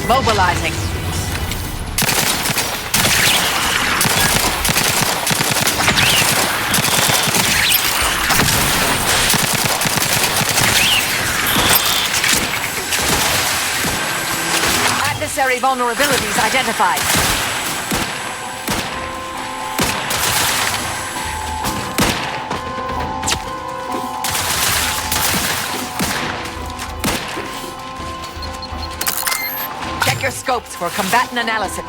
Mobilizing. Adversary vulnerabilities identified. Check your scopes for combatant analysis.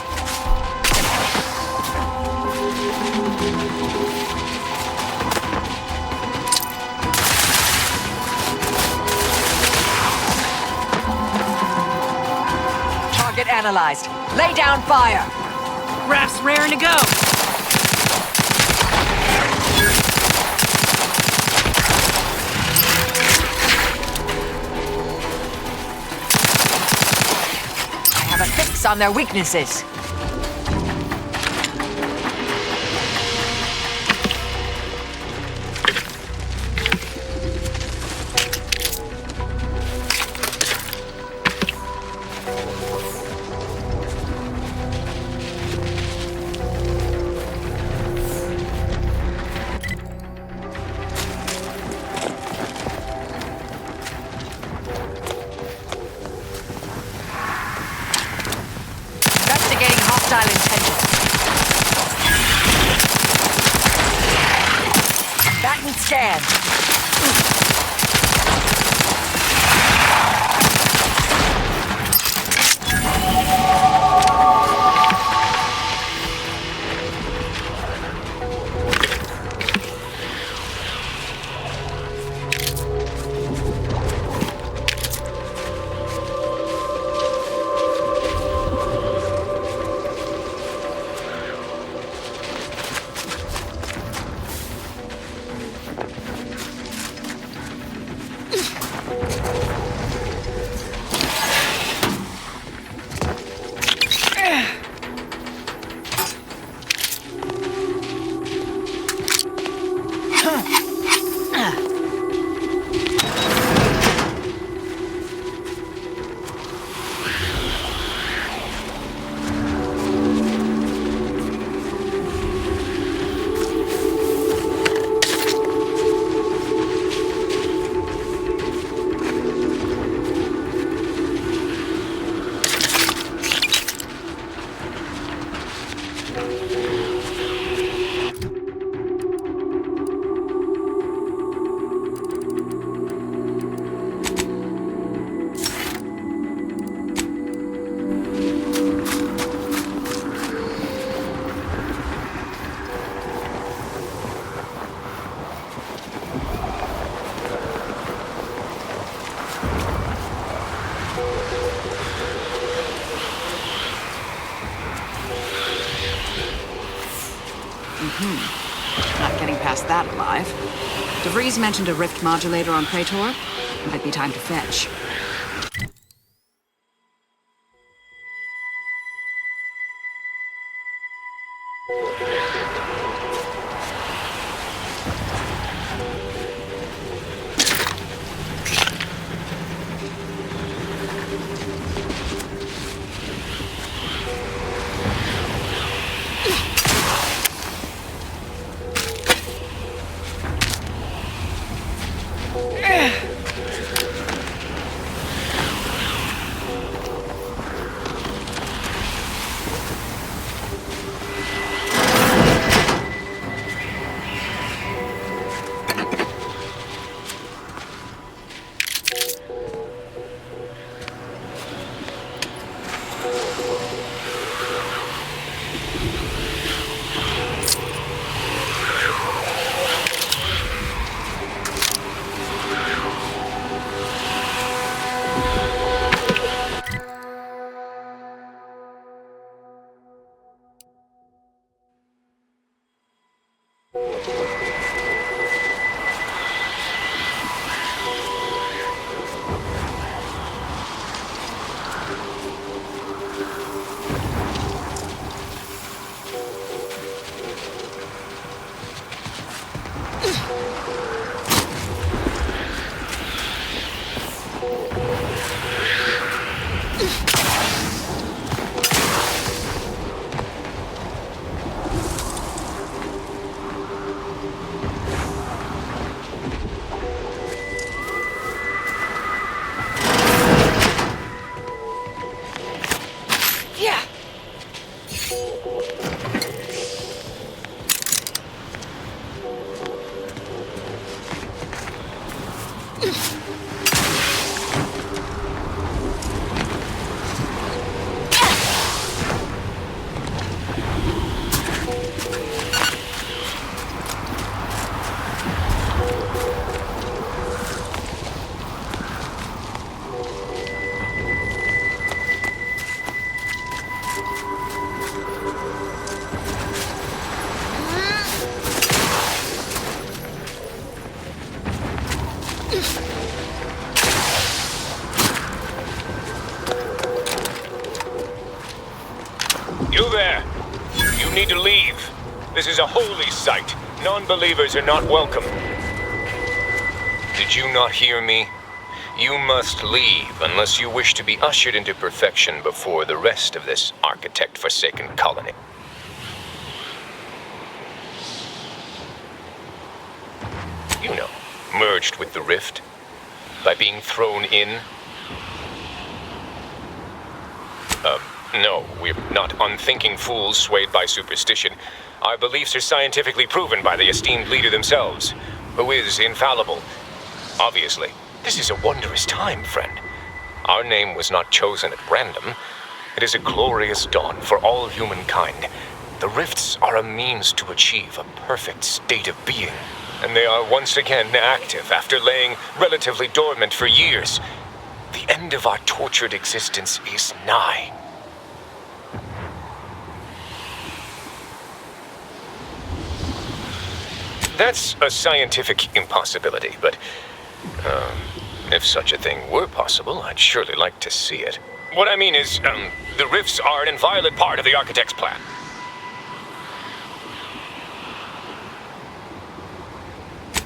Target analyzed. Lay down fire. Raft's raring to go. I have a fix on their weaknesses. Investigating hostile intentions. Batten scan. Not getting past that alive. DeVries mentioned a rift modulator on Praetor. Might be time to fetch. You there! You need to leave. This is a holy site. Non-believers are not welcome. Did you not hear me? You must leave unless you wish to be ushered into perfection before the rest of this architect-forsaken colony. You know, merged with the rift. By being thrown in. No, we're not unthinking fools swayed by superstition. Our beliefs are scientifically proven by the esteemed leader themselves, who is infallible. Obviously, this is a wondrous time, friend. Our name was not chosen at random. It is a glorious dawn for all humankind. The rifts are a means to achieve a perfect state of being, and they are once again active after laying relatively dormant for years. The end of our tortured existence is nigh. That's a scientific impossibility, but if such a thing were possible, I'd surely like to see it. What I mean is, the rifts are an inviolate part of the architect's plan.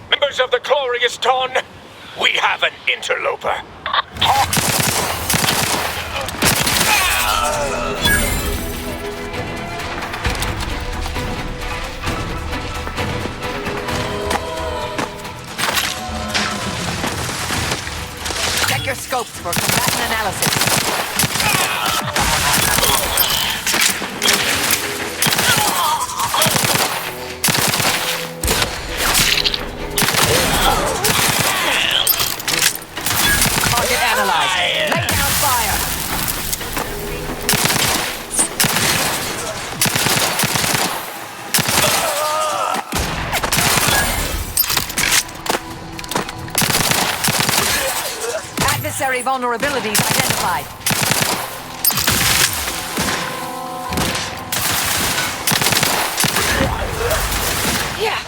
Members of the glorious dawn, we have an interloper. Check your scopes for combatant analysis. Target analyzed. Lay down fire. Adversary vulnerabilities identified. Yeah.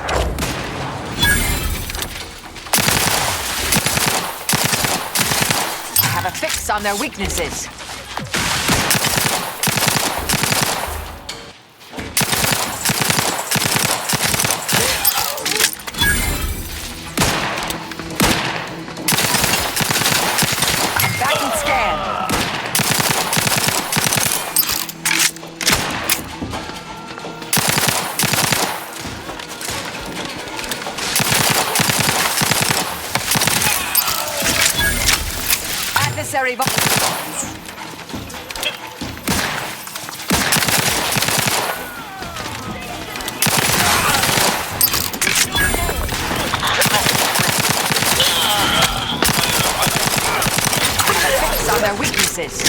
I have a fix on their weaknesses. Back and scan. Adversary fix on their weaknesses.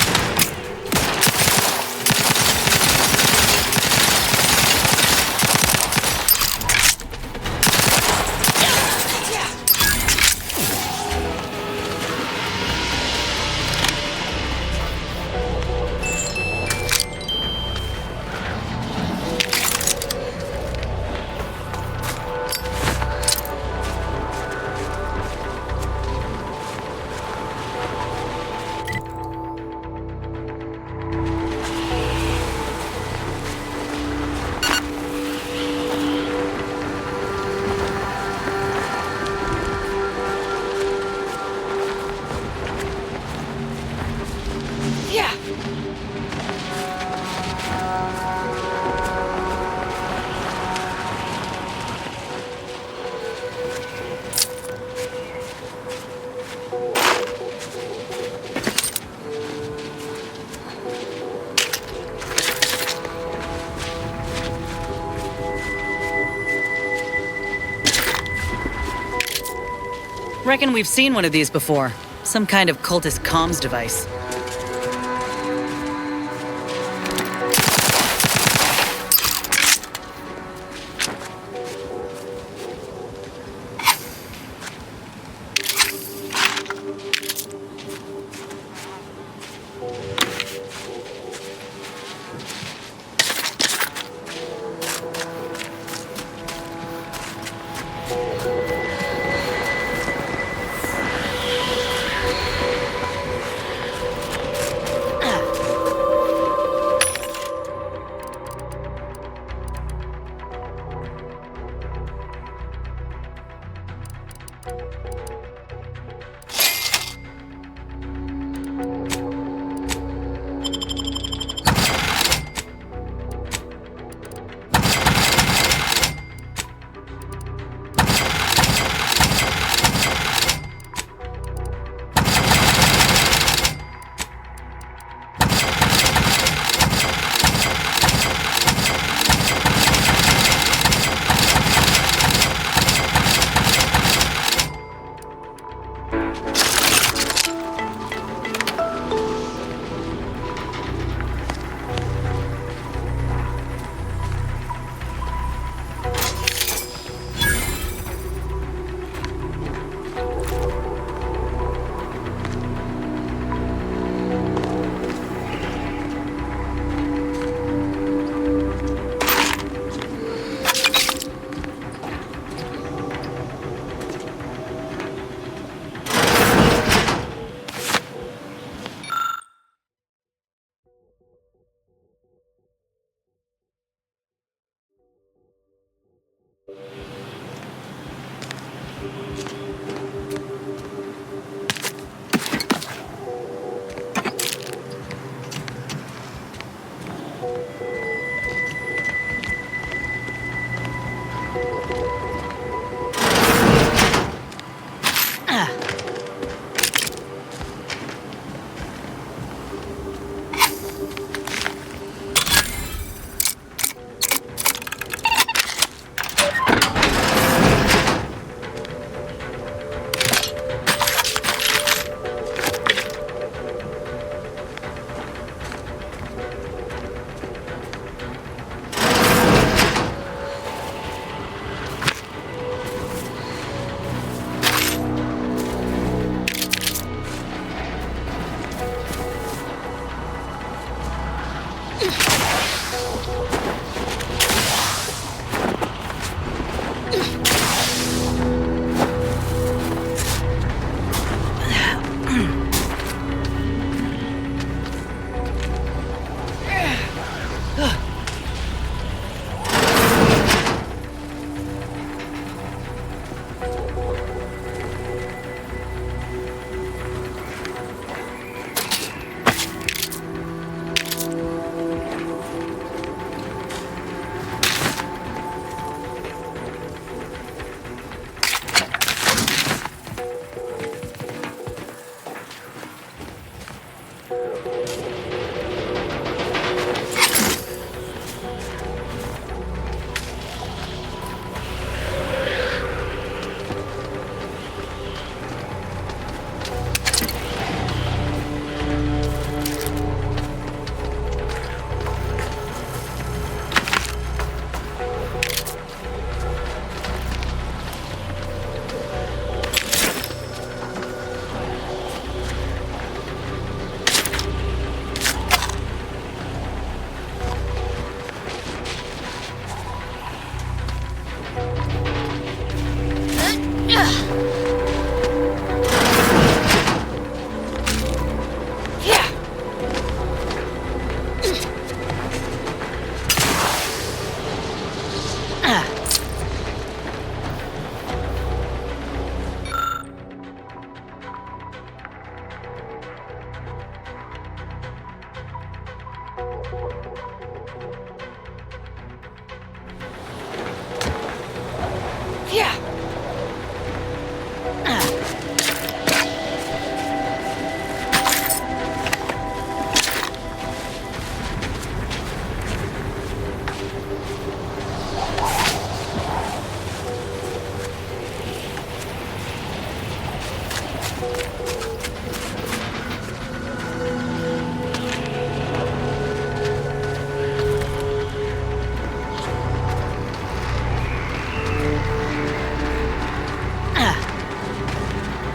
Reckon we've seen one of these before. Some kind of cultist comms device.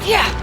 Yeah.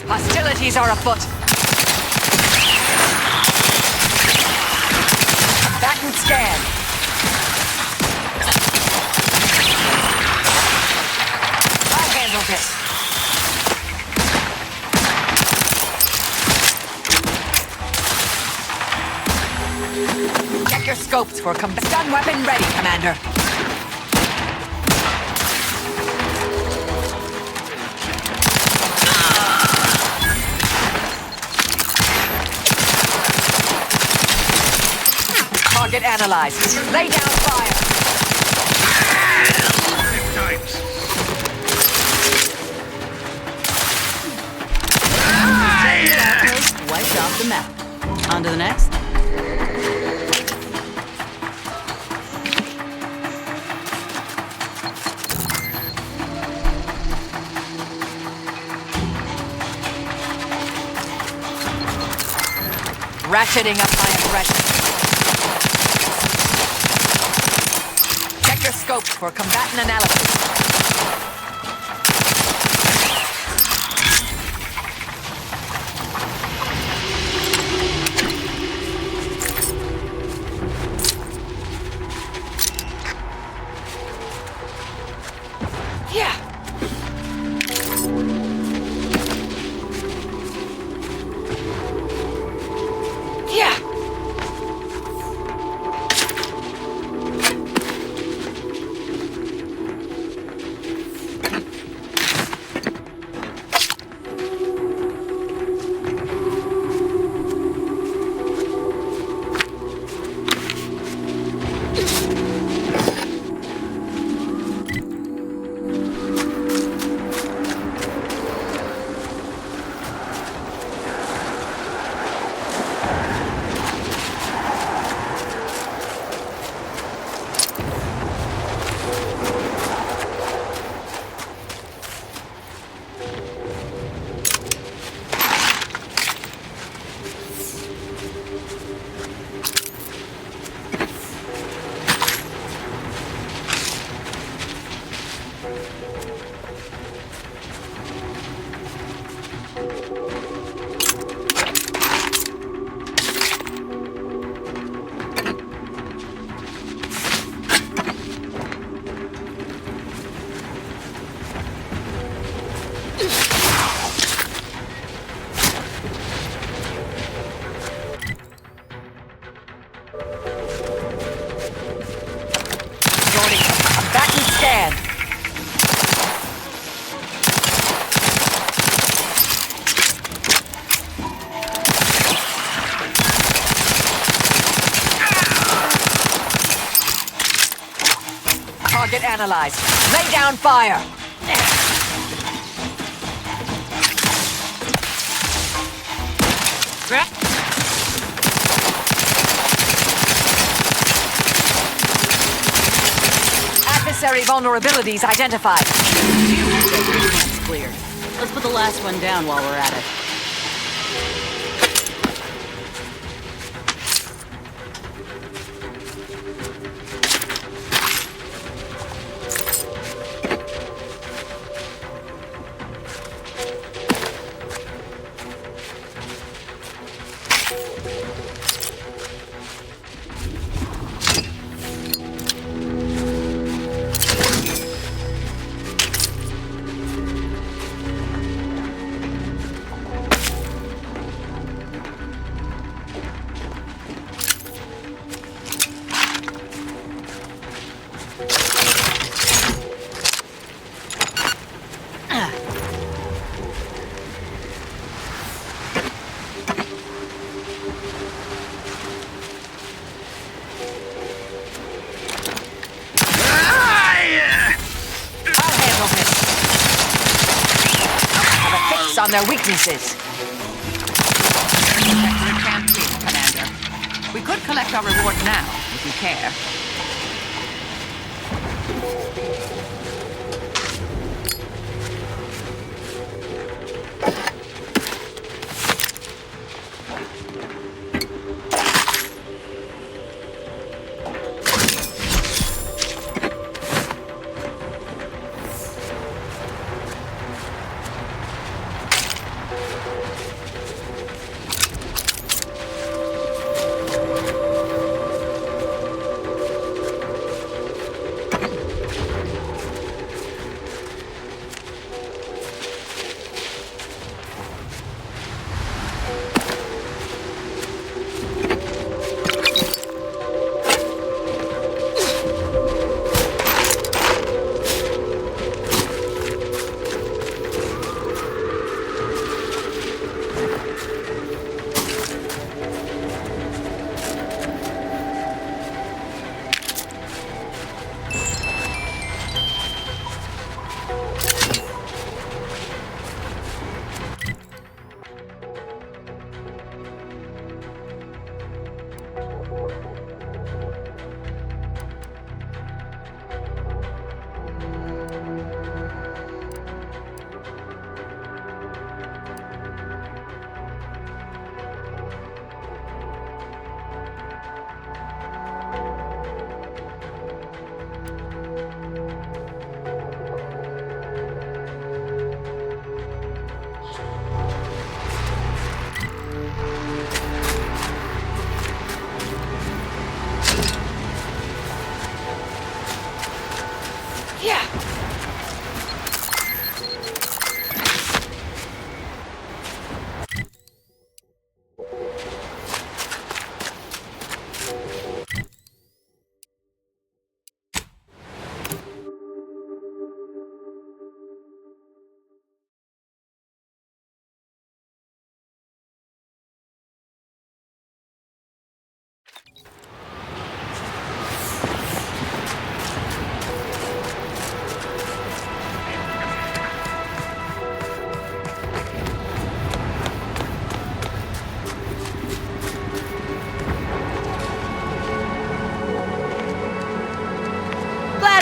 Hostilities are afoot. Back and scan. I'll handle this. Check your scopes for stun weapon ready, Commander. Target analyzed. Lay down fire. Wiped off the map. On to the next. Ratcheting up my aggression. Check your scopes for combatant analysis. Yeah. Yeah. Target analyzed. Lay down fire. Adversary vulnerabilities identified. That's cleared. Let's put the last one down while we're at it. On their weaknesses. Sector complete, Commander. We could collect our reward now, if you care.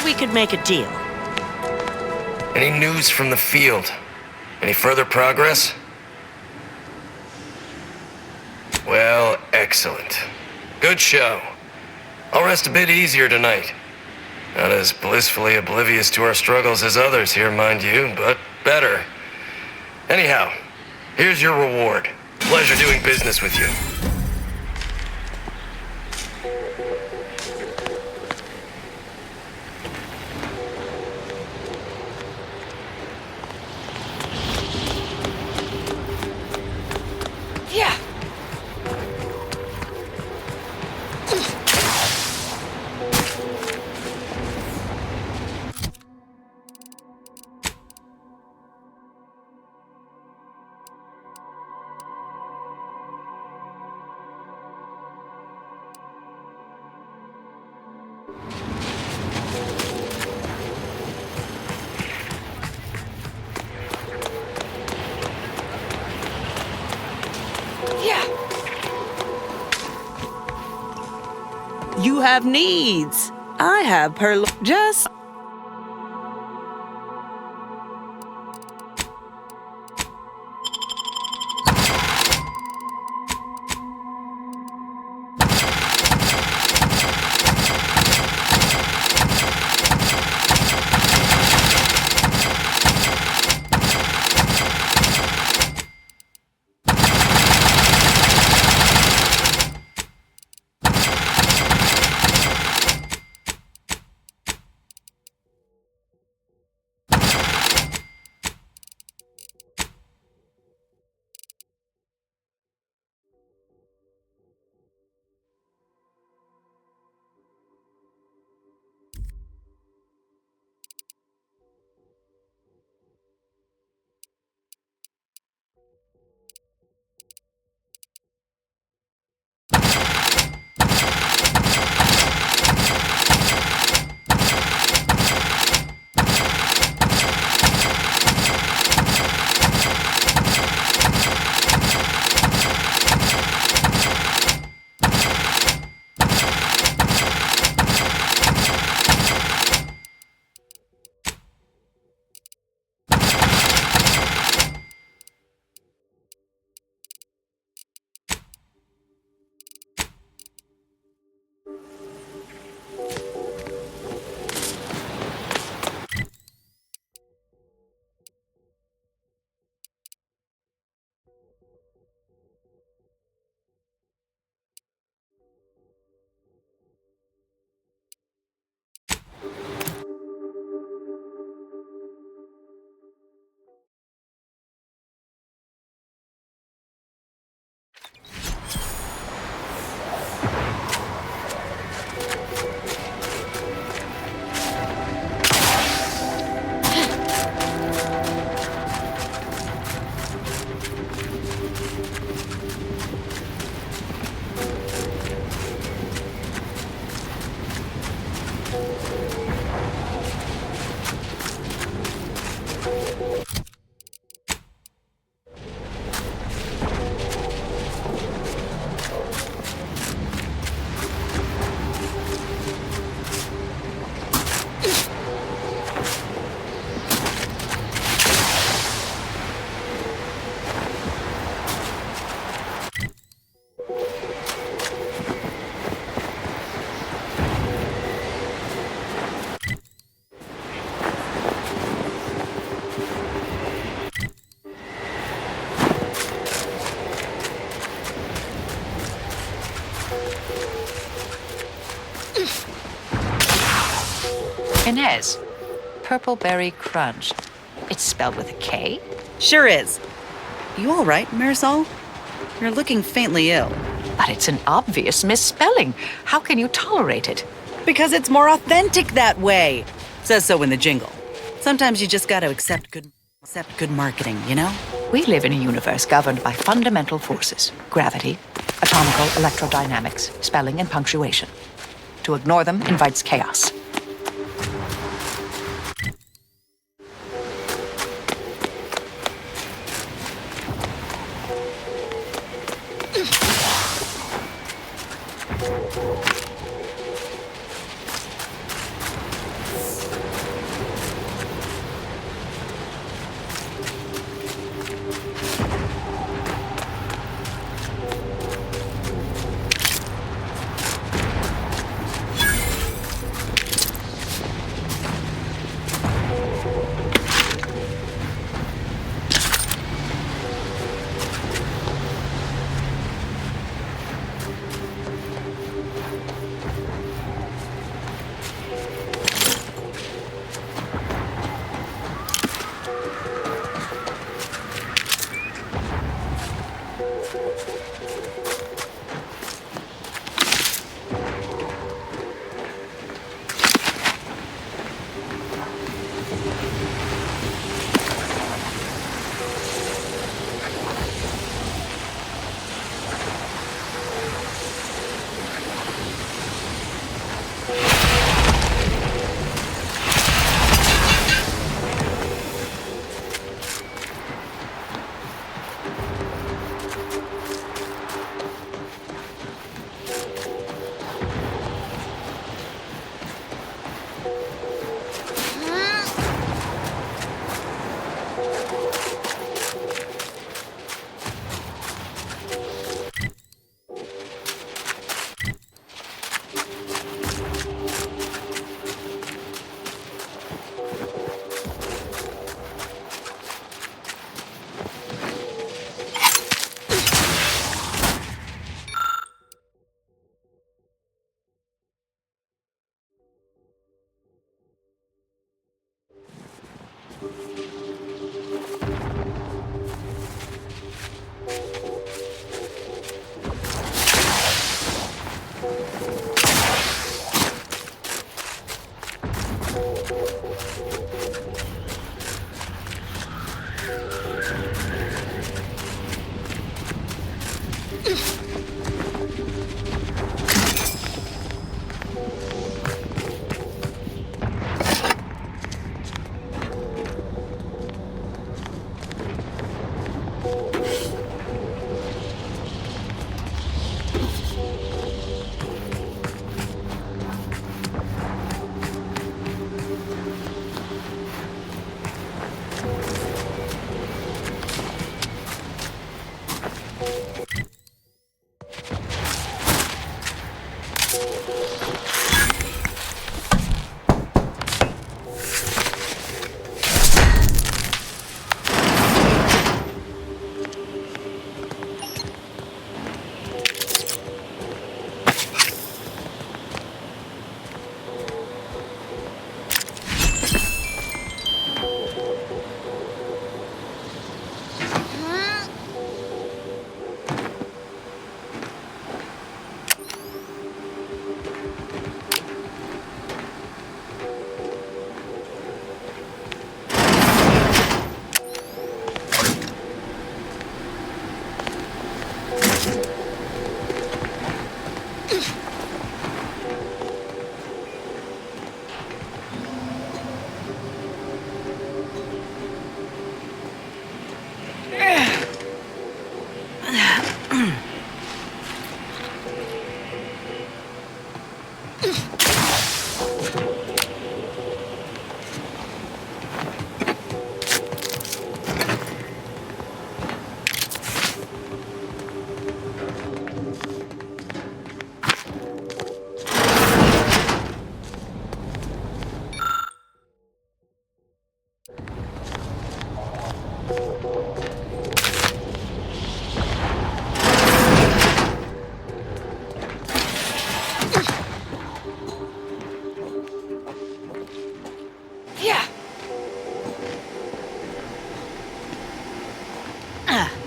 Glad we could make a deal. Any news from the field? Any further progress? Well, excellent. Good show. I'll rest a bit easier tonight. Not as blissfully oblivious to our struggles as others here, mind you, but better. Anyhow, here's your reward. Pleasure doing business with you. You have needs. I have just... Inez. Purple-berry crunch. It's spelled with a K? Sure is. You all right, Marisol? You're looking faintly ill. But it's an obvious misspelling. How can you tolerate it? Because it's more authentic that way. Says so in the jingle. Sometimes you just gotta accept good marketing, you know? We live in a universe governed by fundamental forces. Gravity, atomical electrodynamics, spelling, and punctuation. To ignore them invites chaos.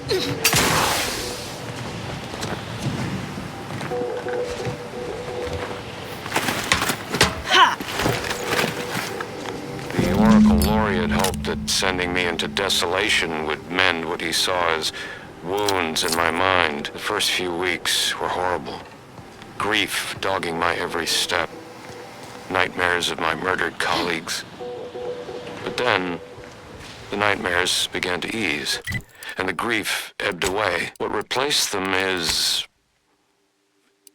The Oracle Laureate hoped that sending me into desolation would mend what he saw as wounds in my mind. The first few weeks were horrible. Grief dogging my every step. Nightmares of my murdered colleagues. But then, the nightmares began to ease, and the grief ebbed away. What replaced them is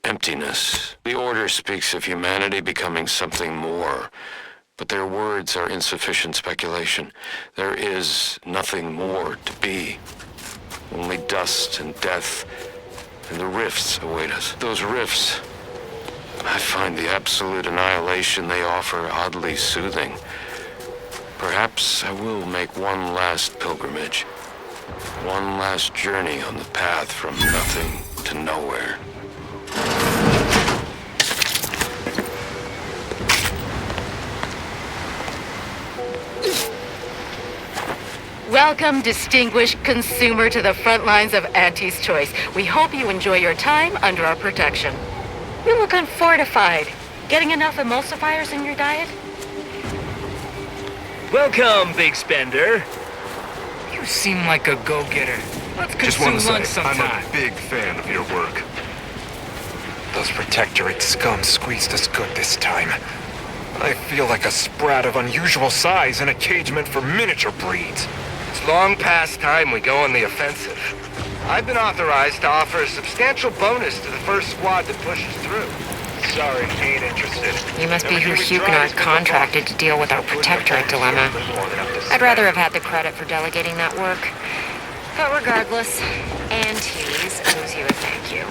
emptiness. The Order speaks of humanity becoming something more, but their words are insufficient speculation. There is nothing more to be. Only dust and death, and the rifts await us. Those rifts, I find the absolute annihilation they offer oddly soothing. Perhaps I will make one last pilgrimage. One last journey on the path from nothing to nowhere. Welcome, distinguished consumer, to the front lines of Auntie's Choice. We hope you enjoy your time under our protection. You look unfortified. Getting enough emulsifiers in your diet? Welcome, big spender. You seem like a go-getter. Let's consume lunch sometime. I'm a big fan of your work. Those Protectorate scum squeezed us good this time. I feel like a sprat of unusual size in a cage meant for miniature breeds. It's long past time we go on the offensive. I've been authorized to offer a substantial bonus to the first squad that pushes through. Sorry, ain't interested. You must be who Huguenot contracted to deal with our Protectorate dilemma. I'd rather have had the credit for delegating that work. But regardless, Auntie's owes you a thank you.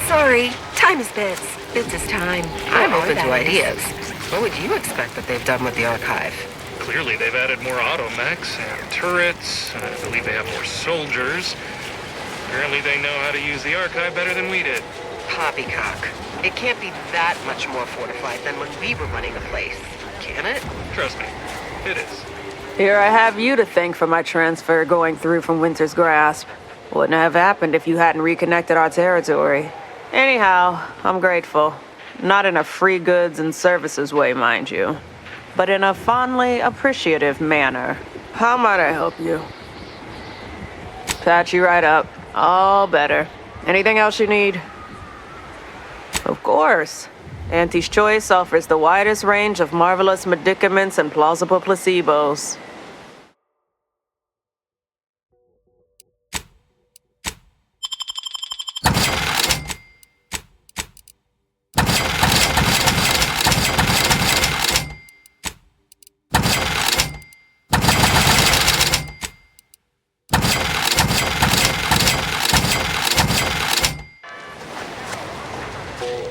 Sorry, time is bits. Bits is time. I'm open to ideas. What would you expect that they've done with the archive? Clearly they've added more automechs and turrets, and I believe they have more soldiers. Apparently they know how to use the archive better than we did. Poppycock. It can't be that much more fortified than when we were running the place, can it? Trust me, it is. Here I have you to thank for my transfer going through from Winter's Grasp. Wouldn't have happened if you hadn't reconnected our territory. Anyhow, I'm grateful. Not in a free goods and services way, mind you, but in a fondly appreciative manner. How might I help you? Patch you right up. All better. Anything else you need? Of course. Auntie's Choice offers the widest range of marvelous medicaments and plausible placebos.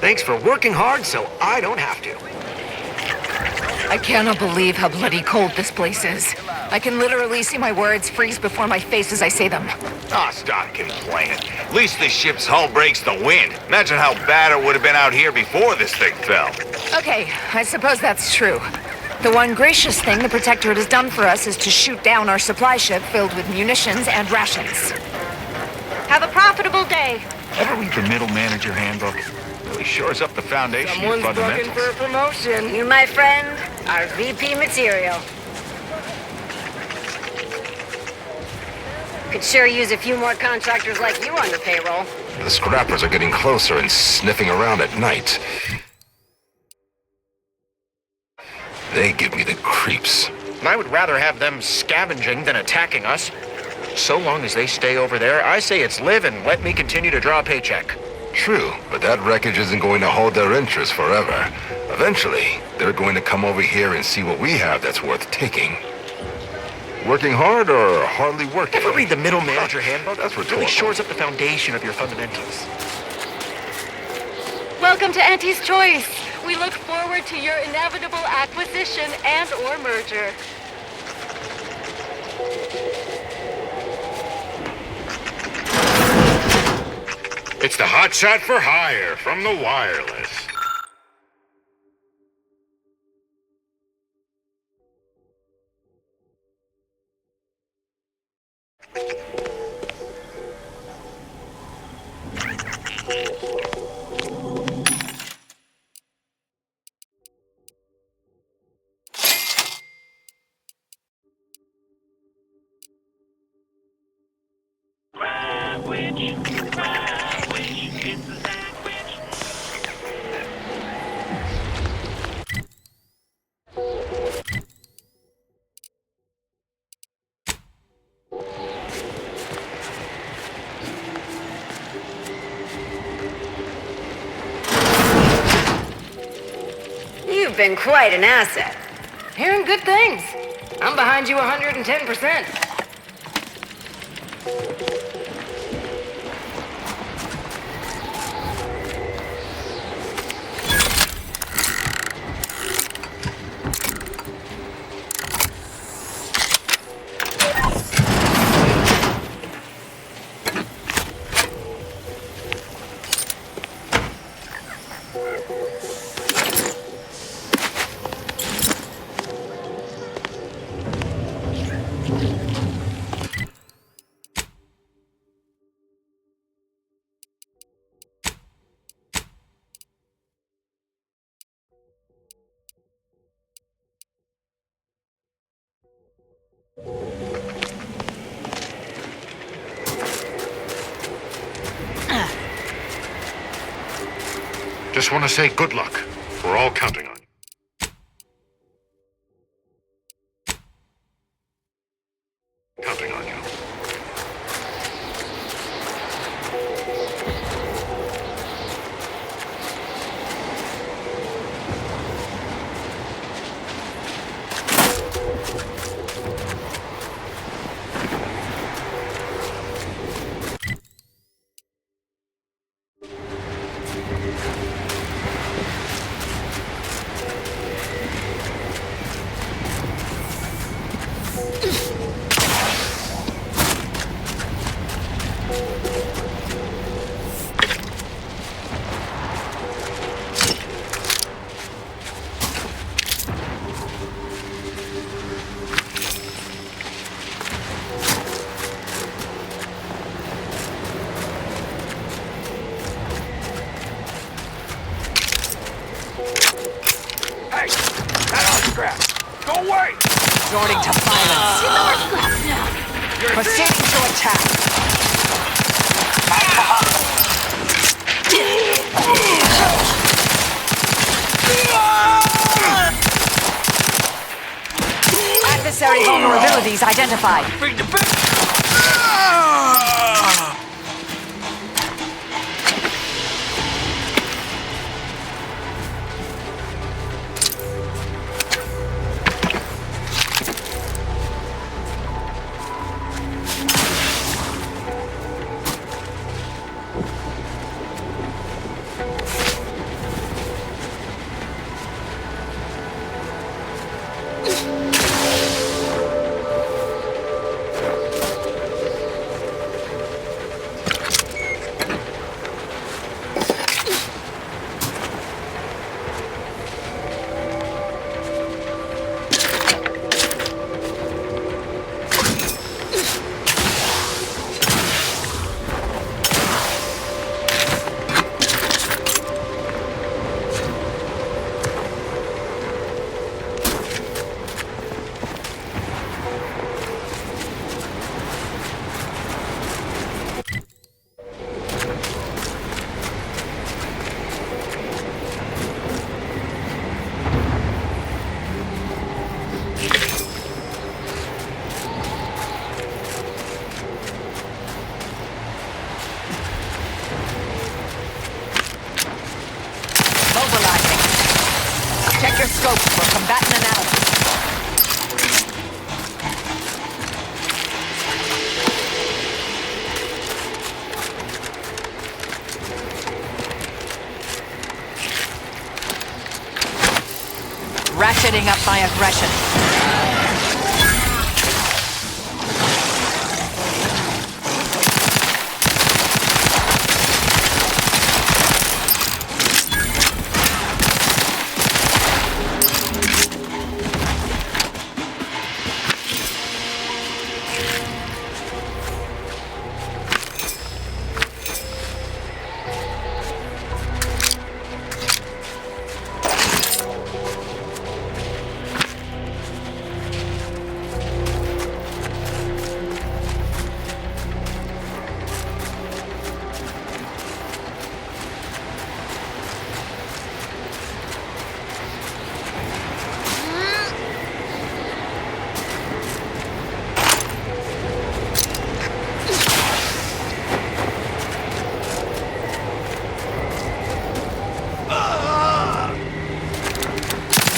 Thanks for working hard so I don't have to. I cannot believe how bloody cold this place is. I can literally see my words freeze before my face as I say them. Ah, stop complaining. At least this ship's hull breaks the wind. Imagine how bad it would have been out here before this thing fell. Okay, I suppose that's true. The one gracious thing the Protectorate has done for us is to shoot down our supply ship filled with munitions and rations. Have a profitable day. Ever read the Middle Manager Handbook? Really shores up the foundation Someone's of fundamentals. looking for a promotion. You, my friend, are VP material. Could sure use a few more contractors like you on the payroll. The scrappers are getting closer and sniffing around at night. They give me the creeps. I would rather have them scavenging than attacking us. So long as they stay over there, I say it's live and let me continue to draw a paycheck. True, but that wreckage isn't going to hold their interest forever. Eventually, they're going to come over here and see what we have that's worth taking. Working hard or hardly working? Ever read the Middle Manager Handbook? That's It really shores up the foundation of your fundamentals. Welcome to Auntie's Choice. We look forward to your inevitable acquisition and or merger. It's the hotshot for hire from the wireless. You've been quite an asset. Hearing good things. I'm behind you 110%. Just want to say good luck. We're all counting on you. Counting on you. Resorting to violence. Proceeding to attack. Adversary vulnerabilities identified. combatant analysis. Ratcheting up my aggression.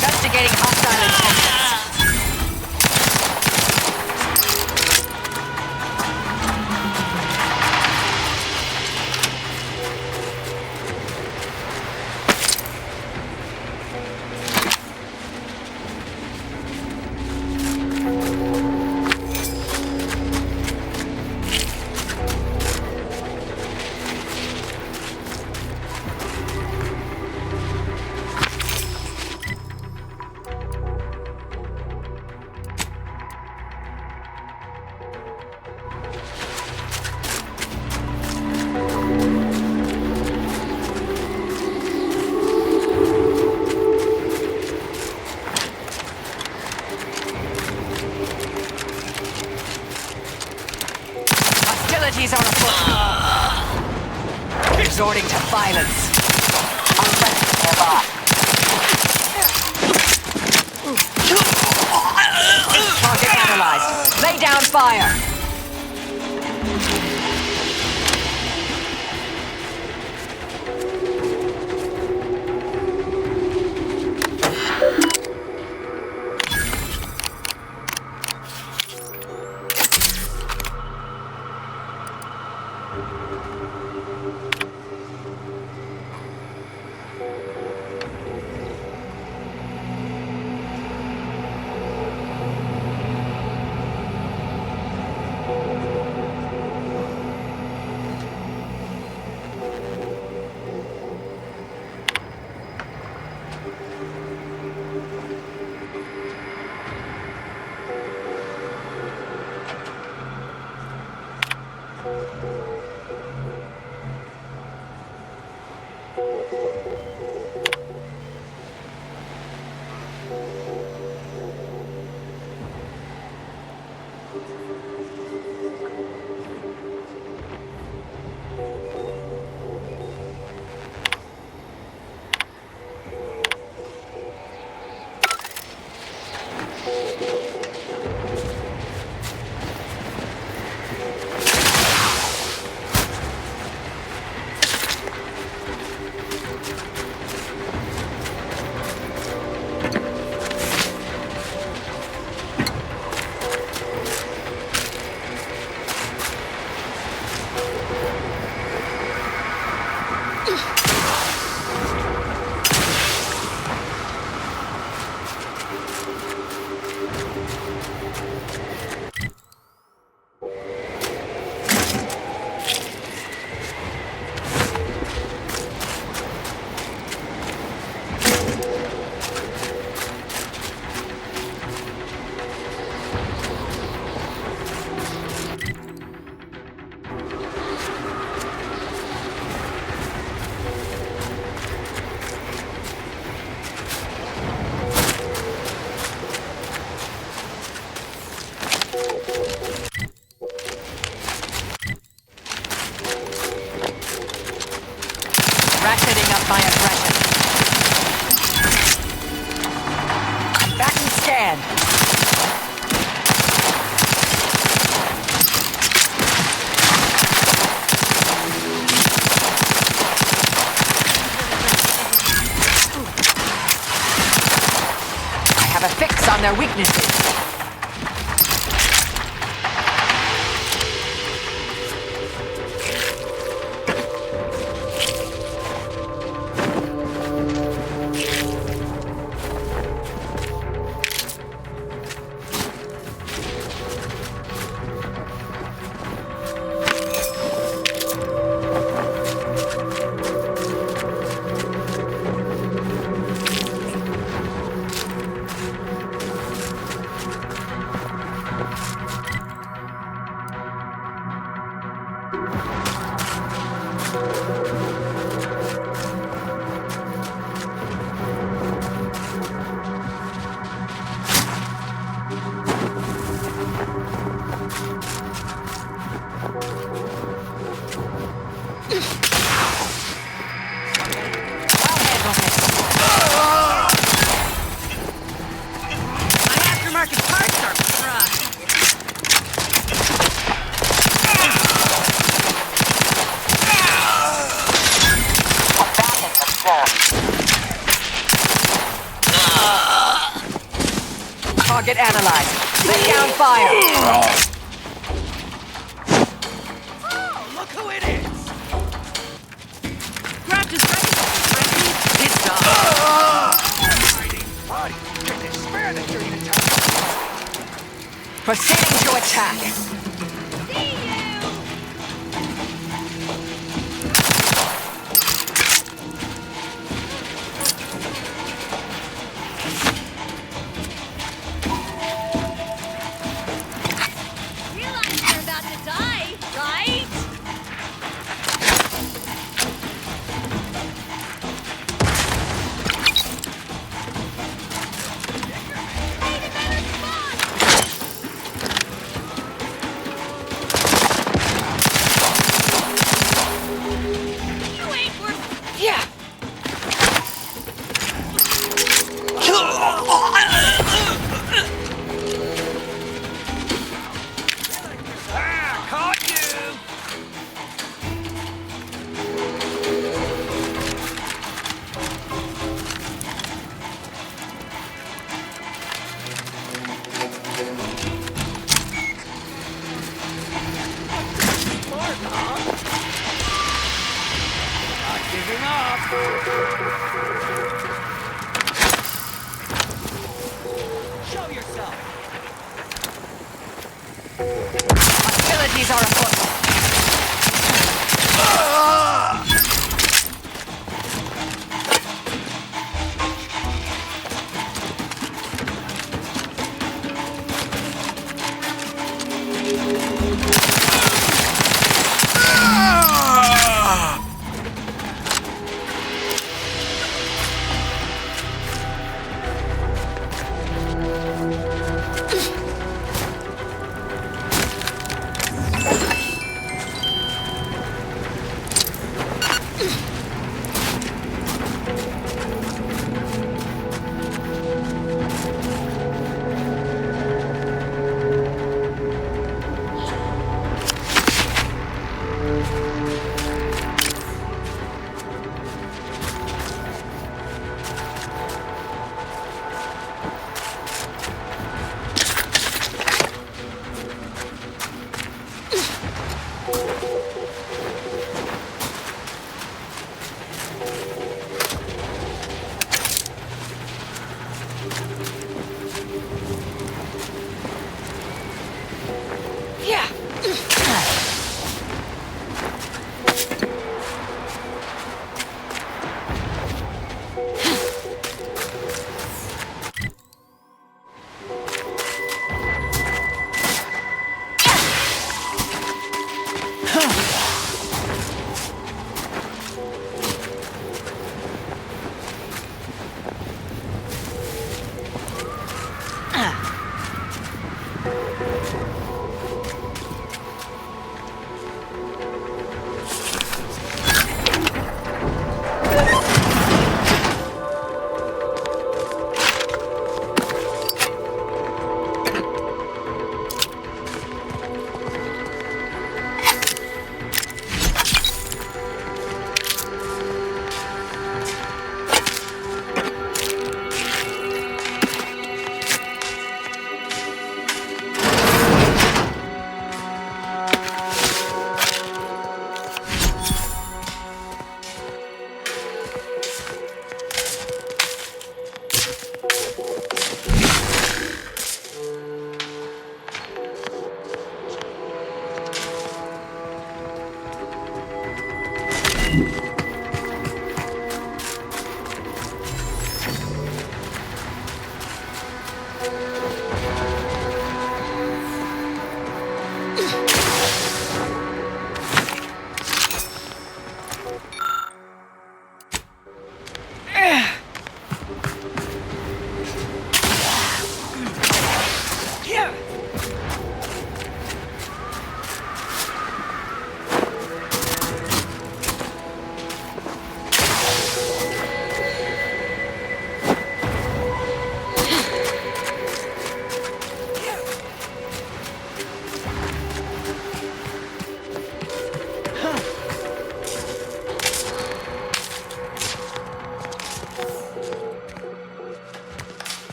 Investigating hostile intentions. Hostilities on afoot. Resorting to violence. Unfriendly nearby. Target analyzed. Lay down fire. Ratcheting up my aggression. Back and scan. fix on their weaknesses. Target analyzed. Lay down fire. Oh, look who it is! Grabbed his ready. His dog. Buddy, can they spare the dirty attack? Proceeding to attack. Show yourself! Hostilities are afoot.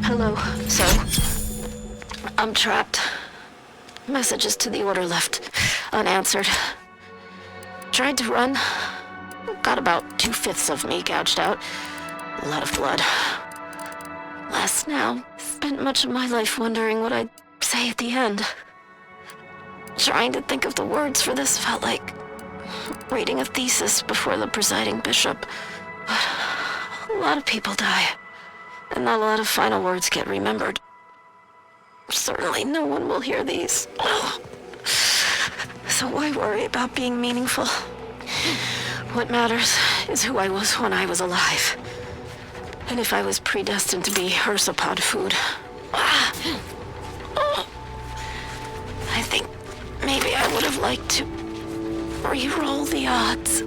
Hello, sir. I'm trapped. Messages to the order left unanswered. Tried to run. Got about 2/5 of me gouged out. A lot of blood. Last now. Spent much of my life wondering what I'd say at the end. Trying to think of the words for this felt like reading a thesis before the presiding bishop. But a lot of people die. And not a lot of final words get remembered. Certainly no one will hear these. So why worry about being meaningful? What matters is who I was when I was alive. And if I was predestined to be Ursapod food. I think maybe I would have liked to re-roll the odds.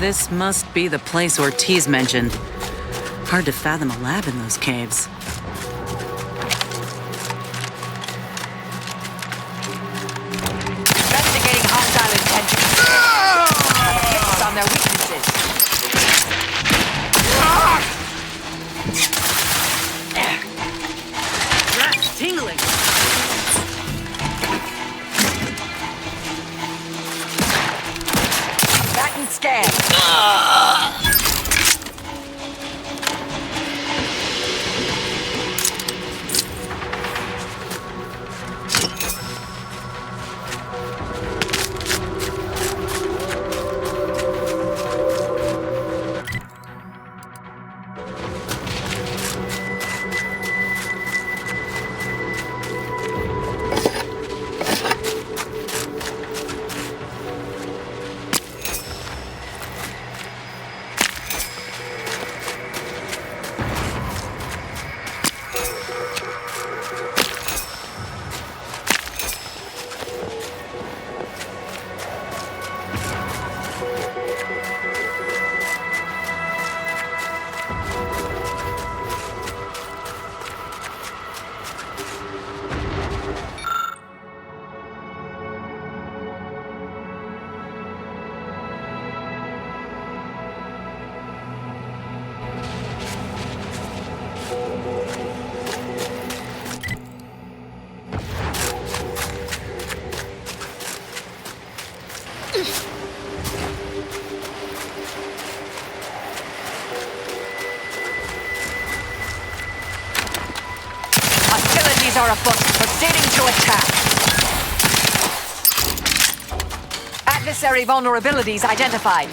This must be the place Ortiz mentioned. Hard to fathom a lab in those caves. Investigating hostile intentions. Have a fix on their weaknesses. That's tingling. Bat and scan. book. Proceeding to attack. Adversary vulnerabilities identified.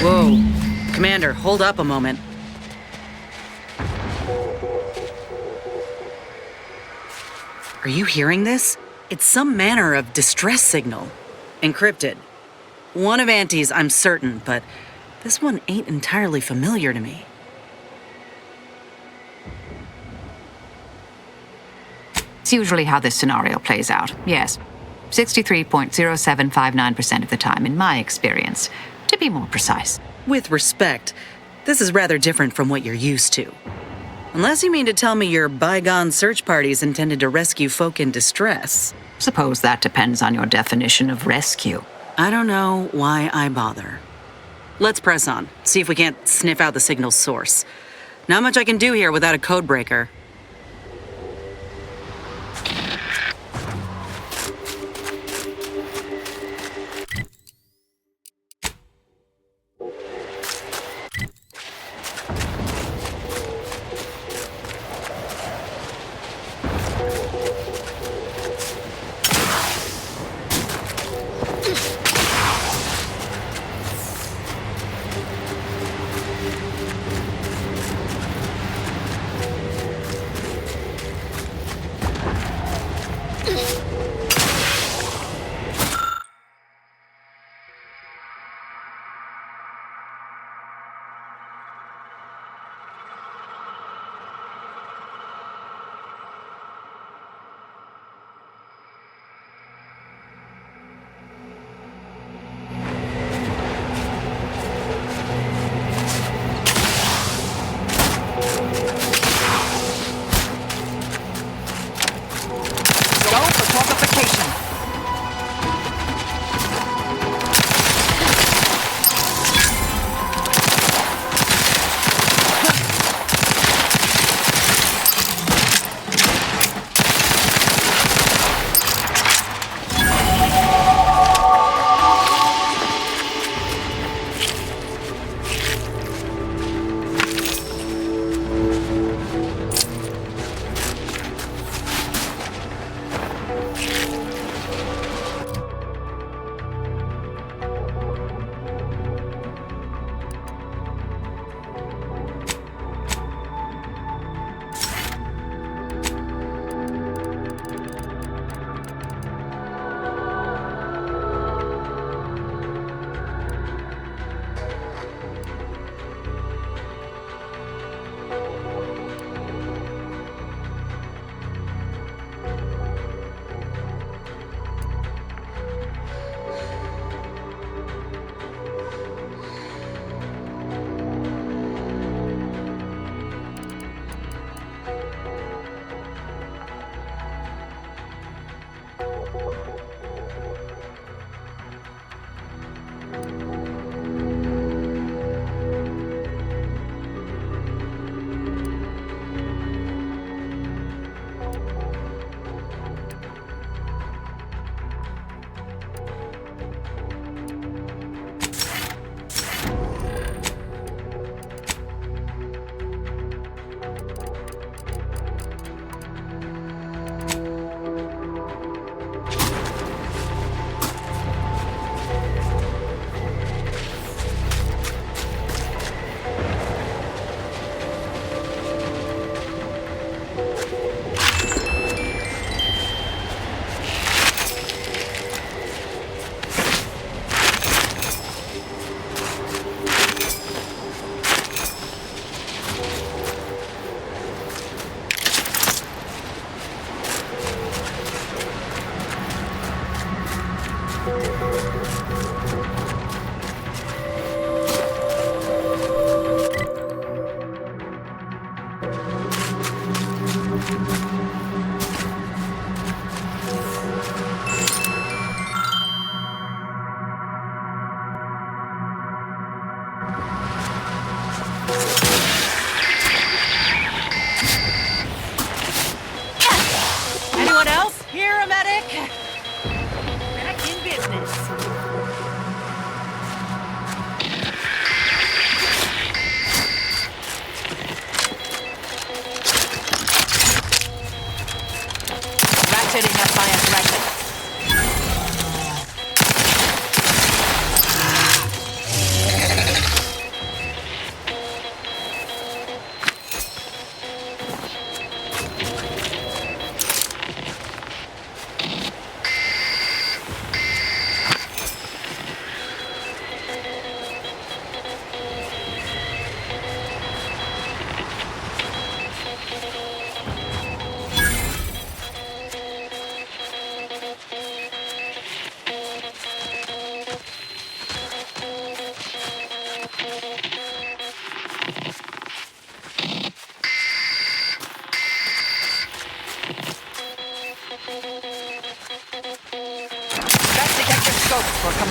Whoa. Commander, hold up a moment. Are you hearing this? It's some manner of distress signal. Encrypted. One of Auntie's, I'm certain, but this one ain't entirely familiar to me. It's usually how this scenario plays out, yes. 63.0759% of the time, in my experience, to be more precise. With respect, this is rather different from what you're used to. Unless you mean to tell me your bygone search parties intended to rescue folk in distress. Suppose that depends on your definition of rescue. I don't know why I bother. Let's press on, see if we can't sniff out the signal's source. Not much I can do here without a code breaker.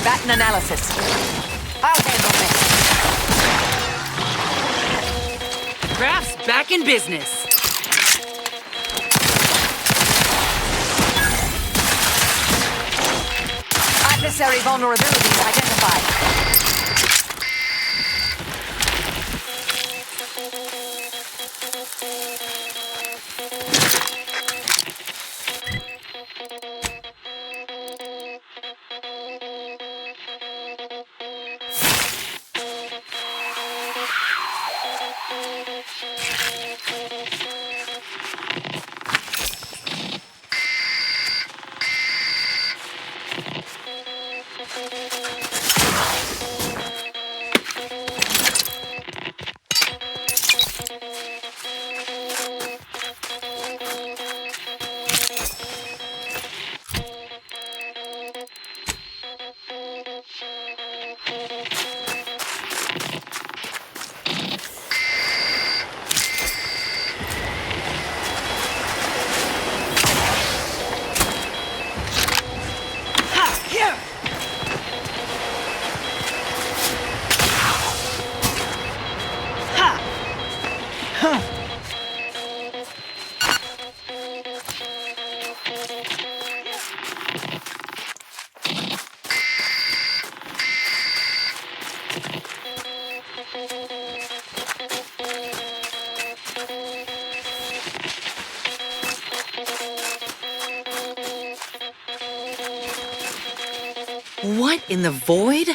Combatant analysis. I'll handle this. Raph's back in business. Adversary vulnerabilities identified. What in the void?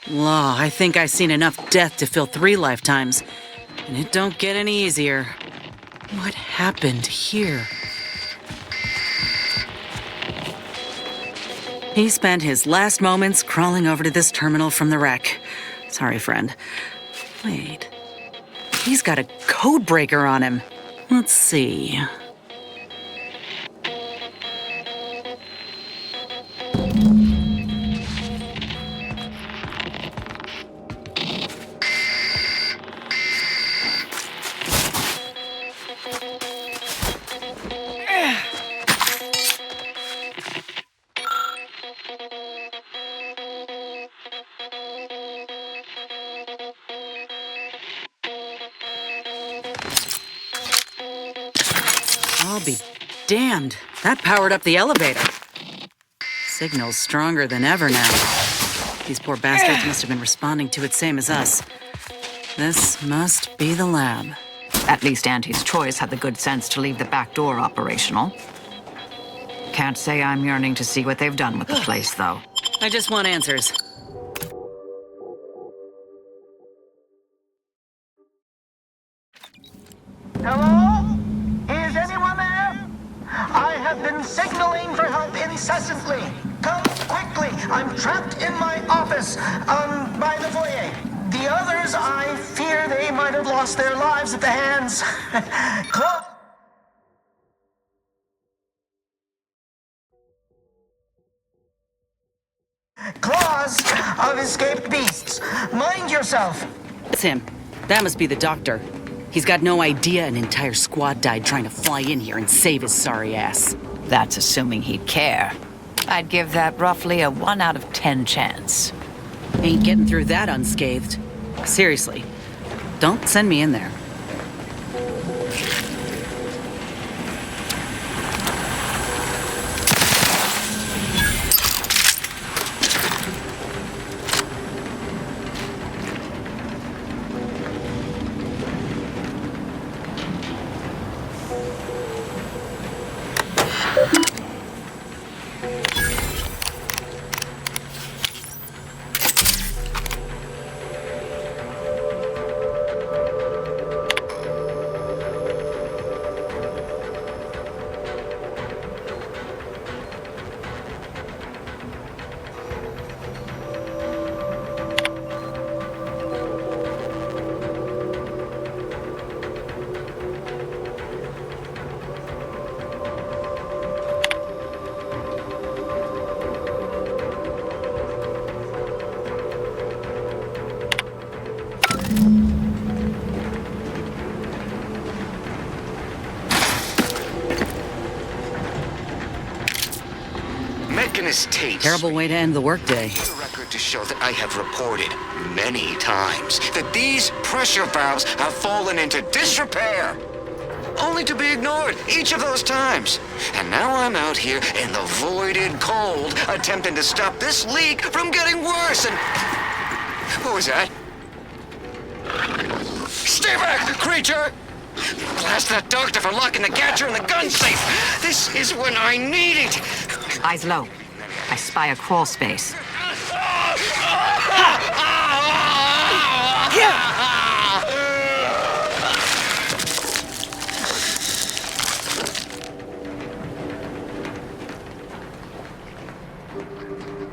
Law, I think I've seen enough death to fill 3 lifetimes. And it don't get any easier. What happened here? He spent his last moments crawling over to this terminal from the wreck. Sorry, friend. Wait. He's got a code breaker on him. Let's see. I'll be damned. That powered up the elevator. Signal's stronger than ever now. These poor bastards must have been responding to it same as us. This must be the lab. At least Auntie's Choice had the good sense to leave the back door operational. Can't say I'm yearning to see what they've done with the place, though. I just want answers. Hello? Is anyone there? I have been signaling for help incessantly. Come quickly. I'm trapped in my office, by the foyer. The others, I fear they might have lost their lives at the hands. Claws of escaped beasts. Mind yourself. It's him. That must be the doctor. He's got no idea an entire squad died trying to fly in here and save his sorry ass. That's assuming he'd care. I'd give that roughly a 1 out of 10 chance. Ain't getting through that unscathed. Seriously, don't send me in there. Taste. Terrible way to end the workday. Record to show that I have reported many times that these pressure valves have fallen into disrepair, only to be ignored each of those times. And now I'm out here in the voided cold, attempting to stop this leak from getting worse, and... What was that? Stay back, creature! Blast that doctor for locking the gadget in the gun safe! This is when I need it! Eyes low. I spy a crawl space.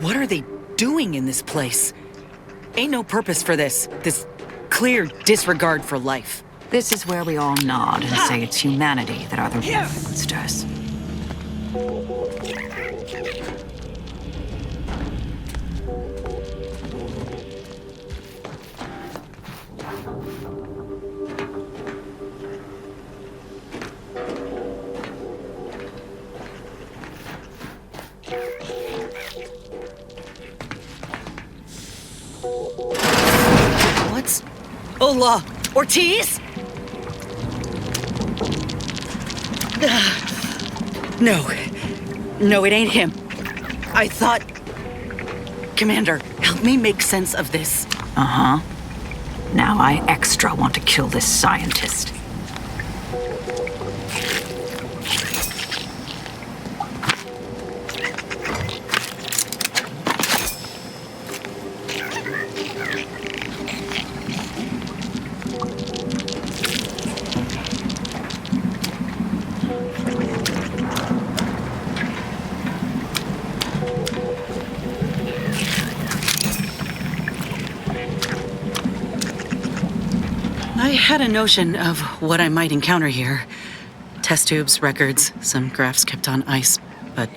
What are they doing in this place? Ain't no purpose for this clear disregard for life. This is where we all nod and say it's humanity that are the real monsters. What's... Hola! Ortiz? No, it ain't him. I thought... Commander, help me make sense of this. Uh-huh. Now I extra want to kill this scientist. I had a notion of what I might encounter here. Test tubes, records, some graphs kept on ice, but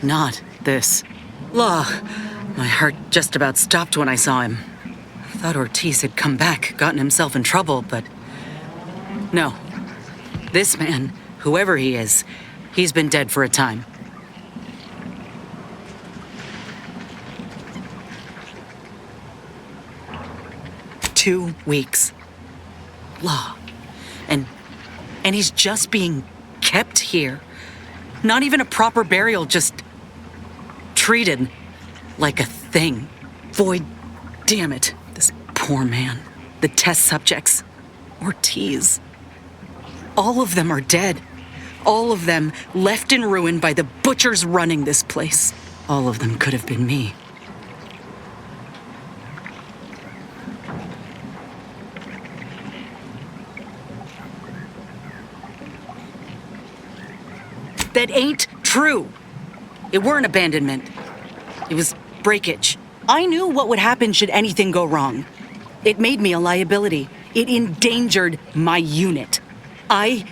not this. Law. My heart just about stopped when I saw him. I thought Ortiz had come back, gotten himself in trouble, but no. This man, whoever he is, he's been dead for a time. Two weeks. Law. And he's just being kept here. Not even a proper burial, just treated like a thing. Void, damn it. This poor man. The test subjects. Ortiz. All of them are dead. All of them left in ruin by the butchers running this place. All of them could have been me. That ain't true. It weren't abandonment. It was breakage. I knew what would happen should anything go wrong. It made me a liability. It endangered my unit. I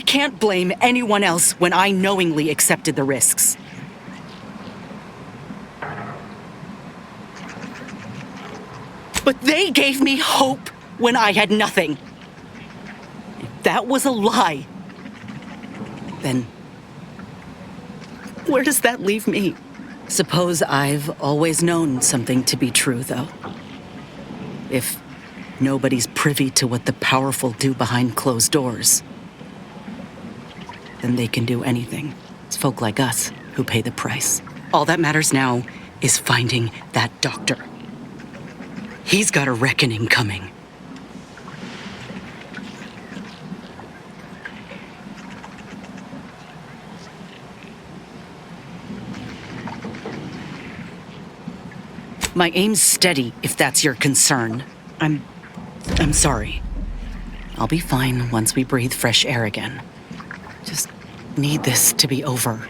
can't blame anyone else when I knowingly accepted the risks. But they gave me hope when I had nothing. If that was a lie, then where does that leave me? Suppose I've always known something to be true, though. If nobody's privy to what the powerful do behind closed doors, then they can do anything. It's folk like us who pay the price. All that matters now is finding that doctor. He's got a reckoning coming. My aim's steady, if that's your concern. I'm sorry. I'll be fine once we breathe fresh air again. Just need this to be over.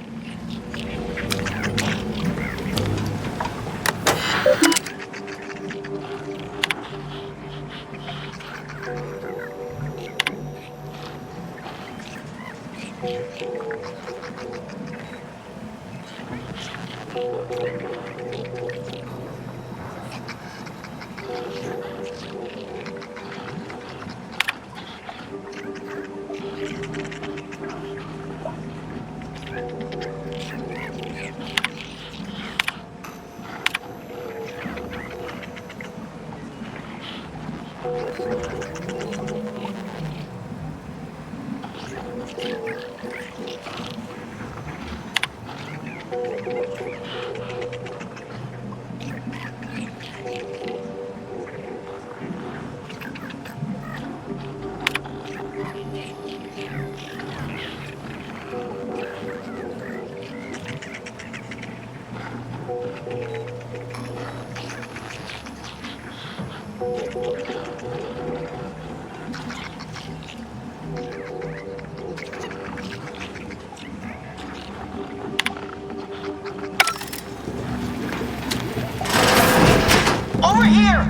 Over here!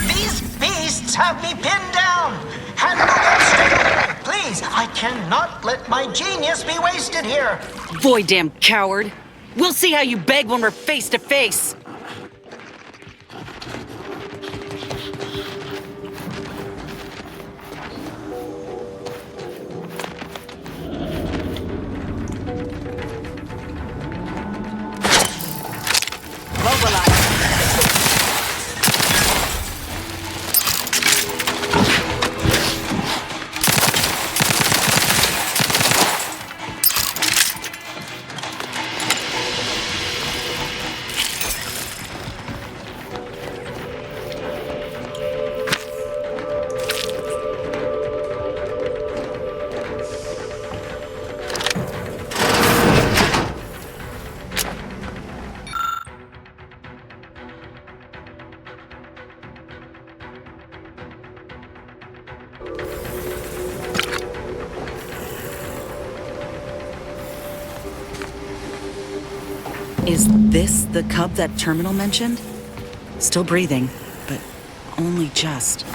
These beasts have me pinned down! Handle them straight away, please! I cannot let my genius be wasted here! Boy, damn coward! We'll see how you beg when we're face to face! Is this the cub that Terminal mentioned? Still breathing, but only just.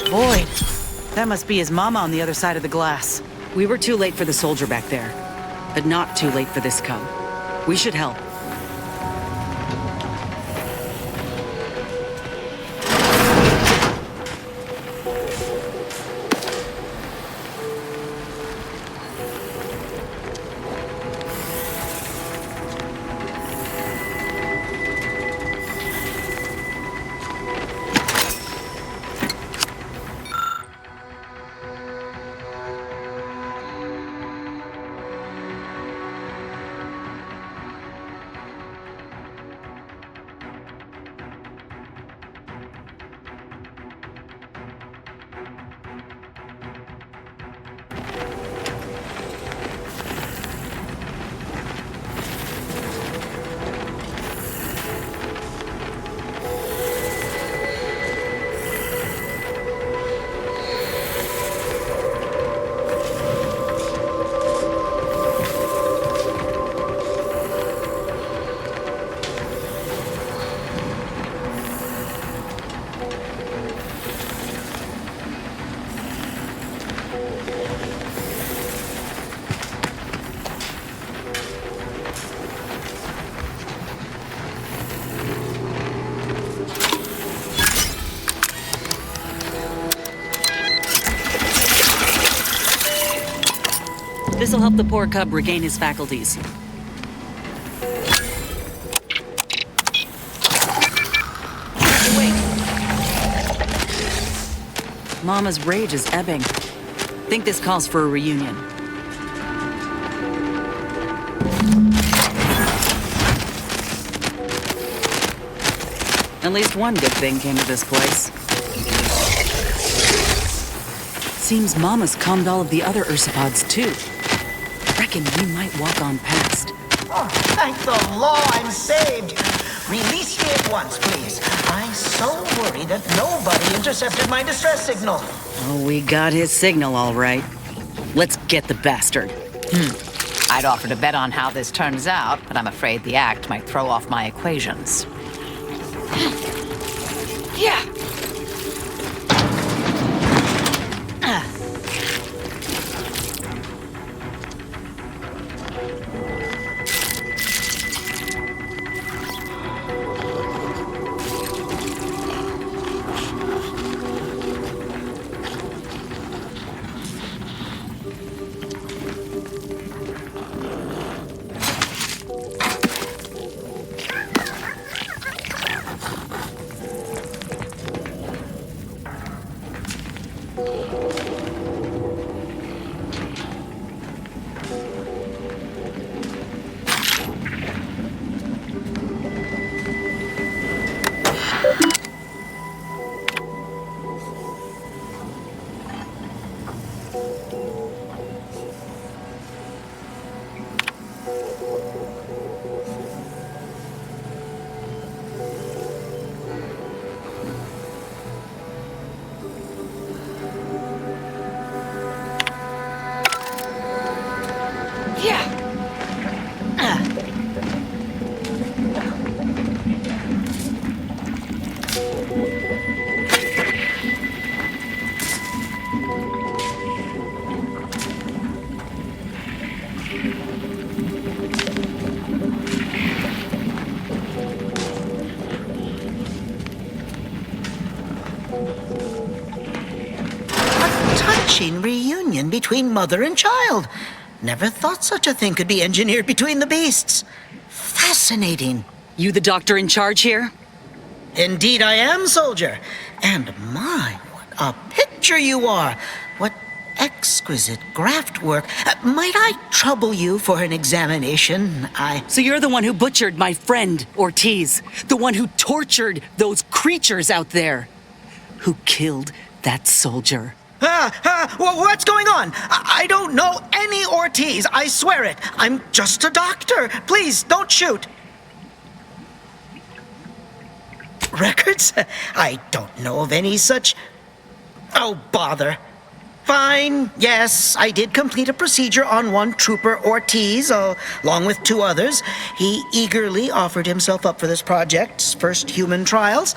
Boy, that must be his mama on the other side of the glass. We were too late for the soldier back there, but not too late for this cub. We should help. This'll help the poor cub regain his faculties. Wait. Mama's rage is ebbing. Think this calls for a reunion. At least one good thing came of this place. Seems Mama's calmed all of the other ursopods too. Reckon we might walk on past. Oh, thank the law I'm saved. Release me at once, please. I'm so worried that nobody intercepted my distress signal. Oh, we got his signal all right. Let's get the bastard. I'd offer to bet on how this turns out, but I'm afraid the act might throw off my equations. Yeah. Touching reunion between mother and child. Never thought such a thing could be engineered between the beasts. Fascinating. You the doctor in charge here? Indeed I am, soldier. And my, what a picture you are. What exquisite graft work. Might I trouble you for an examination? So you're the one who butchered my friend, Ortiz. The one who tortured those creatures out there. Who killed that soldier. What's going on? I don't know any Ortiz, I swear it. I'm just a doctor. Please, don't shoot. Records? I don't know of any such... Oh, bother. Fine, yes, I did complete a procedure on one Trooper Ortiz, along with 2 others. He eagerly offered himself up for this project's first human trials.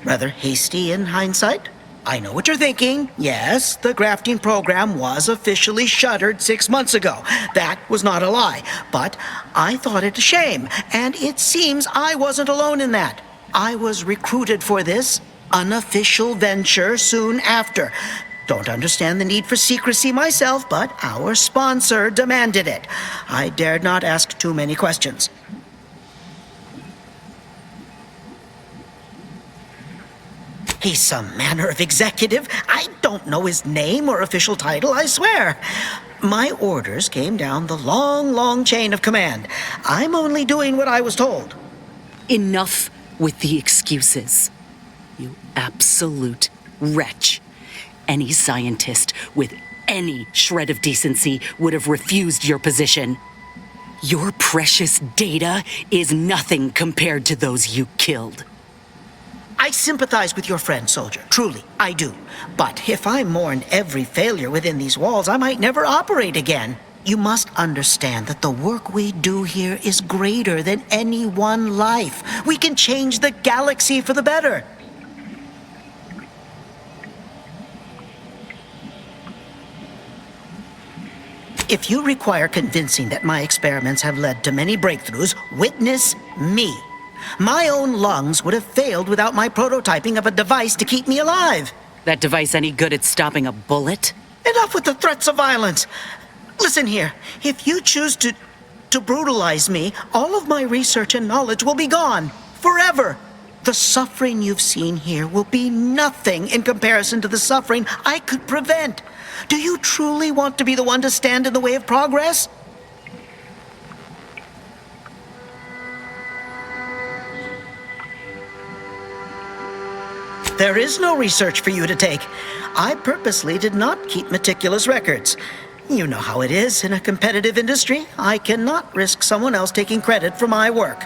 Rather hasty in hindsight. I know what you're thinking. Yes, the grafting program was officially shuttered 6 months ago. That was not a lie. But I thought it a shame, and it seems I wasn't alone in that. I was recruited for this unofficial venture soon after. Don't understand the need for secrecy myself, but our sponsor demanded it. I dared not ask too many questions. He's some manner of executive. I don't know his name or official title, I swear. My orders came down the long, long chain of command. I'm only doing what I was told. Enough with the excuses. You absolute wretch. Any scientist with any shred of decency would have refused your position. Your precious data is nothing compared to those you killed. I sympathize with your friend, soldier. Truly, I do. But if I mourn every failure within these walls, I might never operate again. You must understand that the work we do here is greater than any one life. We can change the galaxy for the better. If you require convincing that my experiments have led to many breakthroughs, witness me. My own lungs would have failed without my prototyping of a device to keep me alive. That device any good at stopping a bullet? Enough with the threats of violence. Listen here, if you choose to brutalize me, all of my research and knowledge will be gone. Forever. The suffering you've seen here will be nothing in comparison to the suffering I could prevent. Do you truly want to be the one to stand in the way of progress? There is no research for you to take. I purposely did not keep meticulous records. You know how it is in a competitive industry. I cannot risk someone else taking credit for my work.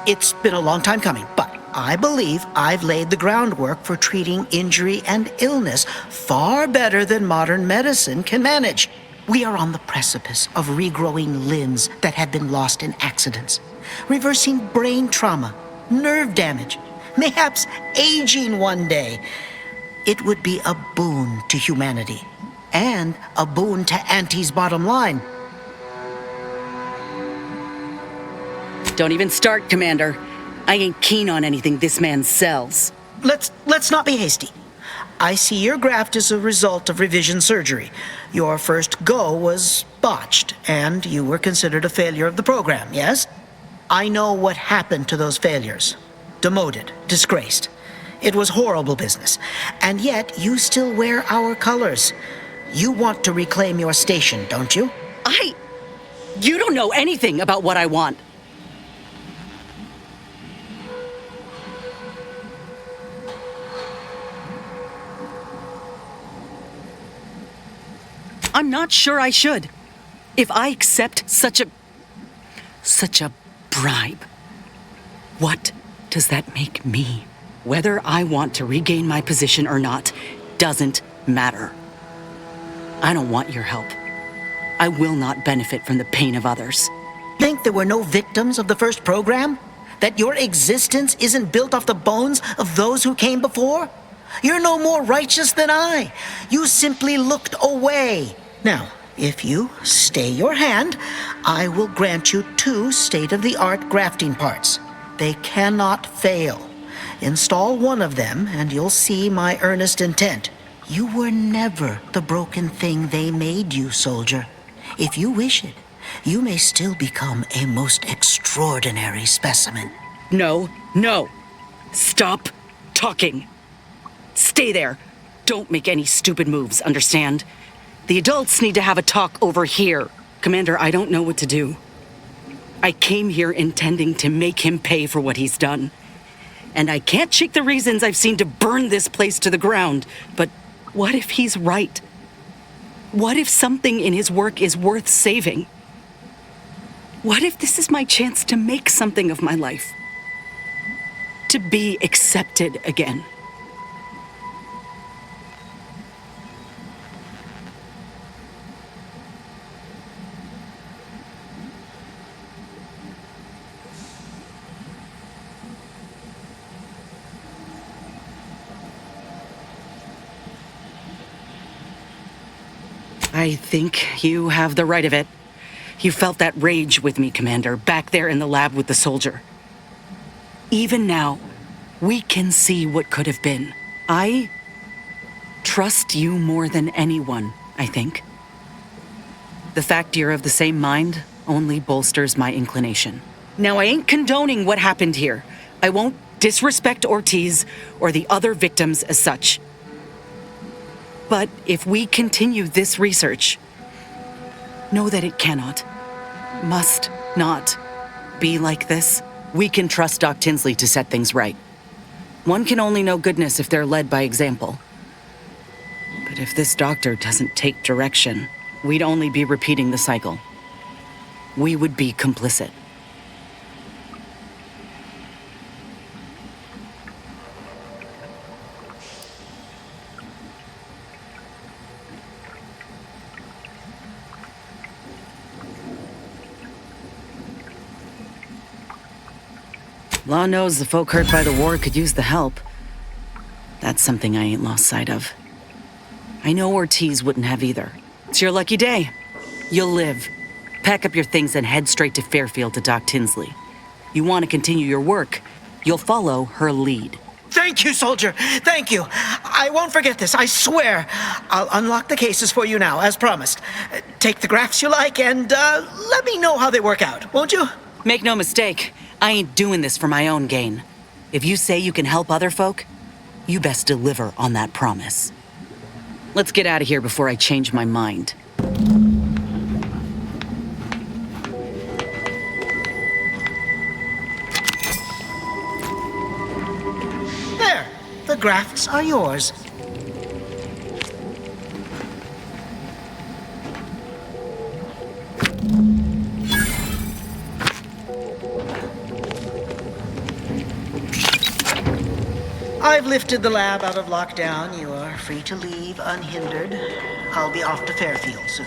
It's been a long time coming, but I believe I've laid the groundwork for treating injury and illness far better than modern medicine can manage. We are on the precipice of regrowing limbs that have been lost in accidents, reversing brain trauma, nerve damage, mayhaps aging one day. It would be a boon to humanity, and a boon to Auntie's bottom line. Don't even start, Commander. I ain't keen on anything this man sells. Let's not be hasty. I see your graft is a result of revision surgery. Your first go was botched, and you were considered a failure of the program, yes? I know what happened to those failures. Demoted, disgraced. It was horrible business. And yet, you still wear our colors. You want to reclaim your station, don't you? You don't know anything about what I want. I'm not sure I should. If I accept such a bribe, what does that make me? Whether I want to regain my position or not doesn't matter. I don't want your help. I will not benefit from the pain of others. Think there were no victims of the first program? That your existence isn't built off the bones of those who came before? You're no more righteous than I. You simply looked away. Now, if you stay your hand, I will grant you 2 state-of-the-art grafting parts. They cannot fail. Install one of them, and you'll see my earnest intent. You were never the broken thing they made you, soldier. If you wish it, you may still become a most extraordinary specimen. No. Stop talking. Stay there. Don't make any stupid moves, understand? The adults need to have a talk over here. Commander, I don't know what to do. I came here intending to make him pay for what he's done. And I can't shake the reasons I've seen to burn this place to the ground. But what if he's right? What if something in his work is worth saving? What if this is my chance to make something of my life? To be accepted again? I think you have the right of it. You felt that rage with me, Commander, back there in the lab with the soldier. Even now, we can see what could have been. I trust you more than anyone, I think. The fact you're of the same mind only bolsters my inclination. Now, I ain't condoning what happened here. I won't disrespect Ortiz or the other victims as such. But if we continue this research, know that it cannot, must not be like this. We can trust Doc Tinsley to set things right. One can only know goodness if they're led by example. But if this doctor doesn't take direction, we'd only be repeating the cycle. We would be complicit. Law knows the folk hurt by the war could use the help. That's something I ain't lost sight of. I know Ortiz wouldn't have either. It's your lucky day. You'll live. Pack up your things and head straight to Fairfield to Doc Tinsley. You want to continue your work, you'll follow her lead. Thank you, soldier. Thank you. I won't forget this, I swear. I'll unlock the cases for you now, as promised. Take the graphs you like and let me know how they work out, won't you? Make no mistake, I ain't doing this for my own gain. If you say you can help other folk, you best deliver on that promise. Let's get out of here before I change my mind. There, the grafts are yours. I've lifted the lab out of lockdown. You are free to leave unhindered. I'll be off to Fairfield soon.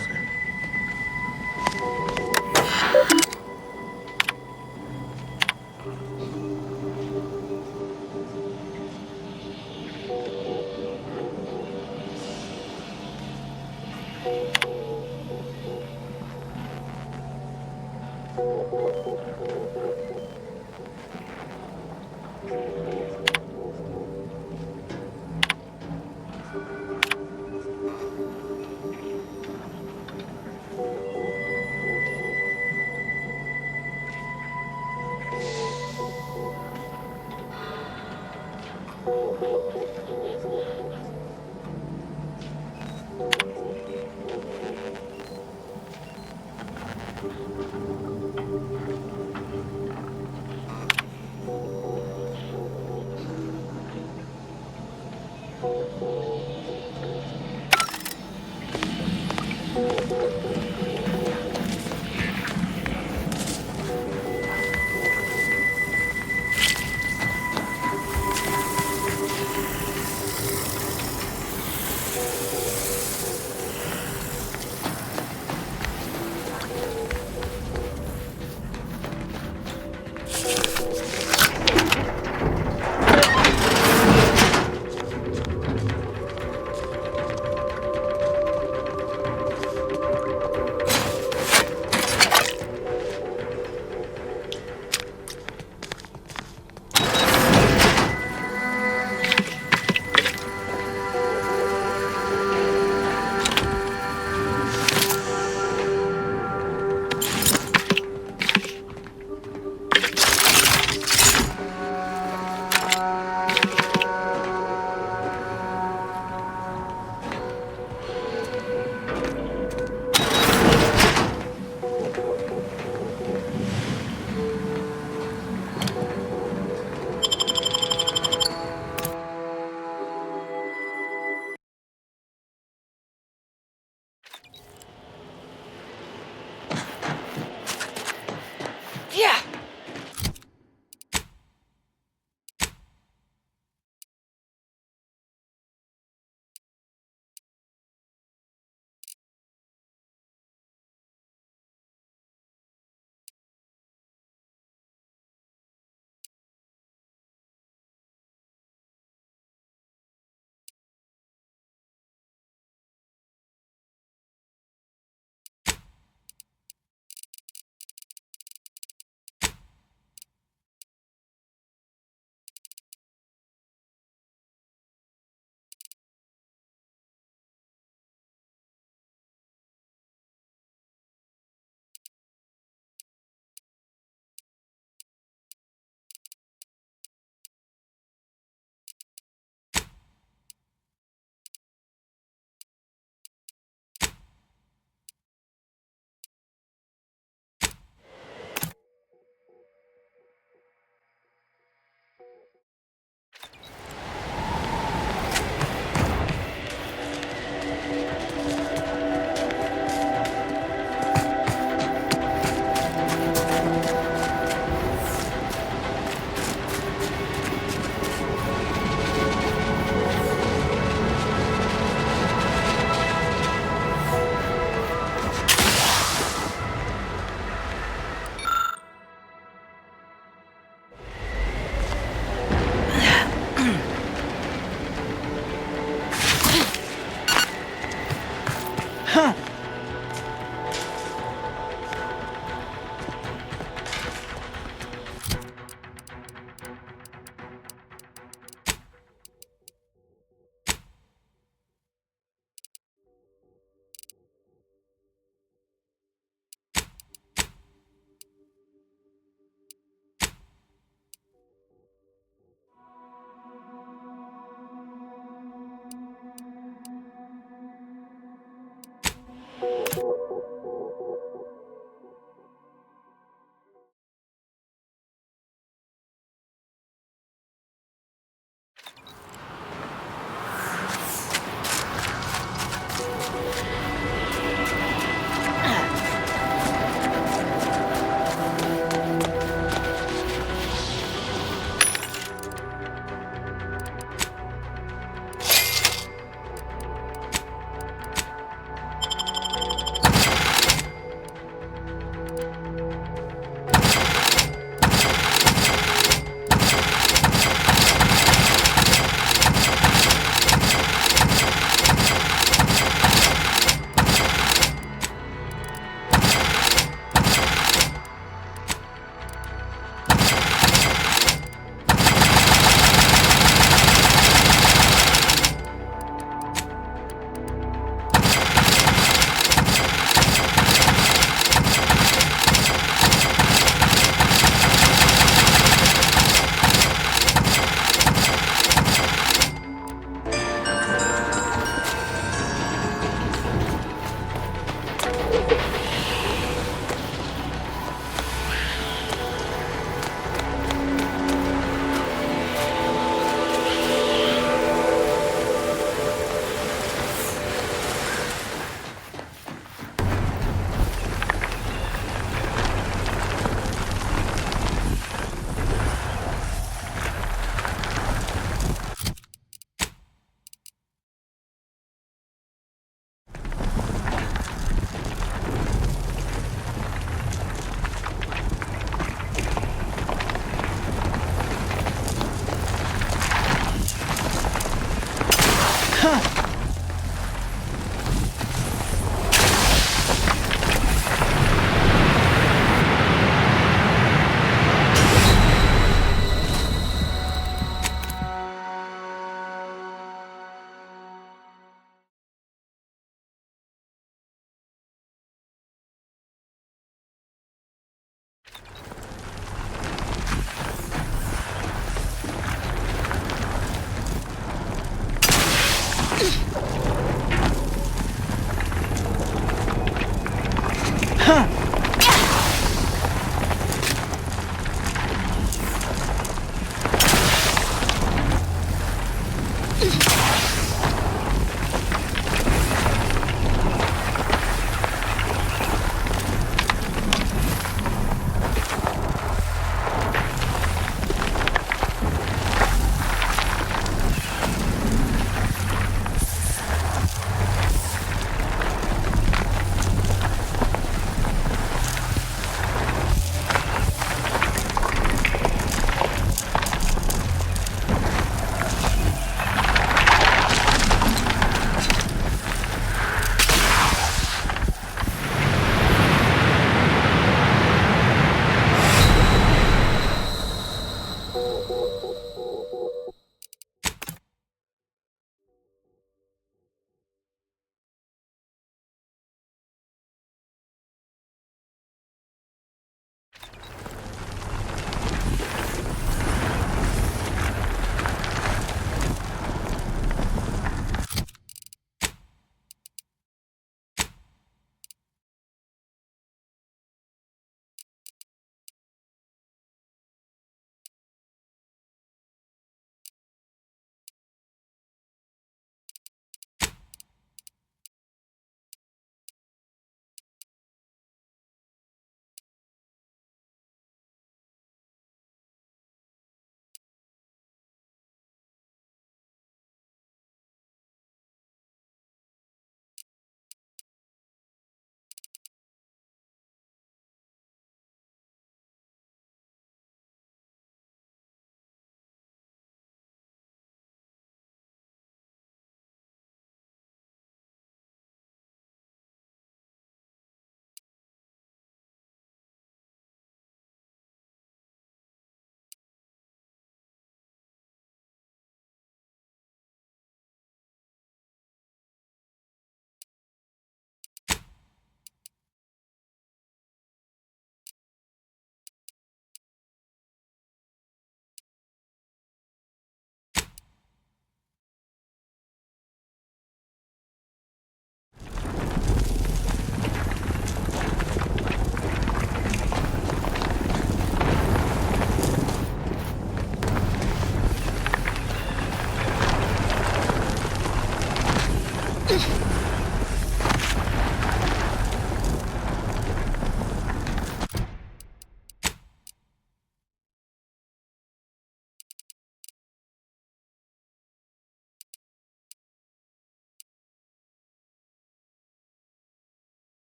Yeah.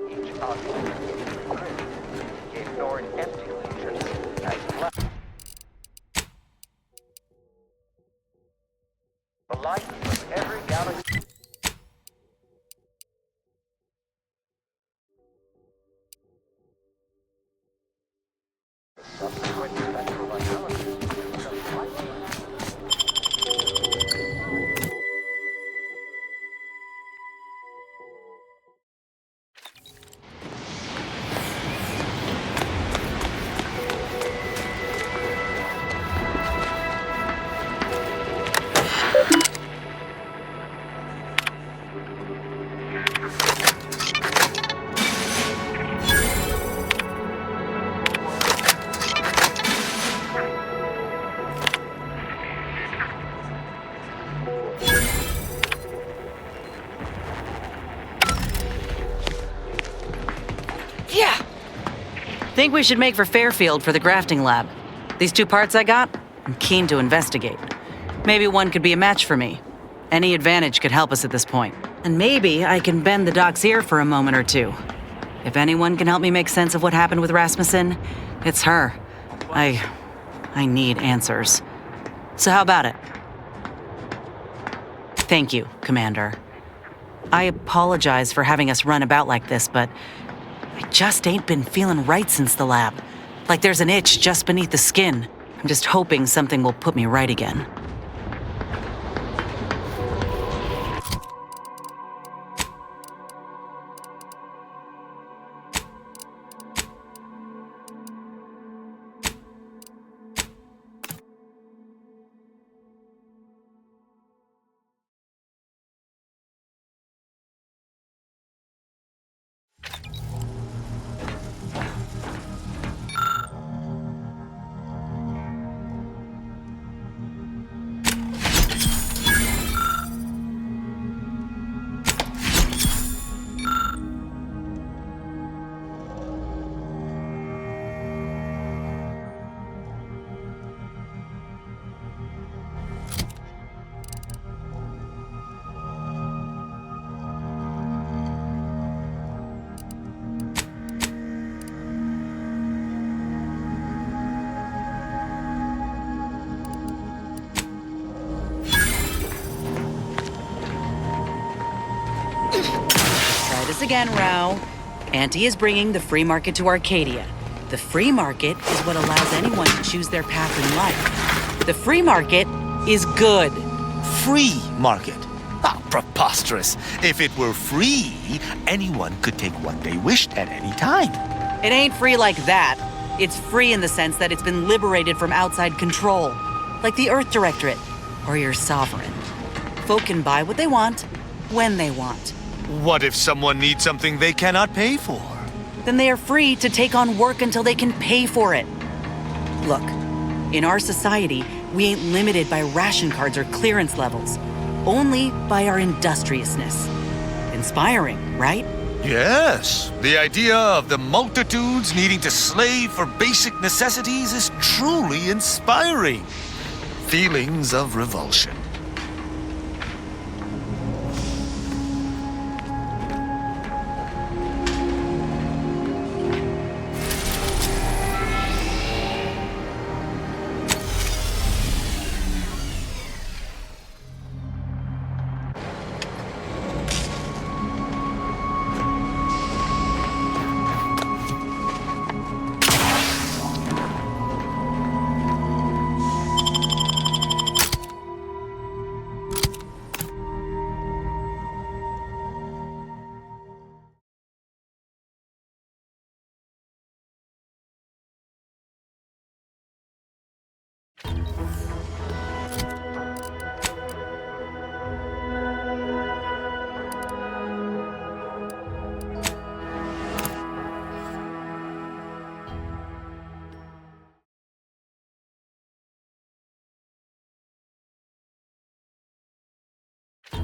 Each object in the grid ignored empty regions as left. The light from every galaxy. Subsequent spectral analysis becomes likely. Think we should make for Fairfield for the grafting lab. These 2 parts I got, I'm keen to investigate. Maybe one could be a match for me. Any advantage could help us at this point. And maybe I can bend the doc's ear for a moment or two. If anyone can help me make sense of what happened with Rasmussen, it's her. I need answers. So how about it? Thank you, Commander. I apologize for having us run about like this, but I just ain't been feeling right since the lab. Like there's an itch just beneath the skin. I'm just hoping something will put me right again. Again, Rao. Auntie is bringing the free market to Arcadia. The free market is what allows anyone to choose their path in life. The free market is good. Free market? Ah, preposterous. If it were free, anyone could take what they wished at any time. It ain't free like that. It's free in the sense that it's been liberated from outside control. Like the Earth Directorate, or your sovereign. Folk can buy what they want, when they want. What if someone needs something they cannot pay for? Then they are free to take on work until they can pay for it. Look, in our society, we ain't limited by ration cards or clearance levels, only by our industriousness. Inspiring, right? Yes. The idea of the multitudes needing to slave for basic necessities is truly inspiring. Feelings of revulsion.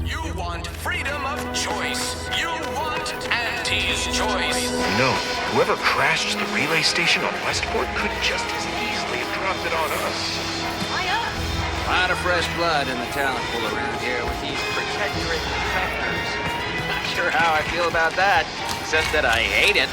You want freedom of choice. You want Auntie's choice. No, whoever crashed the relay station on Westport could just as easily have dropped it on us. Why us? A lot of fresh blood in the talent pool around here with these protectorate defectors. Not sure how I feel about that. except that I hate it.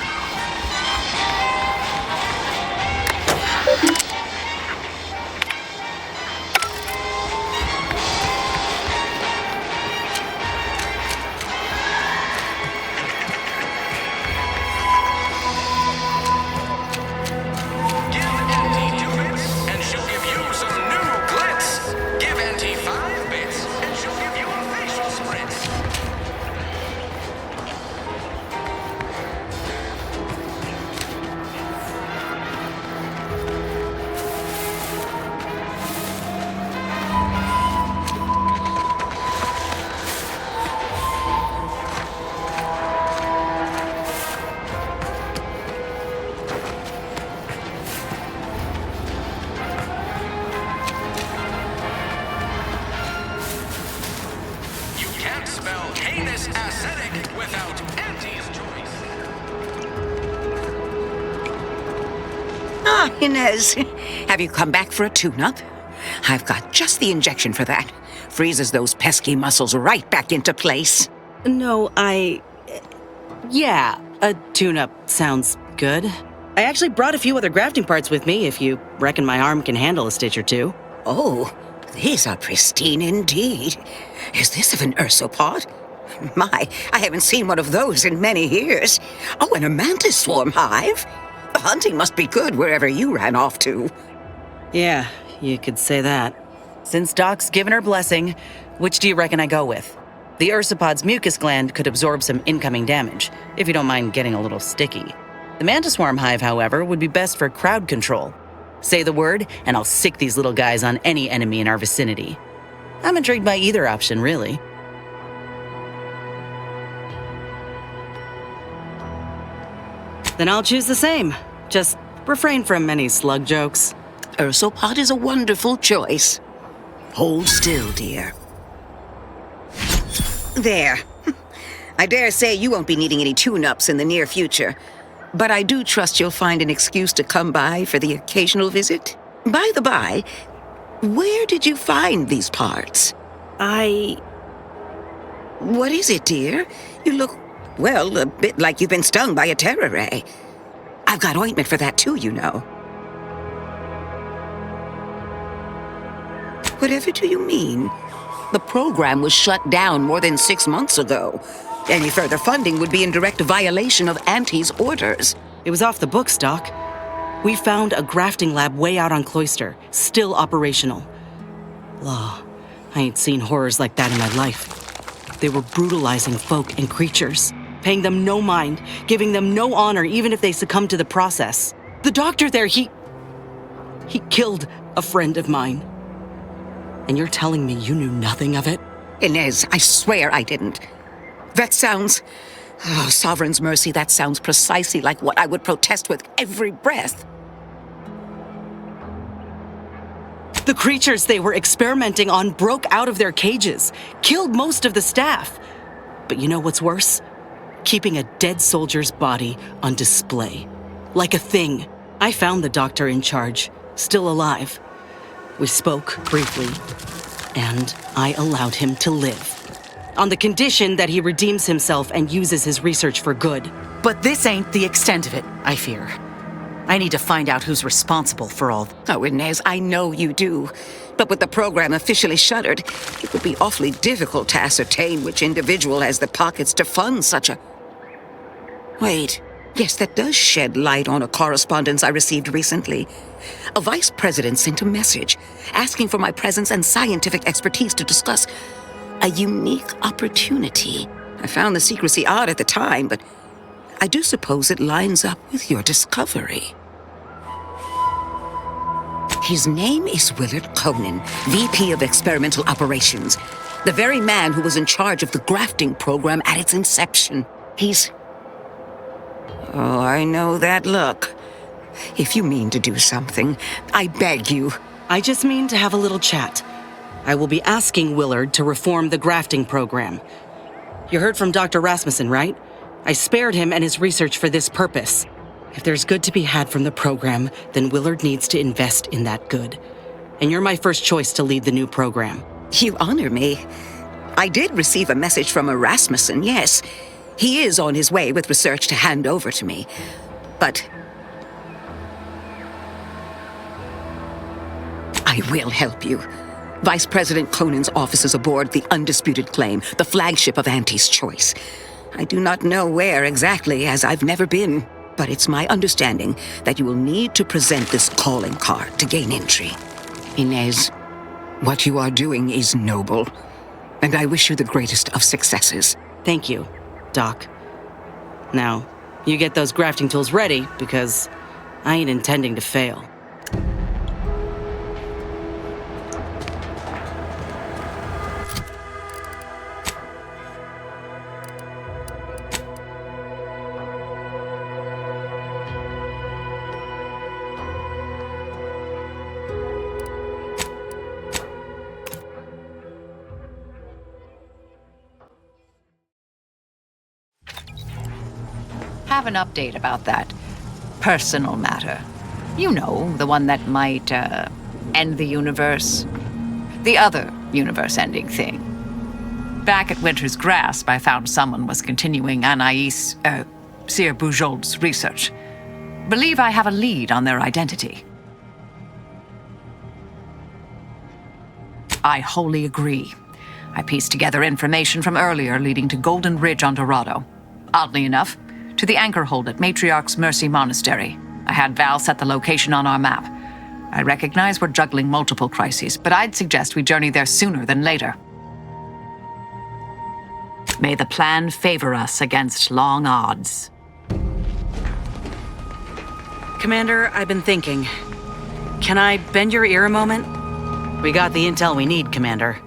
Ah, Inez, have you come back for a tune-up? I've got just the injection for that. Freezes those pesky muscles right back into place. No, yeah, a tune-up sounds good. I actually brought a few other grafting parts with me if you reckon my arm can handle a stitch or two. Oh, these are pristine indeed. Is this of an ursopod? My, I haven't seen one of those in many years. Oh, and a mantis swarm hive. Hunting must be good wherever you ran off to. Yeah, you could say that. Since Doc's given her blessing, which do you reckon I go with? The ursopod's mucus gland could absorb some incoming damage, if you don't mind getting a little sticky. The mantis swarm hive, however, would be best for crowd control. Say the word, and I'll sick these little guys on any enemy in our vicinity. I'm intrigued by either option, really. Then I'll choose the same. Just refrain from any slug jokes. Ursopod is a wonderful choice. Hold still, dear. There. I dare say you won't be needing any tune-ups in the near future. But I do trust you'll find an excuse to come by for the occasional visit. By the by, where did you find these parts? What is it, dear? You look, well, a bit like you've been stung by a terror ray. I've got ointment for that too, you know. Whatever do you mean? The program was shut down more than 6 months ago. Any further funding would be in direct violation of Auntie's orders. It was off the books, Doc. We found a grafting lab way out on Cloister, still operational. Law, I ain't seen horrors like that in my life. They were brutalizing folk and creatures, paying them no mind, giving them no honor even if they succumbed to the process. The doctor there, he killed a friend of mine. And you're telling me you knew nothing of it? Inez, I swear I didn't. That sounds... Oh, Sovereign's mercy, that sounds precisely like what I would protest with every breath. The creatures they were experimenting on broke out of their cages, killed most of the staff. But you know what's worse? Keeping a dead soldier's body on display. Like a thing. I found the doctor in charge, still alive. We spoke briefly, and I allowed him to live. On the condition that he redeems himself and uses his research for good. But this ain't the extent of it, I fear. I need to find out who's responsible for all. Oh, Inez, I know you do. But with the program officially shuttered, it would be awfully difficult to ascertain which individual has the pockets to fund such a... Wait. Yes, that does shed light on a correspondence I received recently. A vice president sent a message asking for my presence and scientific expertise to discuss a unique opportunity. I found the secrecy odd at the time, but I do suppose it lines up with your discovery. His name is Willard Conan, VP of Experimental Operations, the very man who was in charge of the grafting program at its inception. He's... Oh, I know that look. If you mean to do something, I beg you. I just mean to have a little chat. I will be asking Willard to reform the grafting program. You heard from Dr. Rasmussen, right? I spared him and his research for this purpose. If there's good to be had from the program, then Willard needs to invest in that good. And you're my first choice to lead the new program. You honor me. I did receive a message from a Rasmussen, yes. He is on his way with research to hand over to me. But I will help you. Vice President Conan's office is aboard the Undisputed Claim, the flagship of Auntie's Choice. I do not know where exactly, as I've never been, but it's my understanding that you will need to present this calling card to gain entry. Inez, what you are doing is noble, and I wish you the greatest of successes. Thank you, Doc. Now, you get those grafting tools ready, because I ain't intending to fail. Have an update about that personal matter. You know, the one that might, end the universe. The other universe-ending thing. Back at Winter's Grasp, I found someone was continuing Anaïs, Sir Bujold's research. Believe I have a lead on their identity. I wholly agree. I pieced together information from earlier leading to Golden Ridge on Dorado. Oddly enough, to the anchor hold at Matriarch's Mercy Monastery. I had Val set the location on our map. I recognize we're juggling multiple crises, but I'd suggest we journey there sooner than later. May the plan favor us against long odds. Commander, I've been thinking. Can I bend your ear a moment? We got the intel we need, Commander.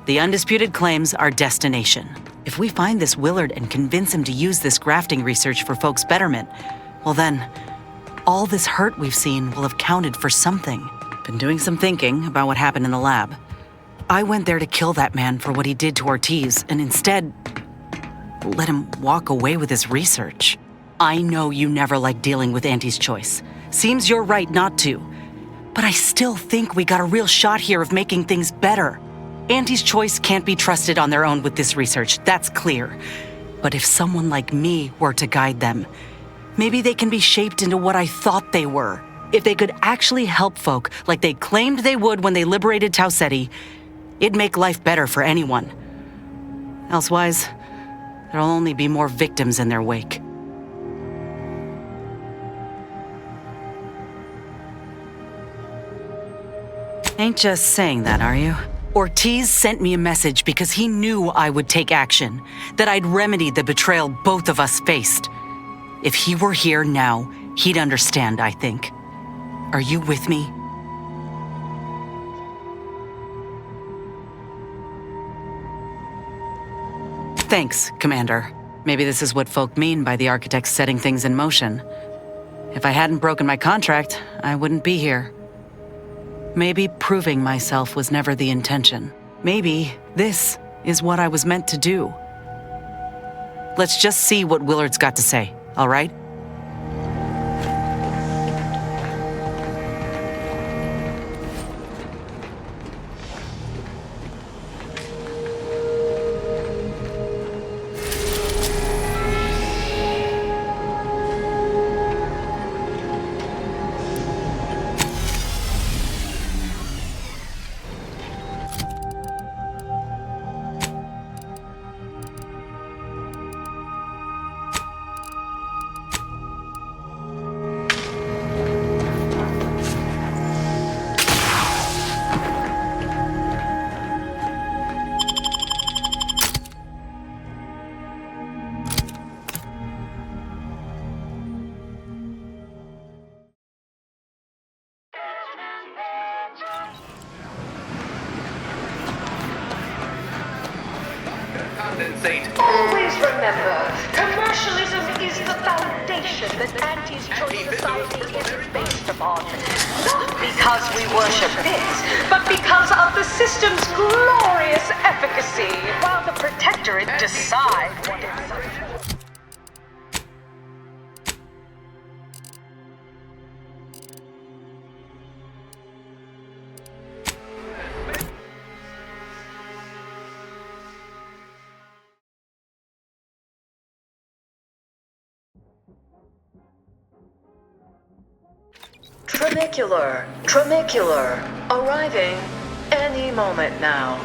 The Undisputed Claim's our destination. If we find this Willard and convince him to use this grafting research for folks' betterment, well then, all this hurt we've seen will have counted for something. Been doing some thinking about what happened in the lab. I went there to kill that man for what he did to Ortiz, and instead, let him walk away with his research. I know you never liked dealing with Auntie's Choice. Seems you're right not to. But I still think we got a real shot here of making things better. Auntie's Choice can't be trusted on their own with this research, that's clear. But if someone like me were to guide them, maybe they can be shaped into what I thought they were. If they could actually help folk like they claimed they would when they liberated Tau Ceti, it'd make life better for anyone. Elsewise, there'll only be more victims in their wake. Ain't just saying that, are you? Ortiz sent me a message because he knew I would take action, that I'd remedy the betrayal both of us faced. If he were here now, he'd understand, I think. Are you with me? Thanks, Commander. Maybe this is what folk mean by the architects setting things in motion. If I hadn't broken my contract, I wouldn't be here. Maybe proving myself was never the intention. Maybe this is what I was meant to do. Let's just see what Willard's got to say, all right? Always remember, commercialism is the foundation that Auntie's Choice Society is based upon. Not because we worship this, but because of the system's glorious efficacy, while the Protectorate decide what is Tramicular, arriving any moment now.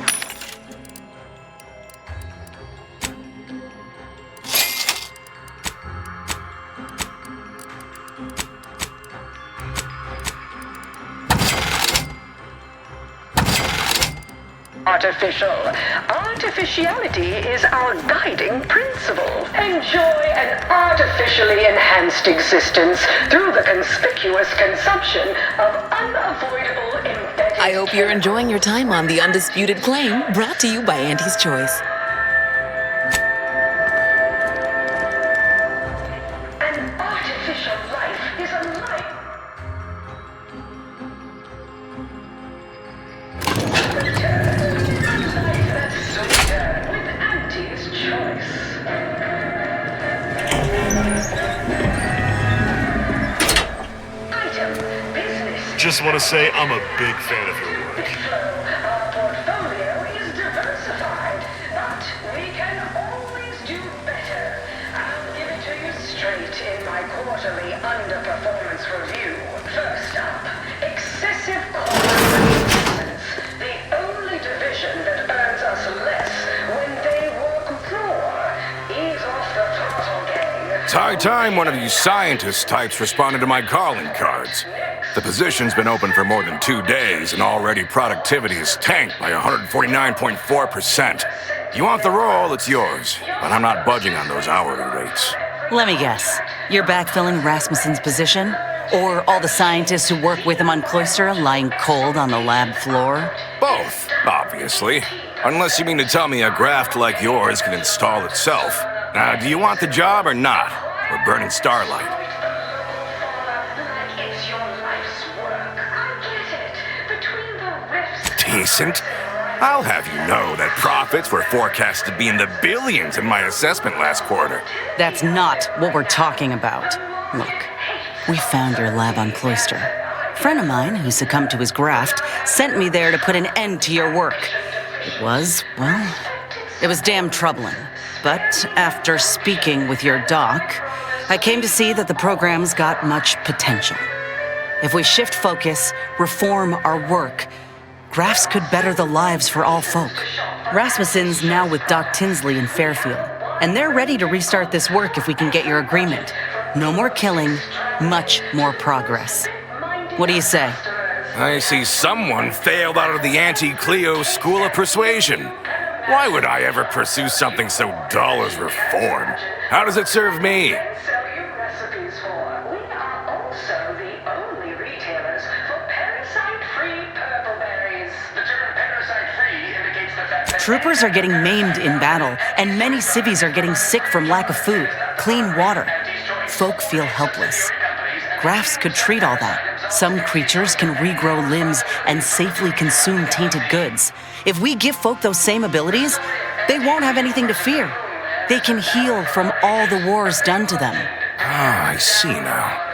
Artificiality is our guiding principle. Enjoy an artificially enhanced existence through the conspicuous consumption of unavoidable embedded... I hope you're enjoying your time on The Undisputed Claim, brought to you by Auntie's Choice. An artificial life is a life... Just want to say I'm a big fan of your work. Our portfolio is diversified, but we can always do better. I'll give it to you straight in my quarterly underperformance review. First up, excessive corporate the only division that earns us less when they work more. Ease off the throttle, gang. It's high time one of you scientist types responded to my calling cards. The position's been open for more than 2 days, and already productivity is tanked by 149.4%. You want the role, it's yours, but I'm not budging on those hourly rates. Let me guess. You're backfilling Rasmussen's position? Or all the scientists who work with him on Cloister lying cold on the lab floor? Both, obviously. Unless you mean to tell me a graft like yours can install itself. Now, do you want the job or not? We're burning starlight. Decent. I'll have you know that profits were forecast to be in the billions in my assessment last quarter. That's not what we're talking about. Look, we found your lab on Cloister. A friend of mine who succumbed to his graft sent me there to put an end to your work. It was damn troubling. But after speaking with your doc, I came to see that the program's got much potential. If we shift focus, reform our work, grafts could better the lives for all folk. Rasmussen's now with Doc Tinsley in Fairfield, and they're ready to restart this work if we can get your agreement. No more killing, much more progress. What do you say? I see someone failed out of the anti-Cleo School of Persuasion. Why would I ever pursue something so dull as reform? How does it serve me? Troopers are getting maimed in battle, and many civvies are getting sick from lack of food, clean water. Folk feel helpless. Grafts could treat all that. Some creatures can regrow limbs and safely consume tainted goods. If we give folk those same abilities, they won't have anything to fear. They can heal from all the wars done to them. Ah, I see now.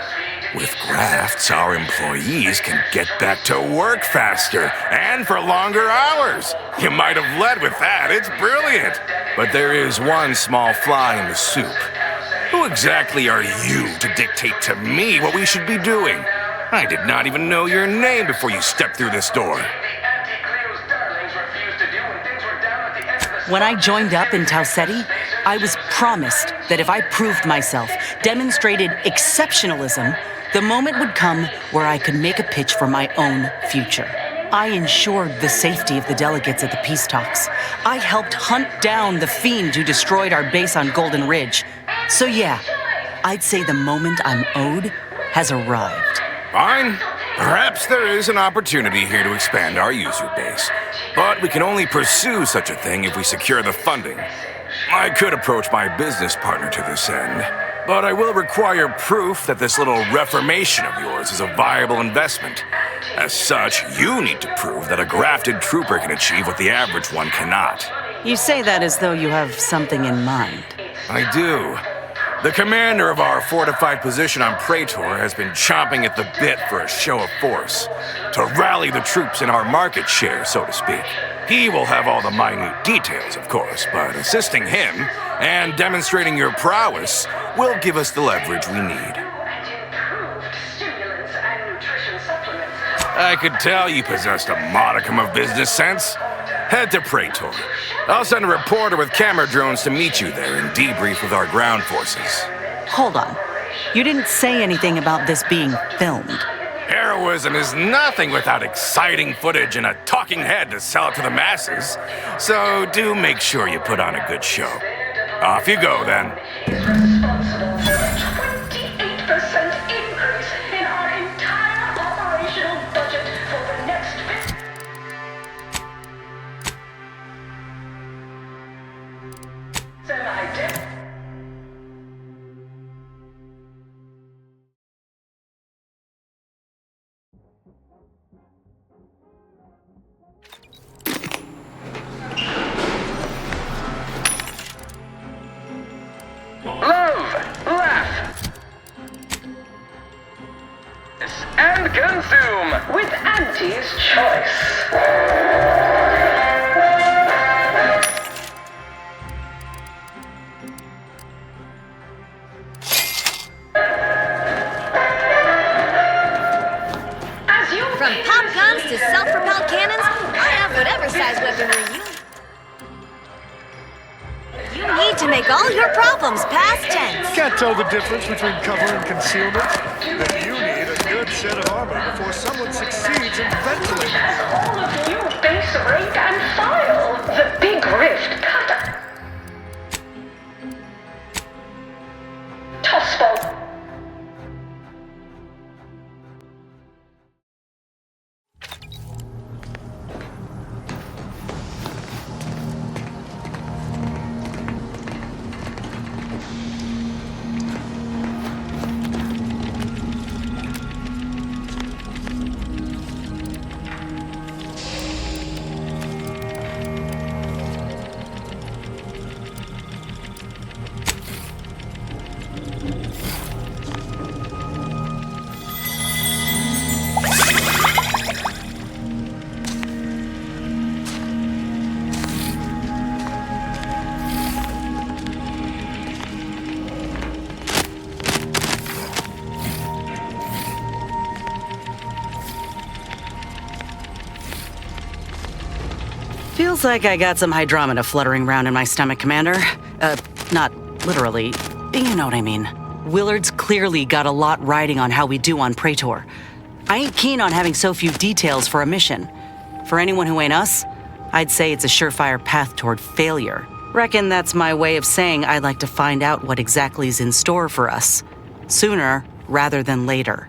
With grafts, our employees can get back to work faster and for longer hours. You might have led with that. It's brilliant. But there is one small fly in the soup. Who exactly are you to dictate to me what we should be doing? I did not even know your name before you stepped through this door. When I joined up in Tau Ceti, I was promised that if I proved myself, demonstrated exceptionalism, the moment would come where I could make a pitch for my own future. I ensured the safety of the delegates at the peace talks. I helped hunt down the fiend who destroyed our base on Golden Ridge. So yeah, I'd say the moment I'm owed has arrived. Fine. Perhaps there is an opportunity here to expand our user base. But we can only pursue such a thing if we secure the funding. I could approach my business partner to this end, but I will require proof that this little reformation of yours is a viable investment. As such, you need to prove that a grafted trooper can achieve what the average one cannot. You say that as though you have something in mind. I do. The commander of our fortified position on Praetor has been chomping at the bit for a show of force, to rally the troops in our market share, so to speak. He will have all the minute details, of course, but assisting him and demonstrating your prowess will give us the leverage we need. I could tell you possessed a modicum of business sense. Head to Praetor. I'll send a reporter with camera drones to meet you there and debrief with our ground forces. Hold on. You didn't say anything about this being filmed. Heroism is nothing without exciting footage and a talking head to sell it to the masses. So do make sure you put on a good show. Off you go, then. Responsible for a 28% increase in our entire operational budget for the next 50. I did. Love, laugh, and consume with Auntie's Choice. From pop guns to self-propelled cannons, I have whatever size weaponry you need to make all your problems past tense. Can't tell the difference between cover and concealment? Then you need a good set of armor before someone succeeds in ventilating you. All of you base rank and file. The Big Rift Cutter. Tossball. Feels like I got some hydromina fluttering around in my stomach, Commander. Not literally. You know what I mean. Willard's clearly got a lot riding on how we do on Praetor. I ain't keen on having so few details for a mission. For anyone who ain't us, I'd say it's a surefire path toward failure. Reckon that's my way of saying I'd like to find out what exactly is in store for us. Sooner rather than later.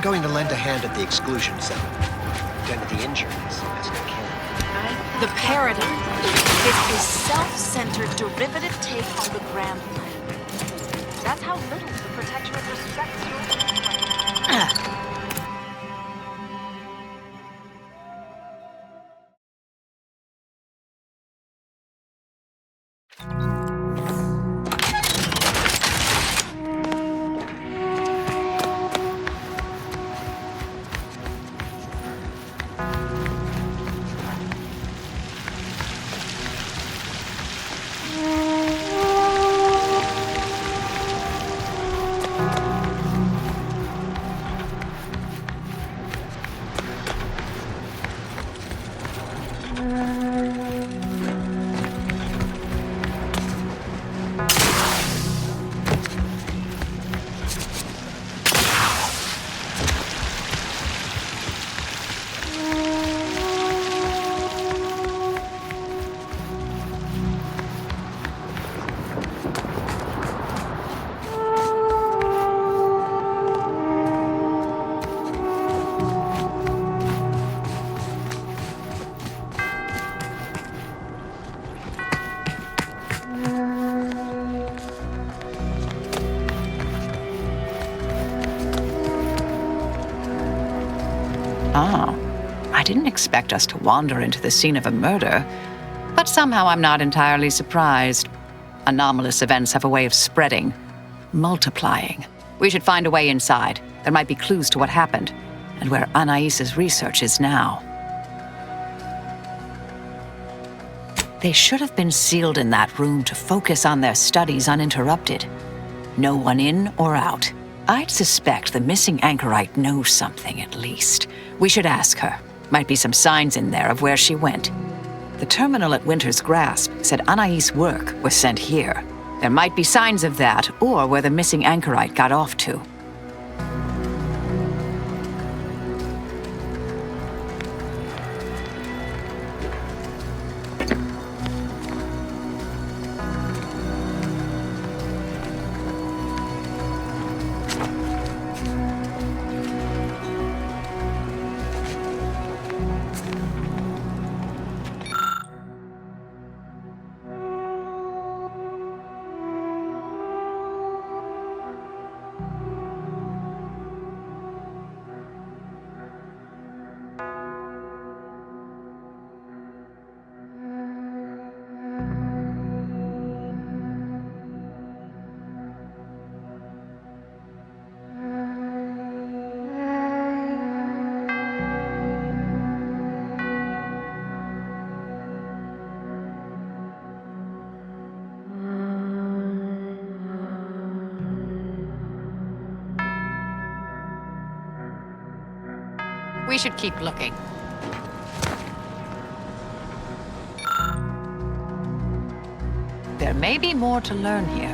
going to lend a hand at the exclusion zone. Tend to the injuries as I can. The paradigm is a self-centered derivative take on the grand plan. That's how little the Protectorate respects your Oh, I didn't expect us to wander into the scene of a murder, but somehow I'm not entirely surprised. Anomalous events have a way of spreading, multiplying. We should find a way inside. There might be clues to what happened, and where Anais's research is now. They should have been sealed in that room to focus on their studies uninterrupted. No one in or out. I'd suspect the missing anchorite knows something, at least. We should ask her. Might be some signs in there of where she went. The terminal at Winter's Grasp said Anais' work was sent here. There might be signs of that, or where the missing anchorite got off to. We should keep looking. There may be more to learn here.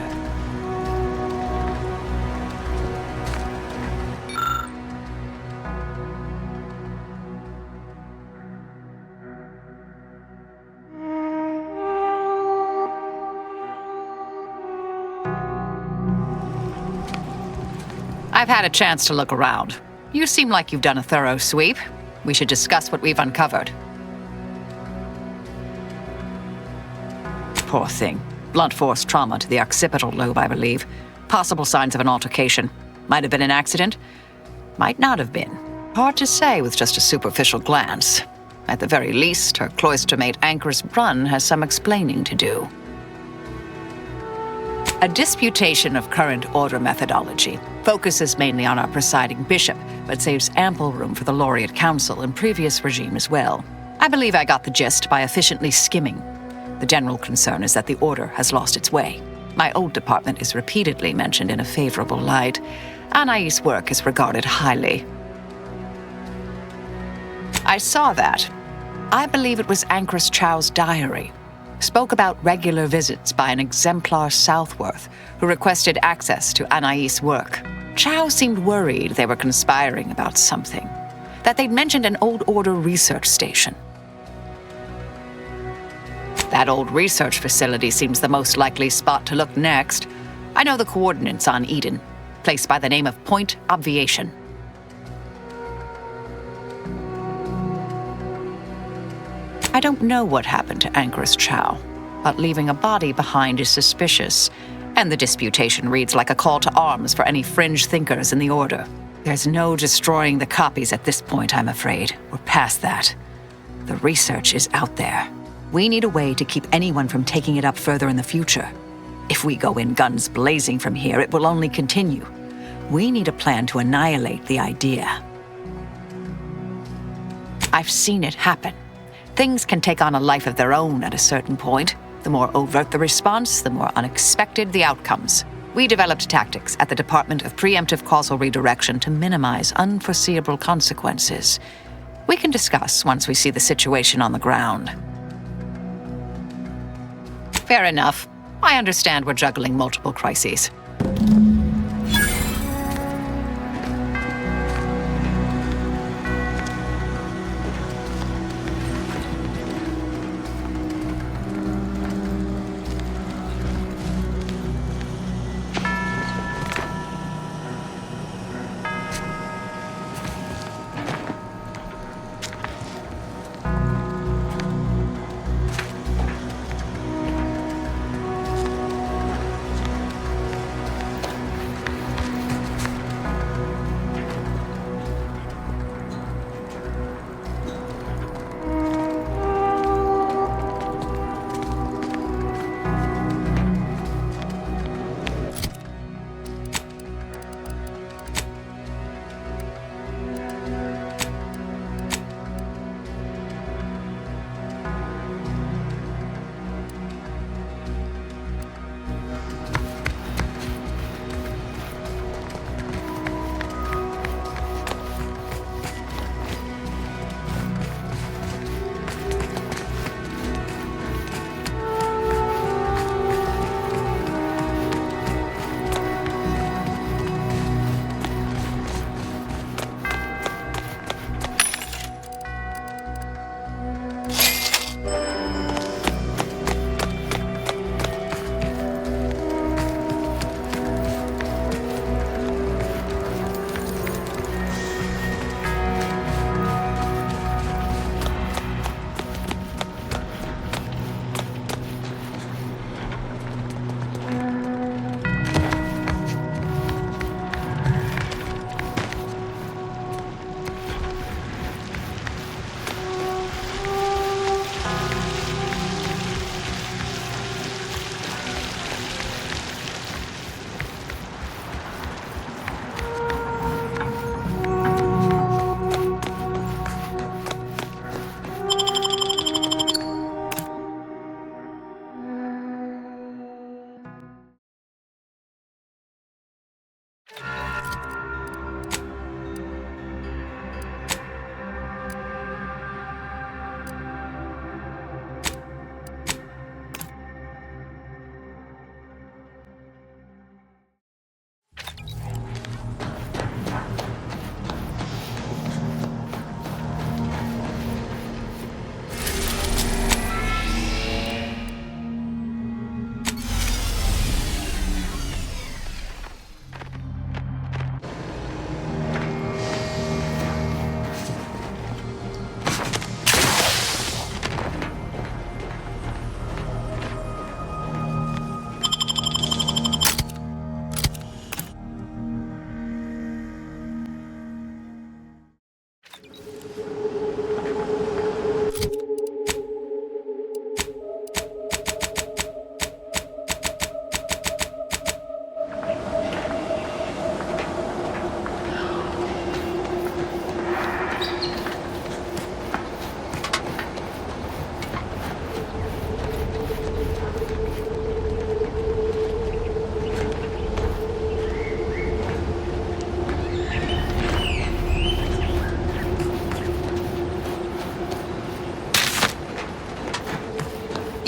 I've had a chance to look around. You seem like you've done a thorough sweep. We should discuss what we've uncovered. Poor thing. Blunt force trauma to the occipital lobe, I believe. Possible signs of an altercation. Might have been an accident. Might not have been. Hard to say with just a superficial glance. At the very least, her cloistermate Anchor's Brunn has some explaining to do. A disputation of current order methodology focuses mainly on our presiding bishop, but saves ample room for the laureate council and previous regime as well. I believe I got the gist by efficiently skimming. The general concern is that the order has lost its way. My old department is repeatedly mentioned in a favorable light. Anais' work is regarded highly. I saw that. I believe it was Anchoress Chow's diary. Spoke about regular visits by an exemplar Southworth who requested access to Anais' work. Chow seemed worried they were conspiring about something, that they'd mentioned an old order research station. That old research facility seems the most likely spot to look next. I know the coordinates on Eden, placed by the name of Point Obviation. I don't know what happened to Anchoress Chow, but leaving a body behind is suspicious, and the disputation reads like a call to arms for any fringe thinkers in the Order. There's no destroying the copies at this point, I'm afraid. We're past that. The research is out there. We need a way to keep anyone from taking it up further in the future. If we go in guns blazing from here, it will only continue. We need a plan to annihilate the idea. I've seen it happen. Things can take on a life of their own at a certain point. The more overt the response, the more unexpected the outcomes. We developed tactics at the Department of Preemptive Causal Redirection to minimize unforeseeable consequences. We can discuss once we see the situation on the ground. Fair enough. I understand we're juggling multiple crises.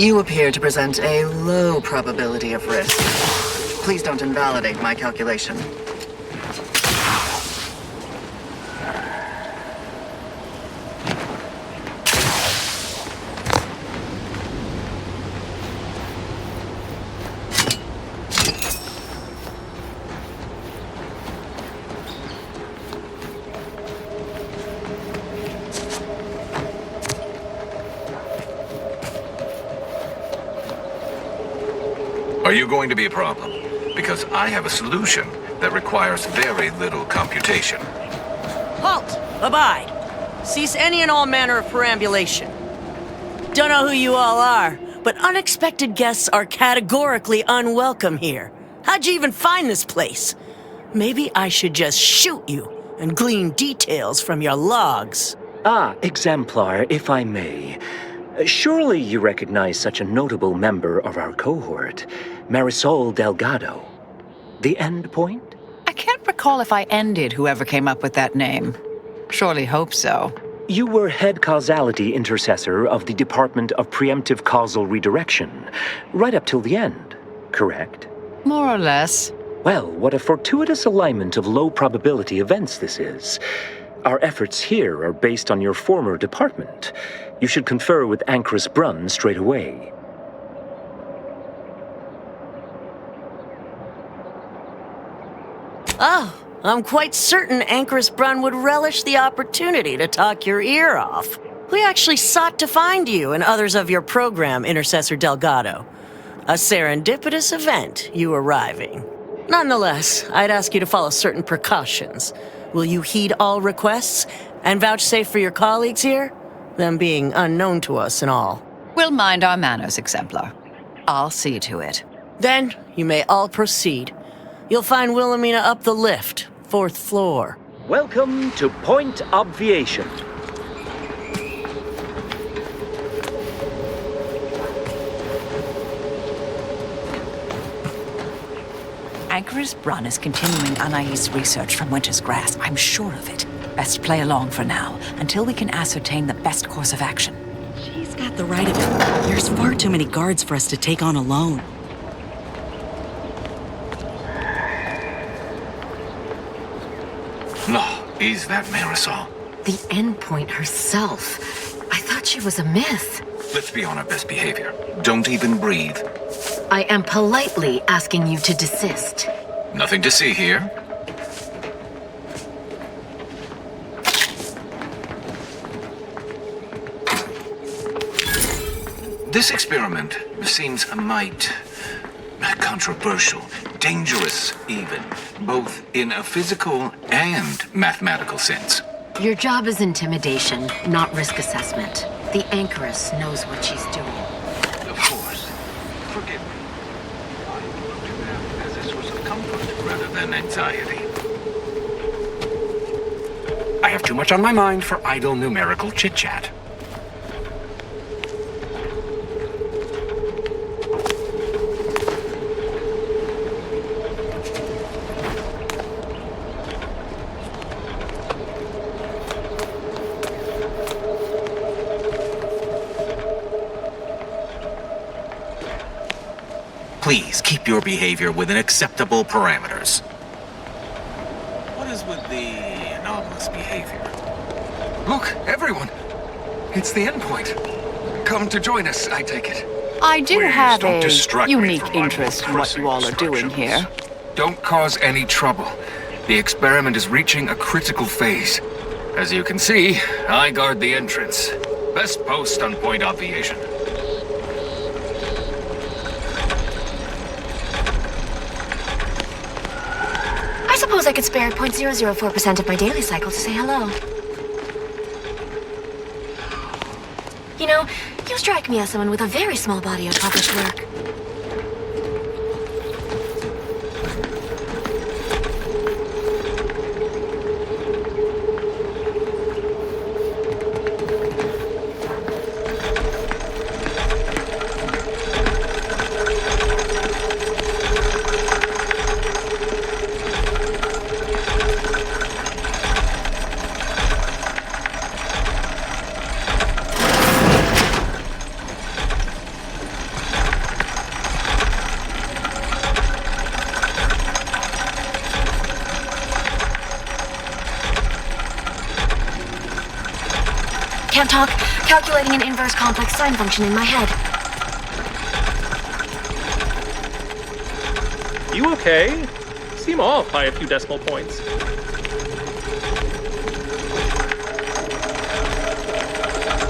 You appear to present a low probability of risk. Please don't invalidate my calculation. Are you going to be a problem? Because I have a solution that requires very little computation. Halt! Abide! Cease any and all manner of perambulation. Don't know who you all are, but unexpected guests are categorically unwelcome here. How'd you even find this place? Maybe I should just shoot you and glean details from your logs. Ah, Exemplar, if I may. Surely you recognize such a notable member of our cohort, Marisol Delgado. The end point? I can't recall if I ended whoever came up with that name. Surely hope so. You were head causality intercessor of the Department of Preemptive Causal Redirection, right up till the end, correct? More or less. Well, what a fortuitous alignment of low probability events this is. Our efforts here are based on your former department. You should confer with Anchorus Brunn straight away. Oh, I'm quite certain Anchorus Brunn would relish the opportunity to talk your ear off. We actually sought to find you and others of your program, Intercessor Delgado. A serendipitous event, you arriving. Nonetheless, I'd ask you to follow certain precautions. Will you heed all requests and vouchsafe for your colleagues here? Them being unknown to us and all. We'll mind our manners, Exemplar. I'll see to it. Then, you may all proceed. You'll find Wilhelmina up the lift, 4th floor. Welcome to Point Obviation. Anchorus Brunn is continuing Anais' research from Winter's Grass. I'm sure of it. Best play along for now, until we can ascertain the best course of action. She's got the right of it. There's far too many guards for us to take on alone. No, is that Marisol? The endpoint herself. I thought she was a myth. Let's be on our best behavior. Don't even breathe. I am politely asking you to desist. Nothing to see here. This experiment seems a mite controversial, dangerous even, both in a physical and mathematical sense. Your job is intimidation, not risk assessment. The Anchoress knows what she's doing. Of course. Forgive me. I looked to them as a source of comfort rather than anxiety. I have too much on my mind for idle numerical chit-chat. Please keep your behavior within acceptable parameters. What is with the anomalous behavior? Look, everyone! It's the endpoint. Come to join us, I take it. I do Please have don't a distract me unique from my interest in what you all are doing here. Don't cause any trouble. The experiment is reaching a critical phase. As you can see, I guard the entrance. Best post on point obviation. I suppose I could spare 0.004% of my daily cycle to say hello. You know, you strike me as someone with a very small body of published work. Can't talk. Calculating an inverse complex sine function in my head. You okay? Seem off by a few decimal points.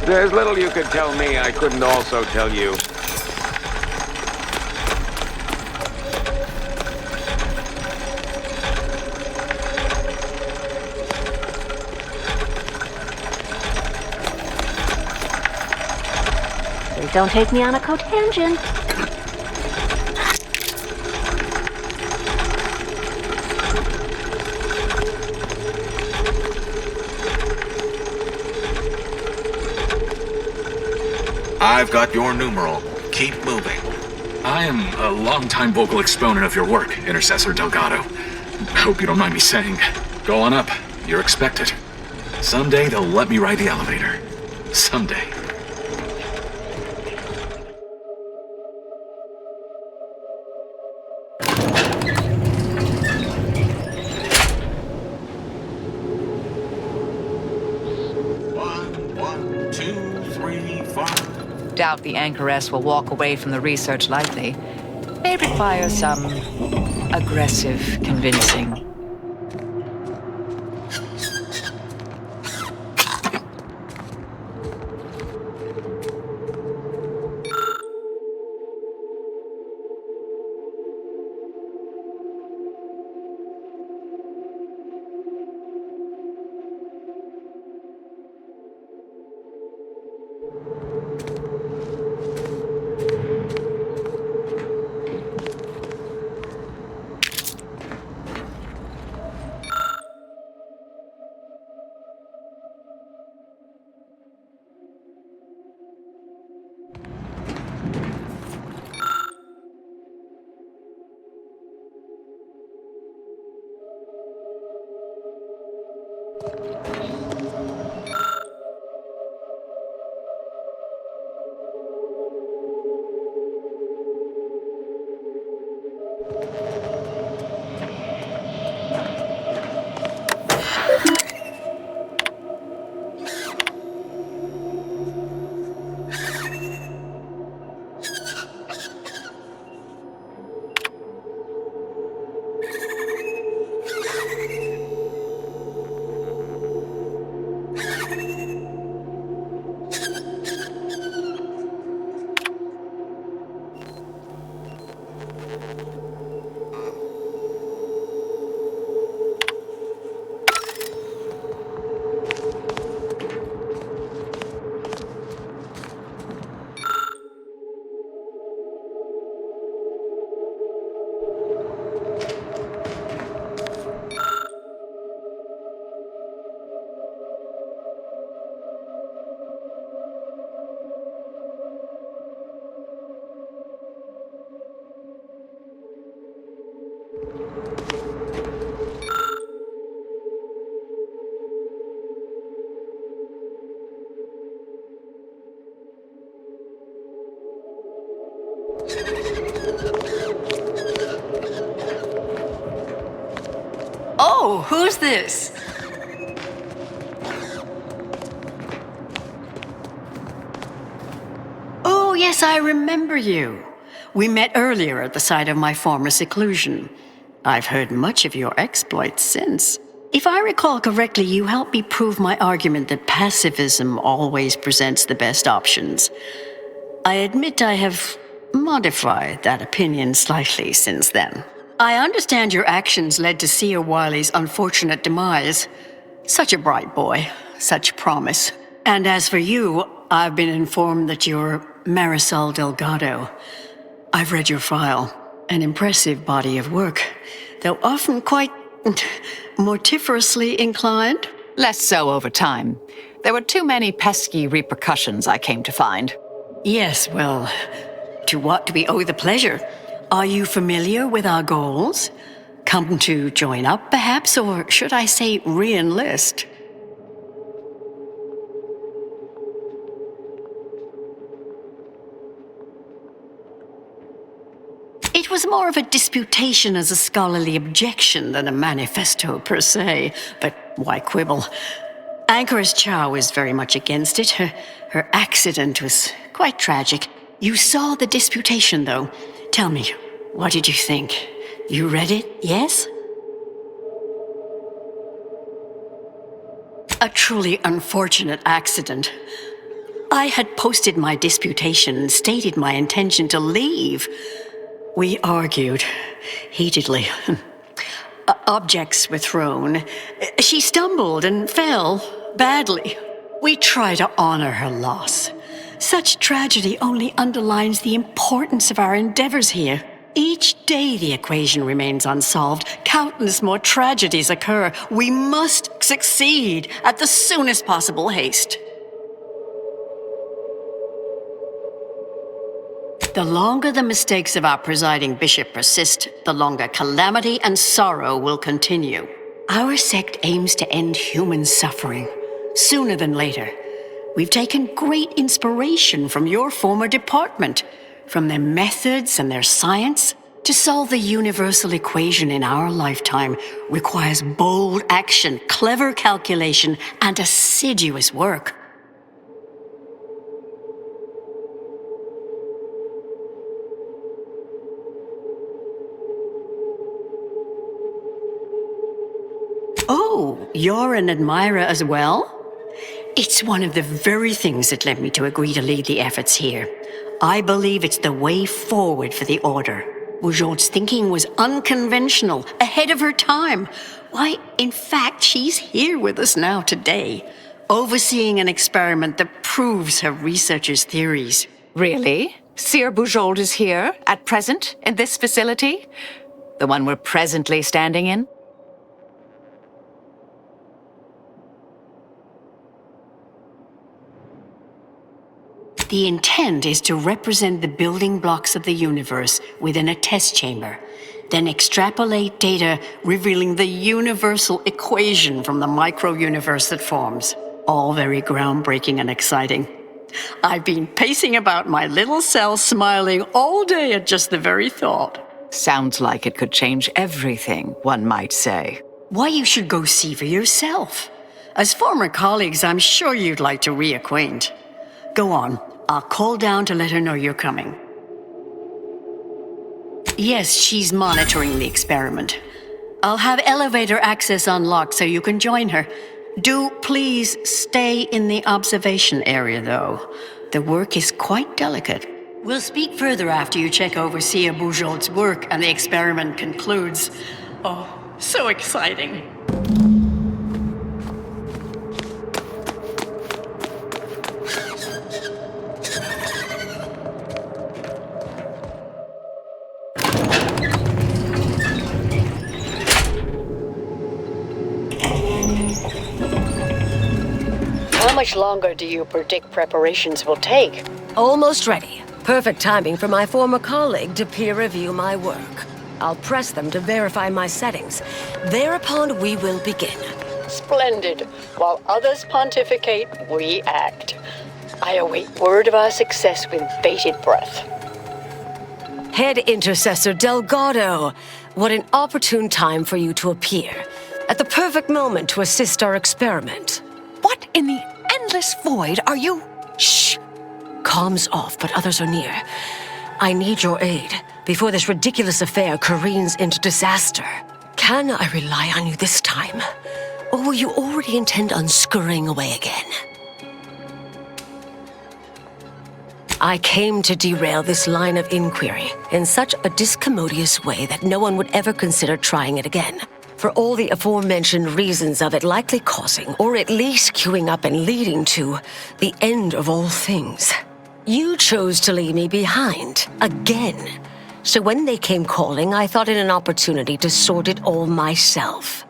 There's little you could tell me I couldn't also tell you. don't take me on a cotangent. I've got your numeral. Keep moving. I am a longtime vocal exponent of your work, Intercessor Delgado. Hope you don't mind me saying. Go on up. You're expected. Someday they'll let me ride the elevator. Someday. Doubt the Anchoress will walk away from the research lightly. May require some aggressive convincing. Oh, who's this? Oh, yes, I remember you. We met earlier at the site of my former seclusion. I've heard much of your exploits since. If I recall correctly, you helped me prove my argument that pacifism always presents the best options. I admit I have modified that opinion slightly since then. I understand your actions led to Seer Wiley's unfortunate demise. Such a bright boy, such promise. And as for you, I've been informed that you're Marisol Delgado. I've read your file. An impressive body of work, though often quite mortiferously inclined. Less so over time. There were too many pesky repercussions, I came to find. Yes, well, to what do we owe the pleasure? Are you familiar with our goals? Come to join up, perhaps, or should I say re-enlist? It was more of a disputation as a scholarly objection than a manifesto per se, but why quibble? Anchoress Chow is very much against it. Her accident was quite tragic. You saw the disputation, though. Tell me, what did you think? You read it, yes? A truly unfortunate accident. I had posted my disputation and stated my intention to leave. We argued heatedly. Objects were thrown. She stumbled and fell badly. We try to honor her loss. Such tragedy only underlines the importance of our endeavors here. Each day the equation remains unsolved, countless more tragedies occur. We must succeed at the soonest possible haste. The longer the mistakes of our presiding bishop persist, the longer calamity and sorrow will continue. Our sect aims to end human suffering, sooner than later. We've taken great inspiration from your former department, from their methods and their science. To solve the universal equation in our lifetime requires bold action, clever calculation, and assiduous work. Oh, you're an admirer as well? It's one of the very things that led me to agree to lead the efforts here. I believe it's the way forward for the Order. Bujold's thinking was unconventional, ahead of her time. Why, in fact, she's here with us now today, overseeing an experiment that proves her researchers' theories. Really? Seer Bujold is here, at present, in this facility? The one we're presently standing in? The intent is to represent the building blocks of the universe within a test chamber, then extrapolate data revealing the universal equation from the micro-universe that forms. All very groundbreaking and exciting. I've been pacing about my little cell smiling all day at just the very thought. Sounds like it could change everything, one might say. Why, you should go see for yourself. As former colleagues, I'm sure you'd like to reacquaint. Go on. I'll call down to let her know you're coming. Yes, she's monitoring the experiment. I'll have elevator access unlocked so you can join her. Do please stay in the observation area, though. The work is quite delicate. We'll speak further after you check over Seer Bujold's work and the experiment concludes. Oh, so exciting. How much longer do you predict preparations will take? Almost ready. Perfect timing for my former colleague to peer review my work. I'll press them to verify my settings. Thereupon, we will begin. Splendid. While others pontificate, we act. I await word of our success with bated breath. Head Intercessor Delgado, what an opportune time for you to appear. At the perfect moment to assist our experiment. What in the endless void are you? Shh. Comms off, but others are near. I need your aid before this ridiculous affair careens into disaster. Can I rely on you this time? Or will you already intend on scurrying away again? I came to derail this line of inquiry in such a discommodious way that no one would ever consider trying it again. For all the aforementioned reasons of it likely causing, or at least queuing up and leading to, the end of all things. You chose to leave me behind, again. So when they came calling, I thought it an opportunity to sort it all myself.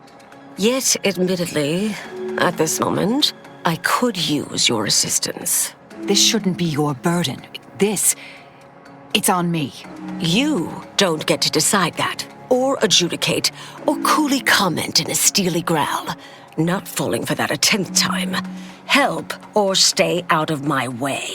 Yet, admittedly, at this moment, I could use your assistance. This shouldn't be your burden. It's on me. You don't get to decide that, or adjudicate, or coolly comment in a steely growl. Not falling for that a 10th time. Help, or stay out of my way.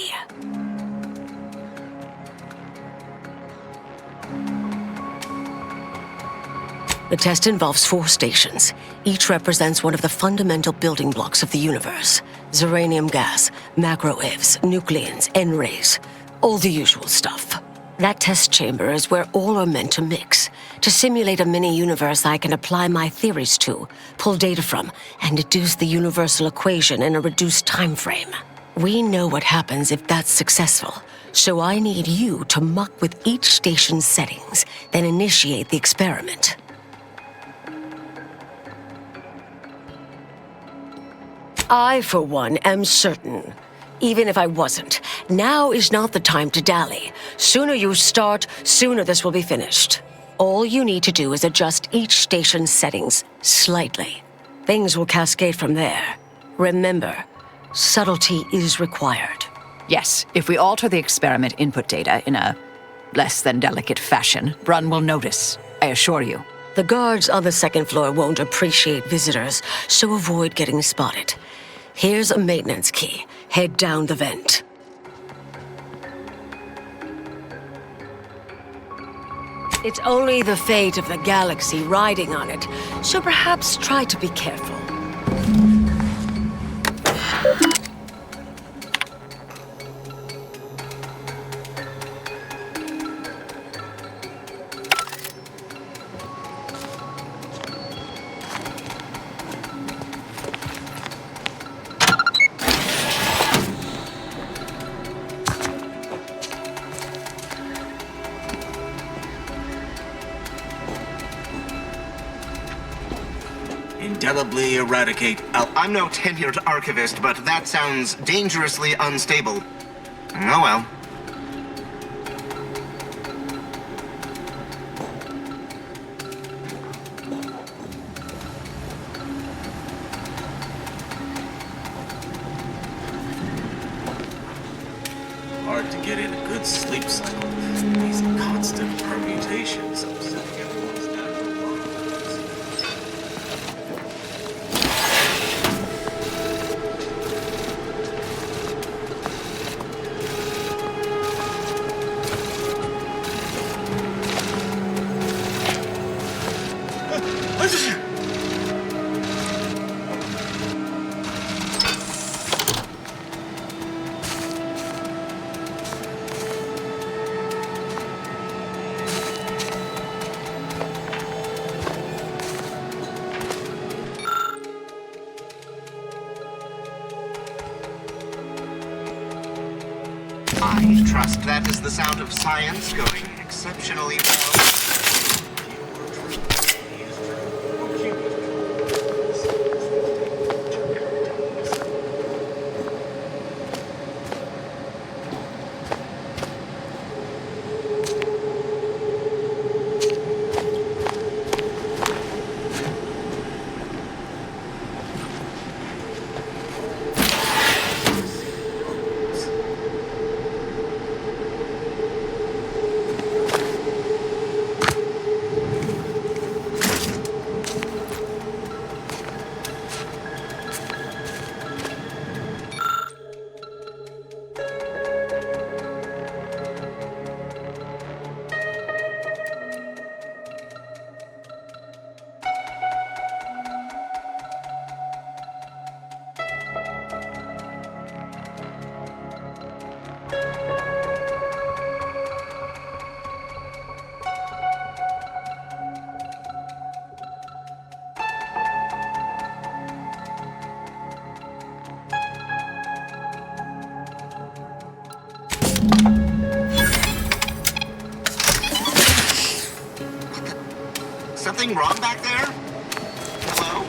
The test involves 4 stations. Each represents one of the fundamental building blocks of the universe. Zeranium gas, macro-ivs, nucleons, N-rays. All the usual stuff. That test chamber is where all are meant to mix. To simulate a mini-universe I can apply my theories to, pull data from, and deduce the universal equation in a reduced time frame. We know what happens if that's successful. So I need you to muck with each station's settings, then initiate the experiment. I, for one, am certain Even if I wasn't, now is not the time to dally. Sooner you start, sooner this will be finished. All you need to do is adjust each station's settings slightly. Things will cascade from there. Remember, subtlety is required. Yes, if we alter the experiment input data in a less than delicate fashion, Brun will notice, I assure you. The guards on the second floor won't appreciate visitors, so avoid getting spotted. Here's a maintenance key. Head down the vent. It's only the fate of the galaxy riding on it, so perhaps try to be careful. Indelibly eradicate. I'm no tenured archivist, but that sounds dangerously unstable. Oh well. Hard to get in a good sleep cycle. These constant permutations of setting everyone's natural clocks. I trust that is the sound of science going exceptionally well. Something wrong back there? Hello?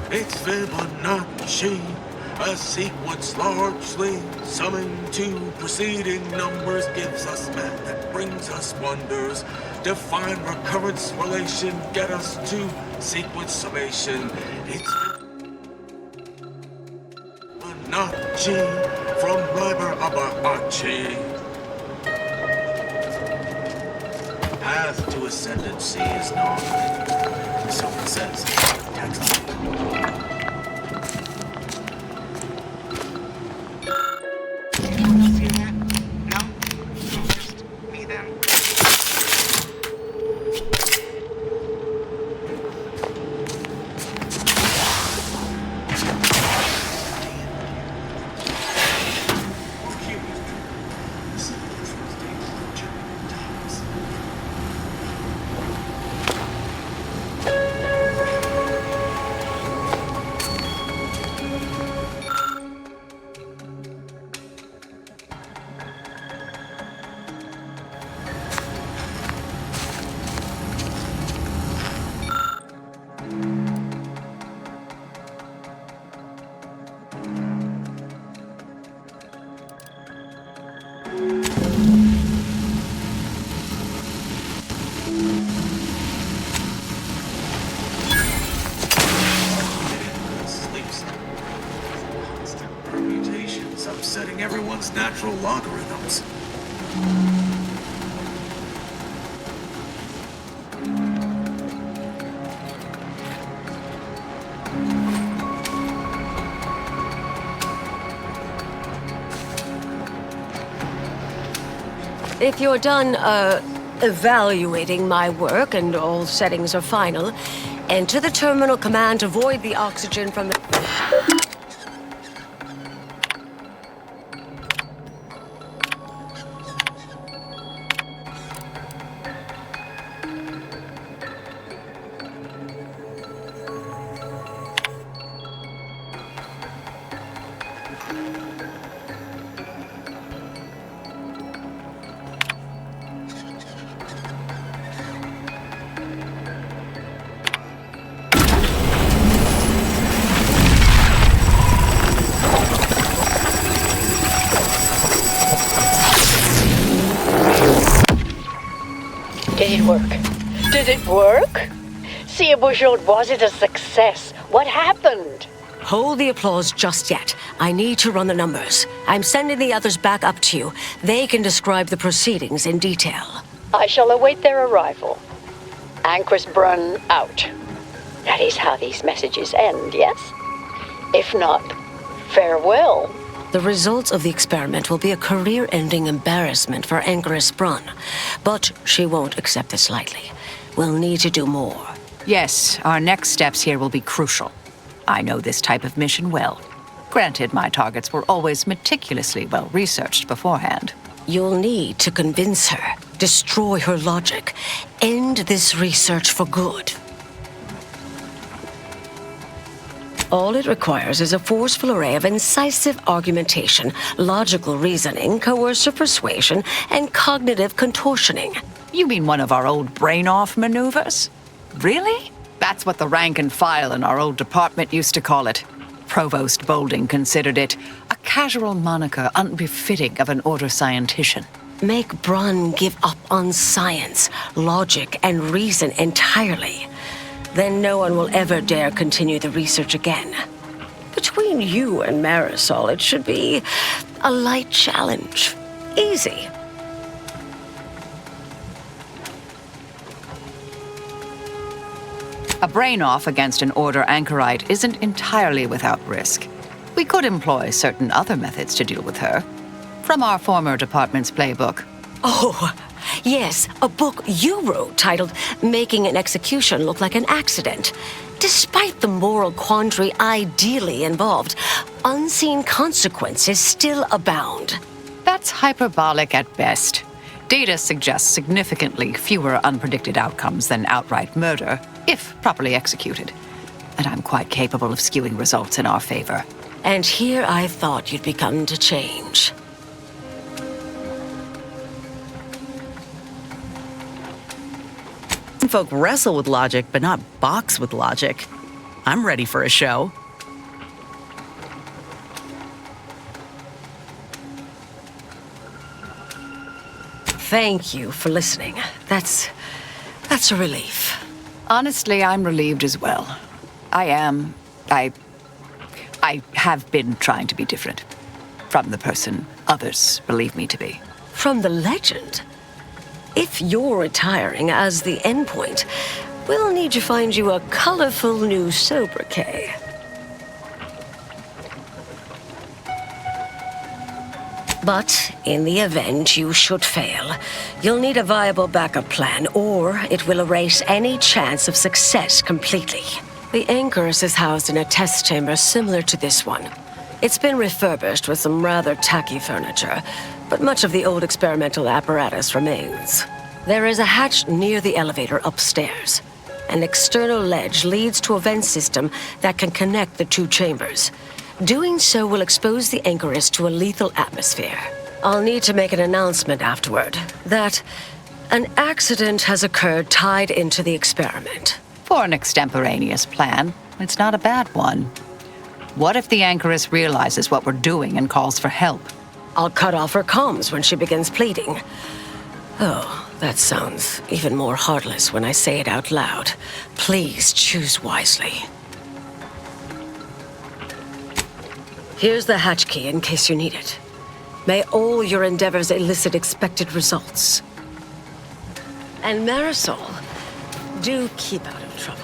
It's Fibonacci, a sequence largely summing to preceding numbers gives us math that brings us wonders. Define recurrence relation, get us to sequence summation. It's Fibonacci from Liber Abahachi. Path path to ascendancy is known. So it says. Text. Upsetting everyone's natural logarithms. If you're done, evaluating my work and all settings are final, enter the terminal command to void the oxygen from the... Did it work? Did it work? See, was it a success? What happened? Hold the applause just yet. I need to run the numbers. I'm sending the others back up to you. They can describe the proceedings in detail. I shall await their arrival. Anchor's Brun out. That is how these messages end, yes? If not, farewell. The results of the experiment will be a career-ending embarrassment for Anchoress Brun. But she won't accept this lightly. We'll need to do more. Yes, our next steps here will be crucial. I know this type of mission well. Granted, my targets were always meticulously well-researched beforehand. You'll need to convince her, destroy her logic, end this research for good. All it requires is a forceful array of incisive argumentation, logical reasoning, coercive persuasion, and cognitive contortioning. You mean one of our old brain-off maneuvers? Really? That's what the rank and file in our old department used to call it. Provost Bolding considered it a casual moniker unbefitting of an order scientician. Make Brun give up on science, logic, and reason entirely. Then no one will ever dare continue the research again. Between you and Marisol, it should be a light challenge. Easy. A brain-off against an Order anchorite isn't entirely without risk. We could employ certain other methods to deal with her. From our former department's playbook. Oh, yes, a book you wrote titled Making an Execution Look Like an Accident. Despite the moral quandary ideally involved, unseen consequences still abound. That's hyperbolic at best. Data suggests significantly fewer unpredicted outcomes than outright murder, if properly executed. And I'm quite capable of skewing results in our favor. And here I thought you'd begun to change. Folk wrestle with logic, but not box with logic. I'm ready for a show. Thank you for listening. That's a relief. Honestly, I'm relieved as well. I have been trying to be different. From the person others believe me to be. From the legend? if you're retiring as the endpoint, we'll need to find you a colorful new sobriquet. But in the event you should fail, you'll need a viable backup plan, or it will erase any chance of success completely. The Anchorus is housed in a test chamber similar to this one. It's been refurbished with some rather tacky furniture, but much of the old experimental apparatus remains. There is a hatch near the elevator upstairs. An external ledge leads to a vent system that can connect the two chambers. Doing so will expose the Anchorus to a lethal atmosphere. I'll need to make an announcement afterward that an accident has occurred tied into the experiment. For an extemporaneous plan, it's not a bad one. What if the Anchorus realizes what we're doing and calls for help? I'll cut off her comms when she begins pleading. Oh, that sounds even more heartless when I say it out loud. Please choose wisely. Here's the hatch key in case you need it. May all your endeavors elicit expected results. And Marisol, do keep out of trouble.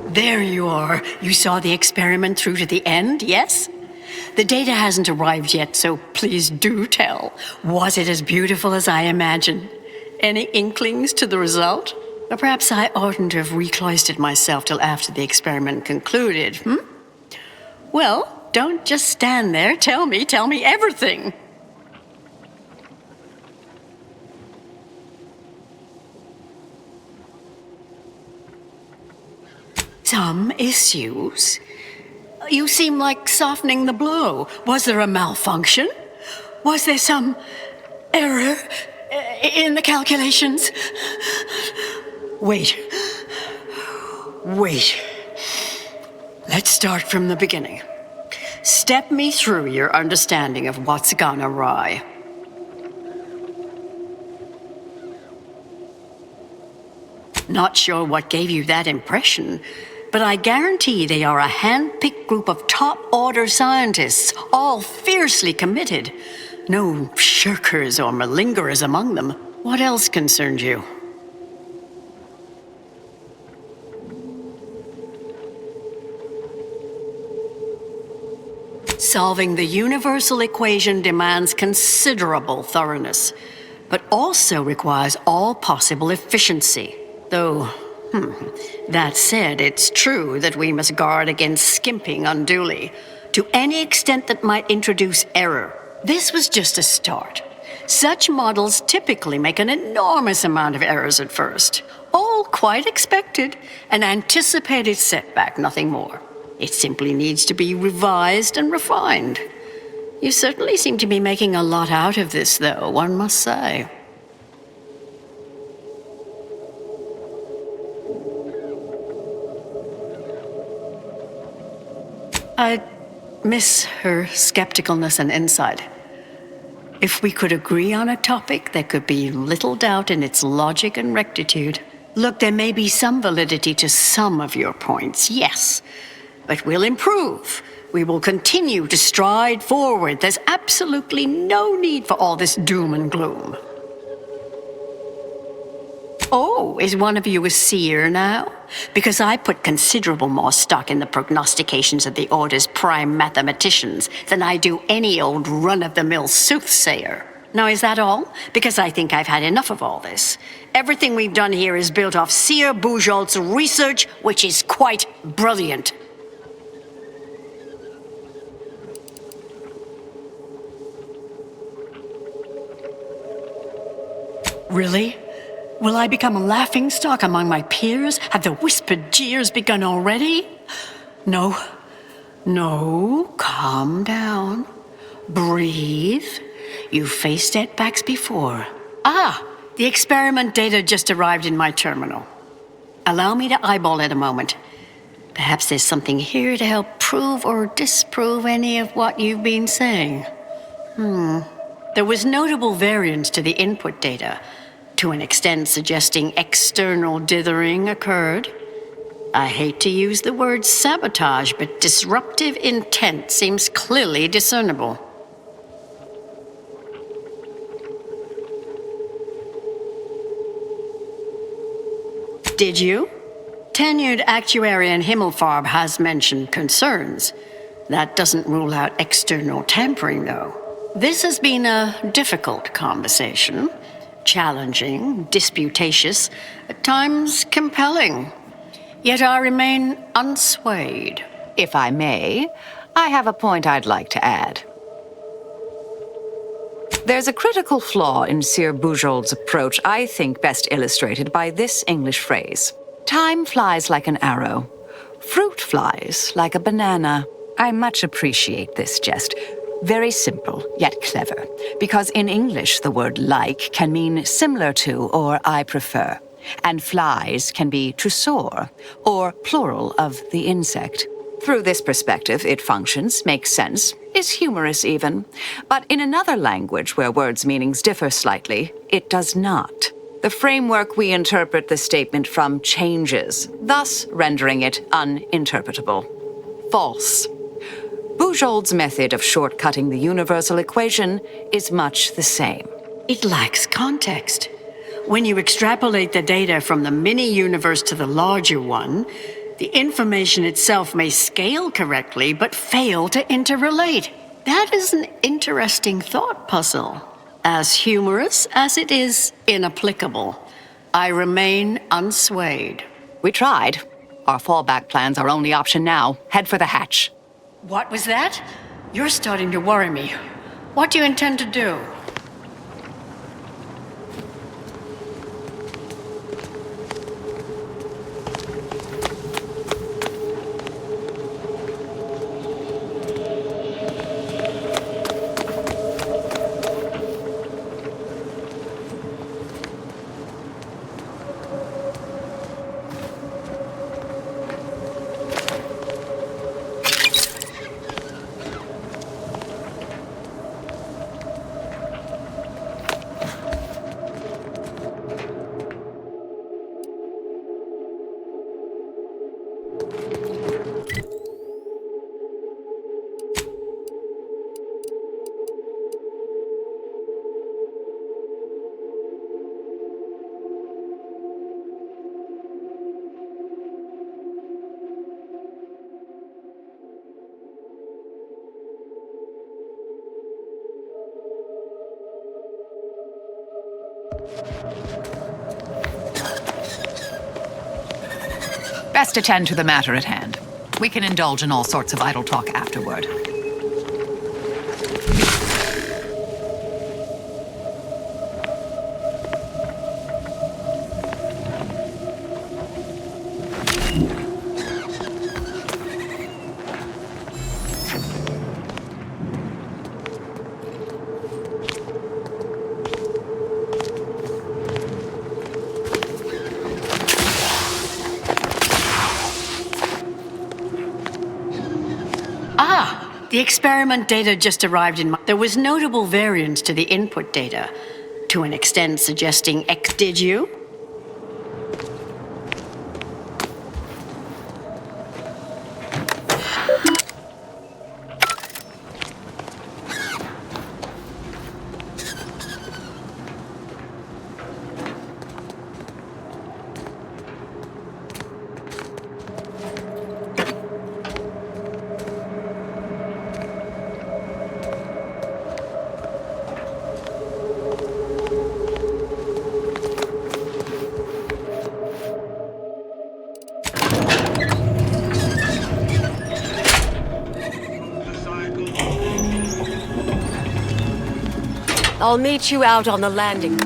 There you are. You saw the experiment through to the end, yes? The data hasn't arrived yet, so please do tell. Was it as beautiful as I imagined? Any inklings to the result? Or perhaps I oughtn't to have recloistered myself till after the experiment concluded, Well, don't just stand there. Tell me everything. Some issues? You seem like softening the blow. Was there a malfunction? Was there some error in the calculations? Wait. Let's start from the beginning. Step me through your understanding of what's gone awry. Not sure what gave you that impression, but I guarantee they are a hand-picked group of top-order scientists, all fiercely committed. No shirkers or malingerers among them. What else concerned you? Solving the universal equation demands considerable thoroughness, but also requires all possible efficiency. Though, that said, it's true that we must guard against skimping unduly, to any extent that might introduce error. This was just a start. Such models typically make an enormous amount of errors at first. All quite expected, an anticipated setback, nothing more. It simply needs to be revised and refined. You certainly seem to be making a lot out of this, though, one must say. I miss her skepticalness and insight. If we could agree on a topic, there could be little doubt in its logic and rectitude. Look, there may be some validity to some of your points, yes, but we'll improve. We will continue to stride forward. There's absolutely no need for all this doom and gloom. Oh, is one of you a seer now? Because I put considerable more stock in the prognostications of the Order's prime mathematicians than I do any old run-of-the-mill soothsayer. Now, is that all? Because I think I've had enough of all this. Everything we've done here is built off Seer Bujold's research, which is quite brilliant. Really? Will I become a laughingstock among my peers? Have the whispered jeers begun already? No. No, calm down. Breathe. You've faced setbacks before. The experiment data just arrived in my terminal. Allow me to eyeball it a moment. Perhaps there's something here to help prove or disprove any of what you've been saying. There was notable variance to the input data, to an extent suggesting external dithering occurred. I hate to use the word sabotage, but disruptive intent seems clearly discernible. Did you? Tenured actuarian Himmelfarb has mentioned concerns. That doesn't rule out external tampering, though. This has been a difficult conversation. Challenging, disputatious, at times compelling. Yet I remain unswayed. If I may, I have a point I'd like to add. There's a critical flaw in Sir Bujold's approach I think best illustrated by this English phrase. Time flies like an arrow. Fruit flies like a banana. I much appreciate this jest. Very simple, yet clever. Because in English, the word like can mean similar to or I prefer. And flies can be to soar, or plural of the insect. Through this perspective, it functions, makes sense, is humorous even. But in another language where words' meanings differ slightly, it does not. The framework we interpret the statement from changes, thus rendering it uninterpretable. False. Bujold's method of shortcutting the universal equation is much the same. It lacks context. When you extrapolate the data from the mini-universe to the larger one, the information itself may scale correctly, but fail to interrelate. That is an interesting thought puzzle. As humorous as it is inapplicable. I remain unswayed. We tried. Our fallback plan's our only option now. Head for the hatch. What was that? You're starting to worry me. What do you intend to do? Best attend to the matter at hand. We can indulge in all sorts of idle talk afterward. The experiment data just arrived in my... There was notable variance to the input data, to an extent suggesting X. Did you? I'll meet you out on the landing.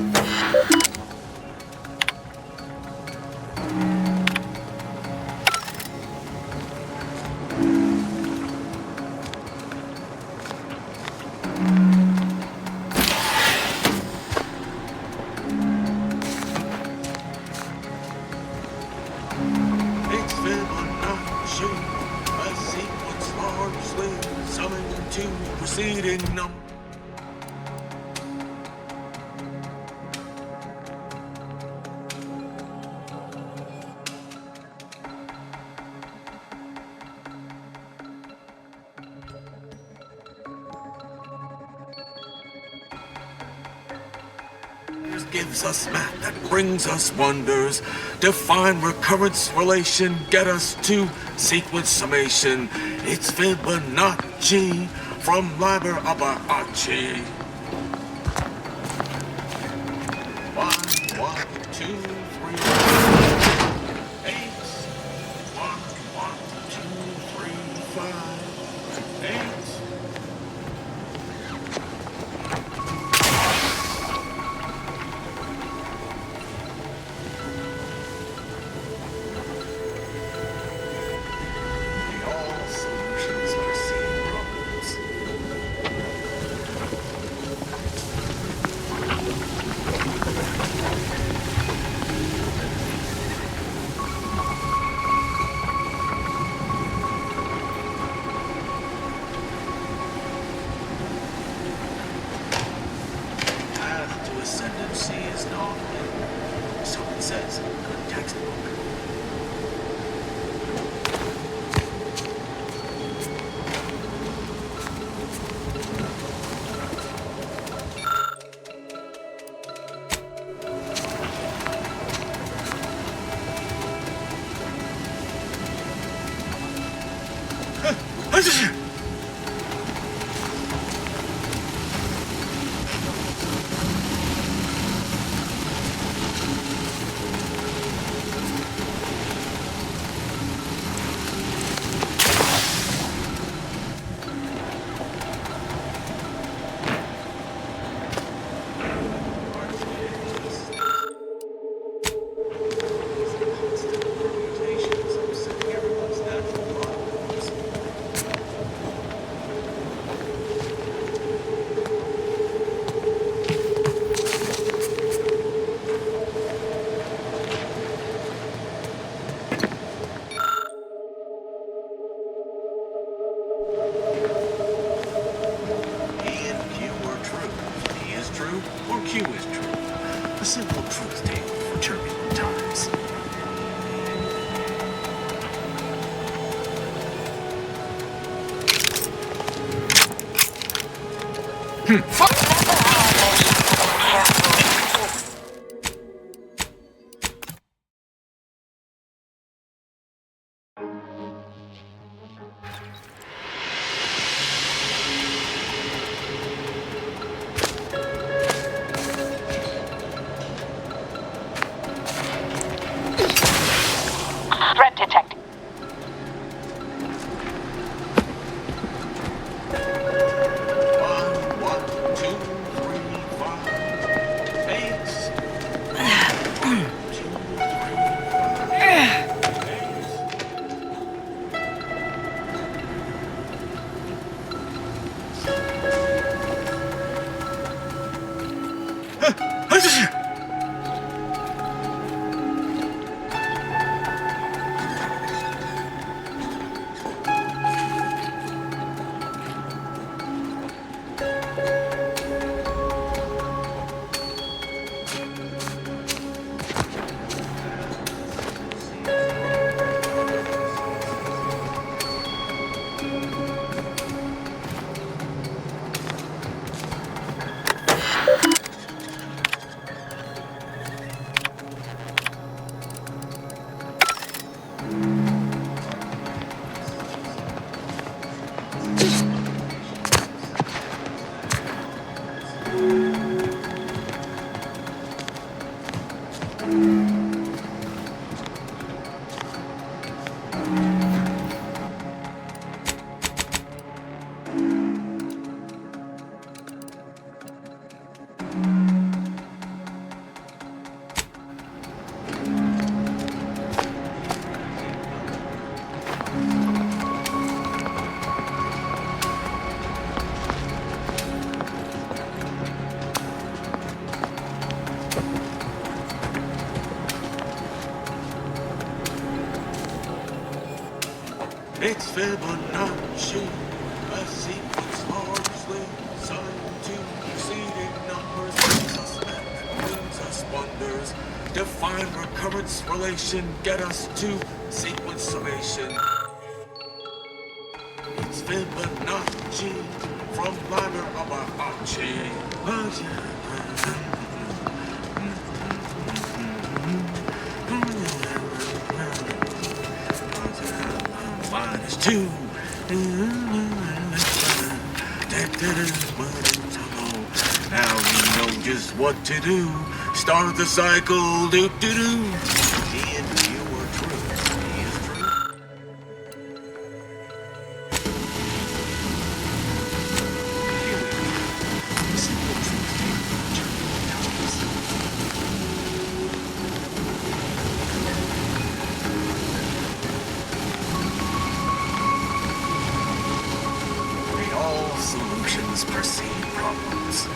numbers gives us math that brings us wonders. Define recurrence relation, get us to sequence summation. It's Fibonacci from Liber Abaci. 1, 1, 2, 3, 8. 1, 1, 2, 3, 5, 8. Ascendancy is not, so it says in the textbook. Or Q is true. A simple truth table for turbulent times. Threat detected. It's Fibonacci, a sequence largely assigned to preceding numbers brings us math that brings us wonders. Define recurrence relation, get us to sequence summation. It's Fibonacci from Liber Abaci. just what to do. Start the cycle, do-do-do. He and you were true. He is true. All solutions precede problems.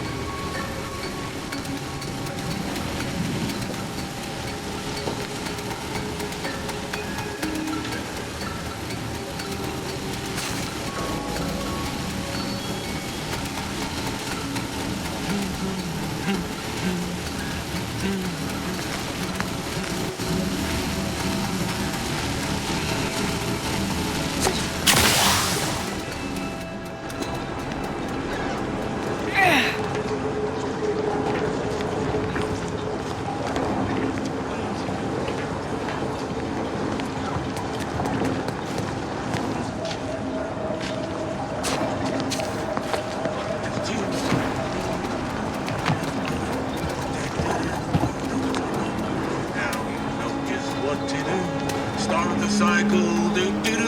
Start the cycle, do-do-do.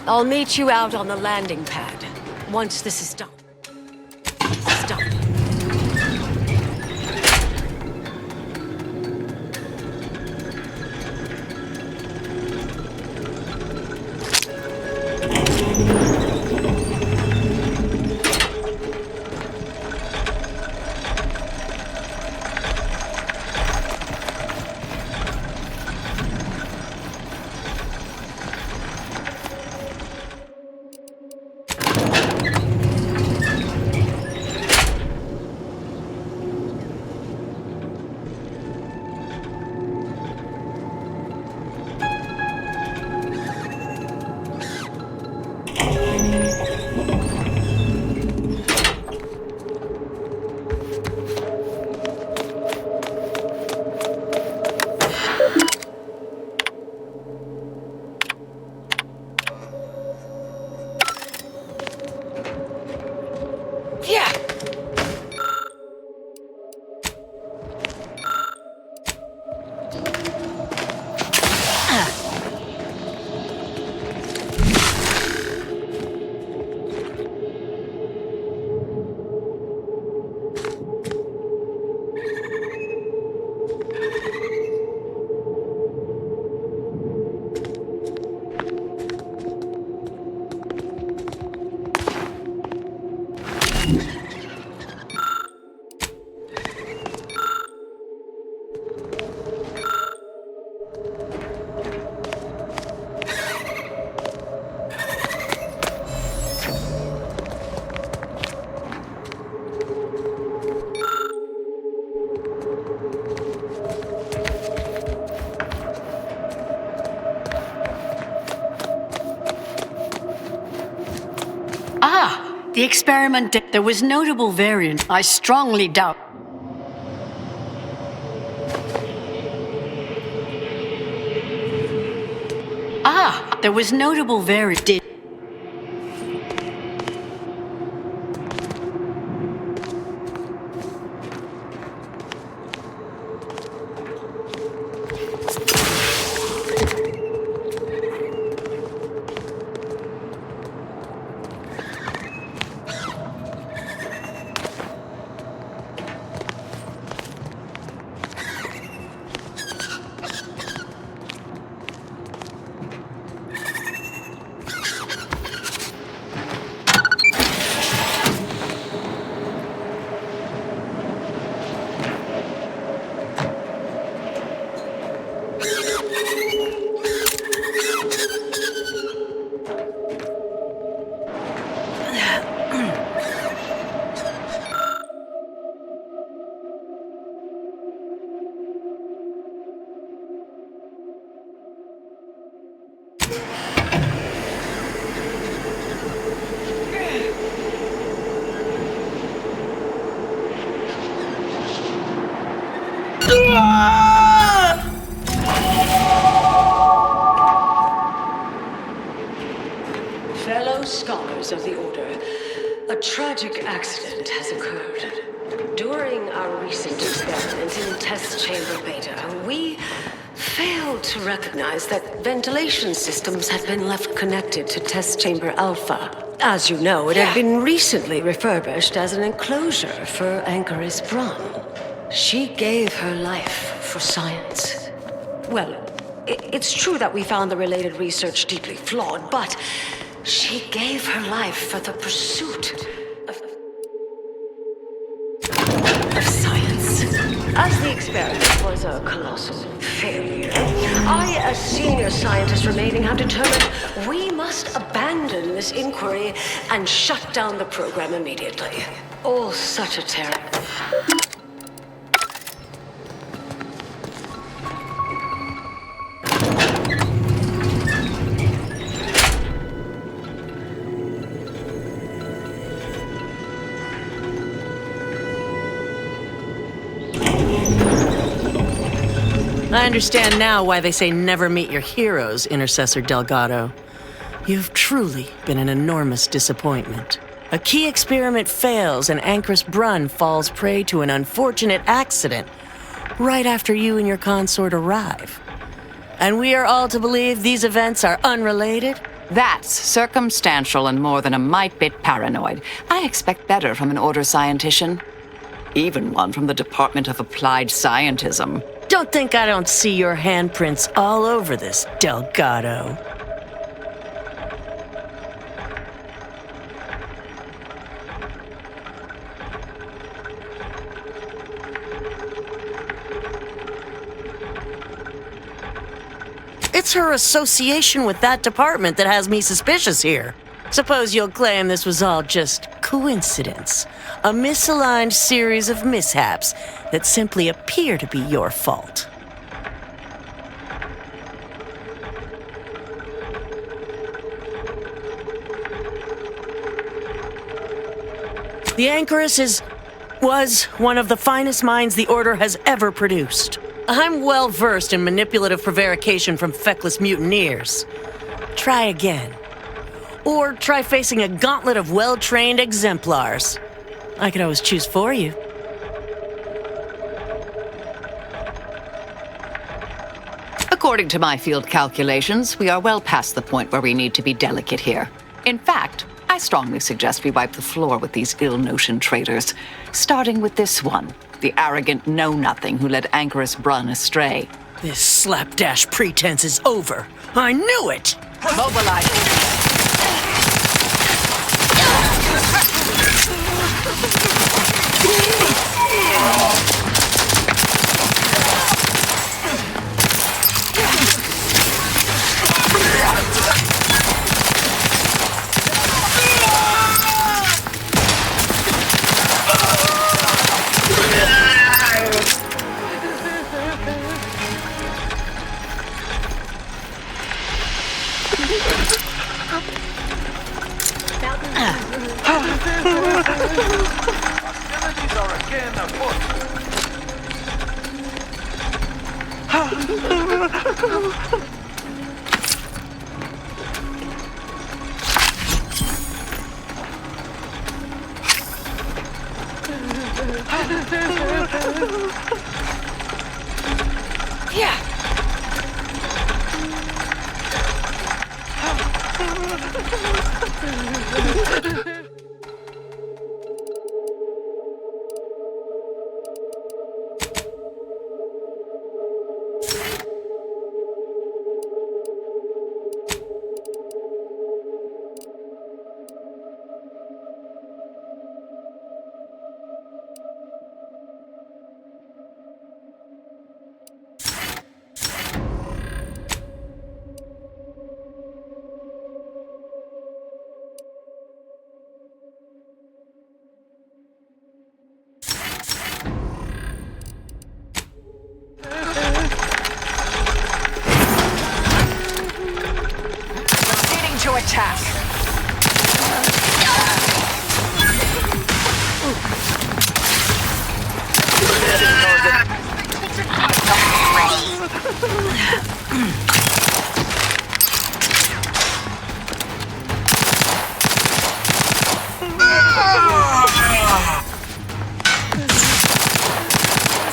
I'll meet you out on the landing pad once this is done. The experiment, there was notable variance. I strongly doubt. There was notable variance. Fellow scholars of the Order, a tragic accident has occurred. During our recent experiment in Test Chamber Beta, we failed to recognize that ventilation systems had been left connected to Test Chamber Alpha. As you know, it had been recently refurbished as an enclosure for Anchoris Brun. She gave her life for science. Well, it's true that we found the related research deeply flawed, but she gave her life for the pursuit of science. As the experiment was a colossal failure, I, as senior scientist remaining, have determined we must abandon this inquiry and shut down the program immediately. Oh, such a terror. I understand now why they say never meet your heroes, Intercessor Delgado. You've truly been an enormous disappointment. A key experiment fails and Anchoris Brun falls prey to an unfortunate accident right after you and your consort arrive. And we are all to believe these events are unrelated? That's circumstantial and more than a mite bit paranoid. I expect better from an Order scientician. Even one from the Department of Applied Scientism. Don't think I don't see your handprints all over this, Delgado. It's her association with that department that has me suspicious here. Suppose you'll claim this was all just coincidence. A misaligned series of mishaps that simply appear to be your fault. The Anchoris was one of the finest minds the Order has ever produced. I'm well versed in manipulative prevarication from feckless mutineers. Try again. Or try facing a gauntlet of well-trained exemplars. I could always choose for you. According to my field calculations, we are well past the point where we need to be delicate here. In fact, I strongly suggest we wipe the floor with these ill-notioned traitors, starting with this one, the arrogant know-nothing who led Anchoris Brun astray. This slapdash pretense is over. I knew it! Mobilize! Hostilities are again afoot. Yeah. attack!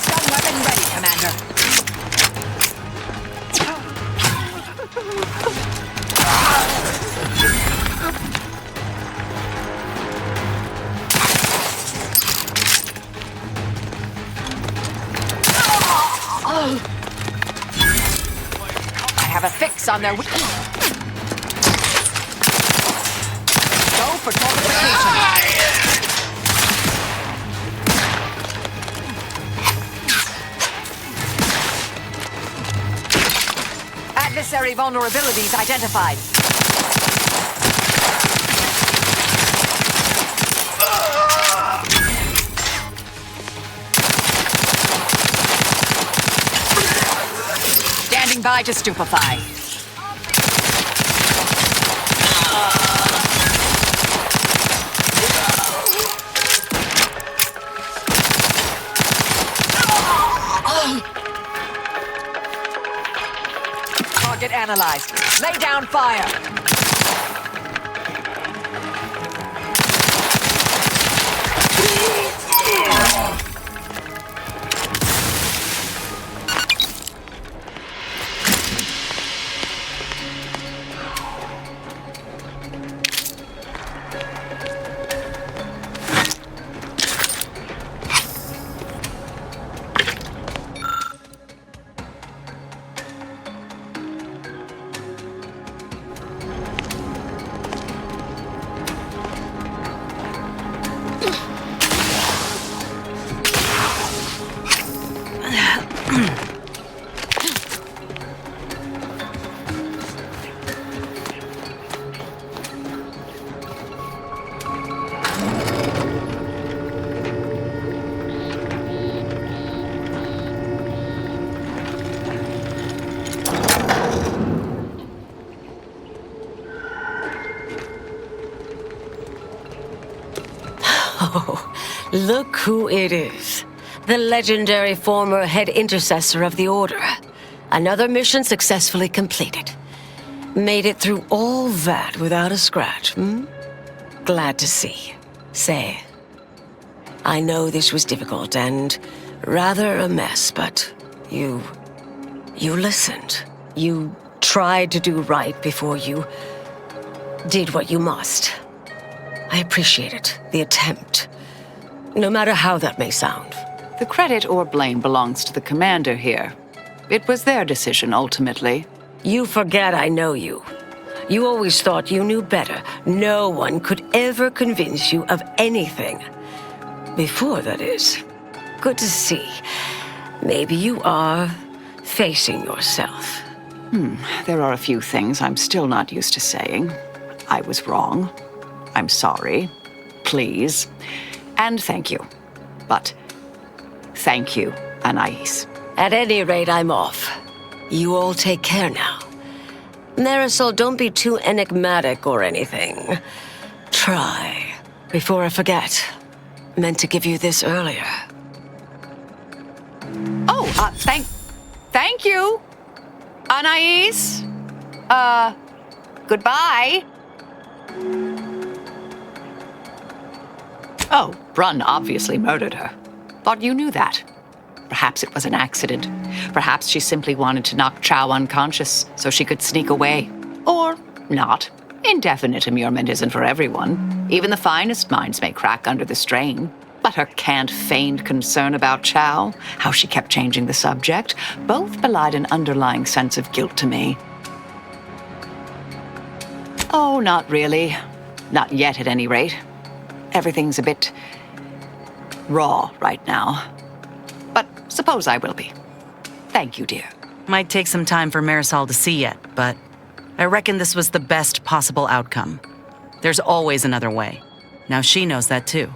Stun weapon ready, Commander. I have a fix on their weakness. Go for torpification. Adversary vulnerabilities identified. Standing by to stupefy. Target analyzed. Lay down fire. Oh, look who it is. The legendary former head intercessor of the Order. Another mission successfully completed. Made it through all that without a scratch, hmm? Glad to see. Say, I know this was difficult and rather a mess, but you listened. You tried to do right before you did what you must. I appreciate it, the attempt. No matter how that may sound. The credit or blame belongs to the commander here. It was their decision, ultimately. You forget I know you. You always thought you knew better. No one could ever convince you of anything. Before, that is. Good to see. Maybe you are facing yourself. There are a few things I'm still not used to saying. I was wrong. I'm sorry. Please. And thank you. But thank you, Anais. At any rate, I'm off. You all take care now. Marisol, don't be too enigmatic or anything. Try. Before I forget. Meant to give you this earlier. Oh, thank you, Anais. Goodbye. Oh, Brunn obviously murdered her. Thought you knew that. Perhaps it was an accident. Perhaps she simply wanted to knock Chow unconscious so she could sneak away. Or not. Indefinite immurement isn't for everyone. Even the finest minds may crack under the strain. But her canned feigned concern about Chow, how she kept changing the subject, both belied an underlying sense of guilt to me. Oh, not really. Not yet, at any rate. Everything's a bit raw right now. But suppose I will be. Thank you, dear. Might take some time for Marisol to see yet, but I reckon this was the best possible outcome. There's always another way. Now she knows that too.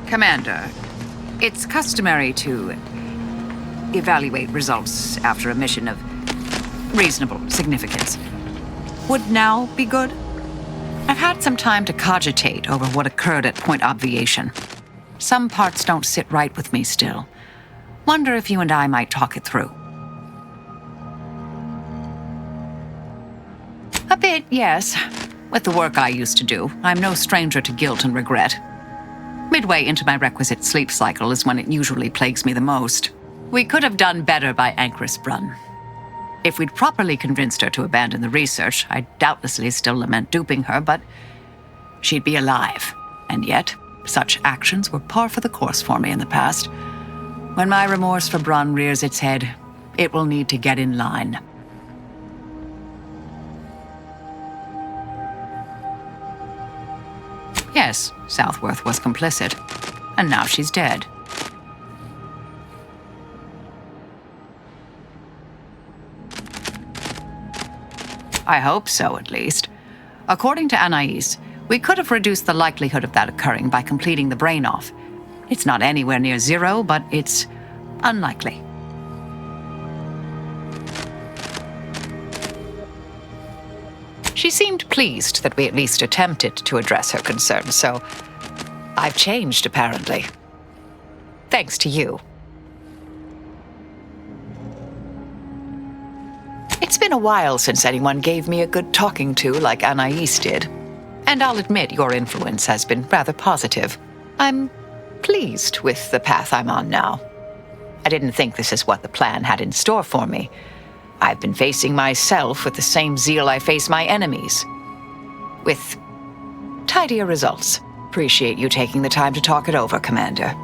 Commander, it's customary to evaluate results after a mission of reasonable significance. Would now be good? I've had some time to cogitate over what occurred at Point Obviation. Some parts don't sit right with me still. Wonder if you and I might talk it through. A bit, yes. With the work I used to do, I'm no stranger to guilt and regret. Midway into my requisite sleep cycle is when it usually plagues me the most. We could have done better by Anchoress Brunn. If we'd properly convinced her to abandon the research, I'd doubtlessly still lament duping her, but she'd be alive. And yet, such actions were par for the course for me in the past. When my remorse for Brunn rears its head, it will need to get in line. Yes, Southworth was complicit, and now she's dead. I hope so, at least. According to Anais, we could have reduced the likelihood of that occurring by completing the brain-off. It's not anywhere near zero, but it's unlikely. She seemed pleased that we at least attempted to address her concerns, so I've changed, apparently. Thanks to you. It's been a while since anyone gave me a good talking to like Anais did. And I'll admit your influence has been rather positive. I'm pleased with the path I'm on now. I didn't think this is what the plan had in store for me. I've been facing myself with the same zeal I face my enemies. With tidier results. Appreciate you taking the time to talk it over, Commander.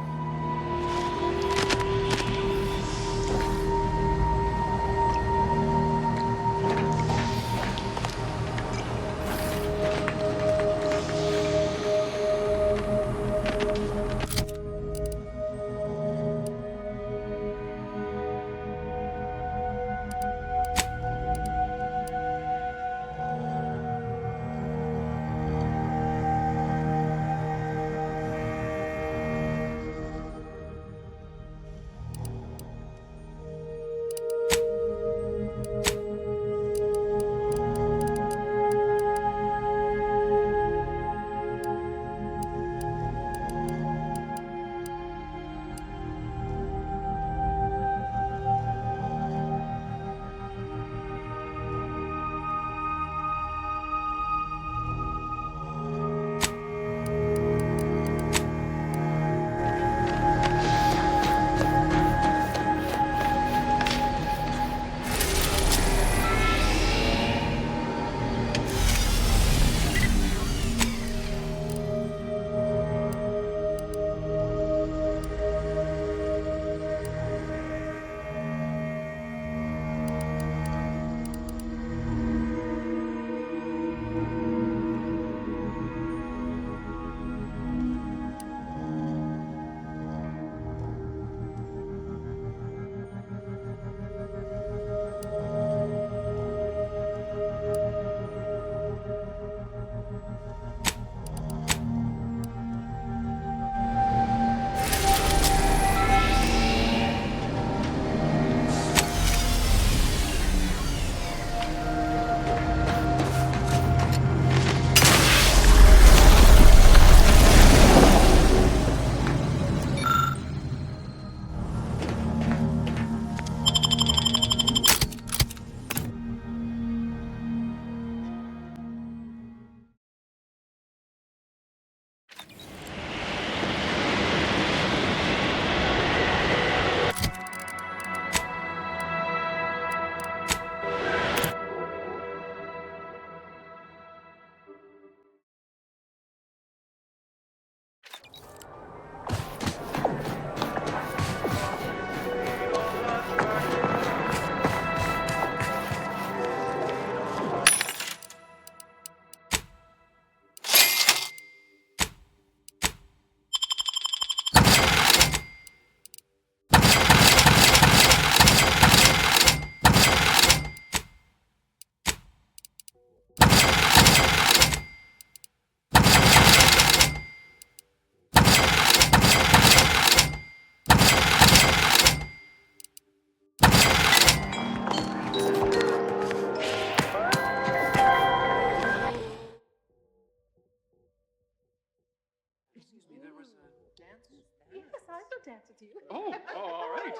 dance with you. Oh, all right.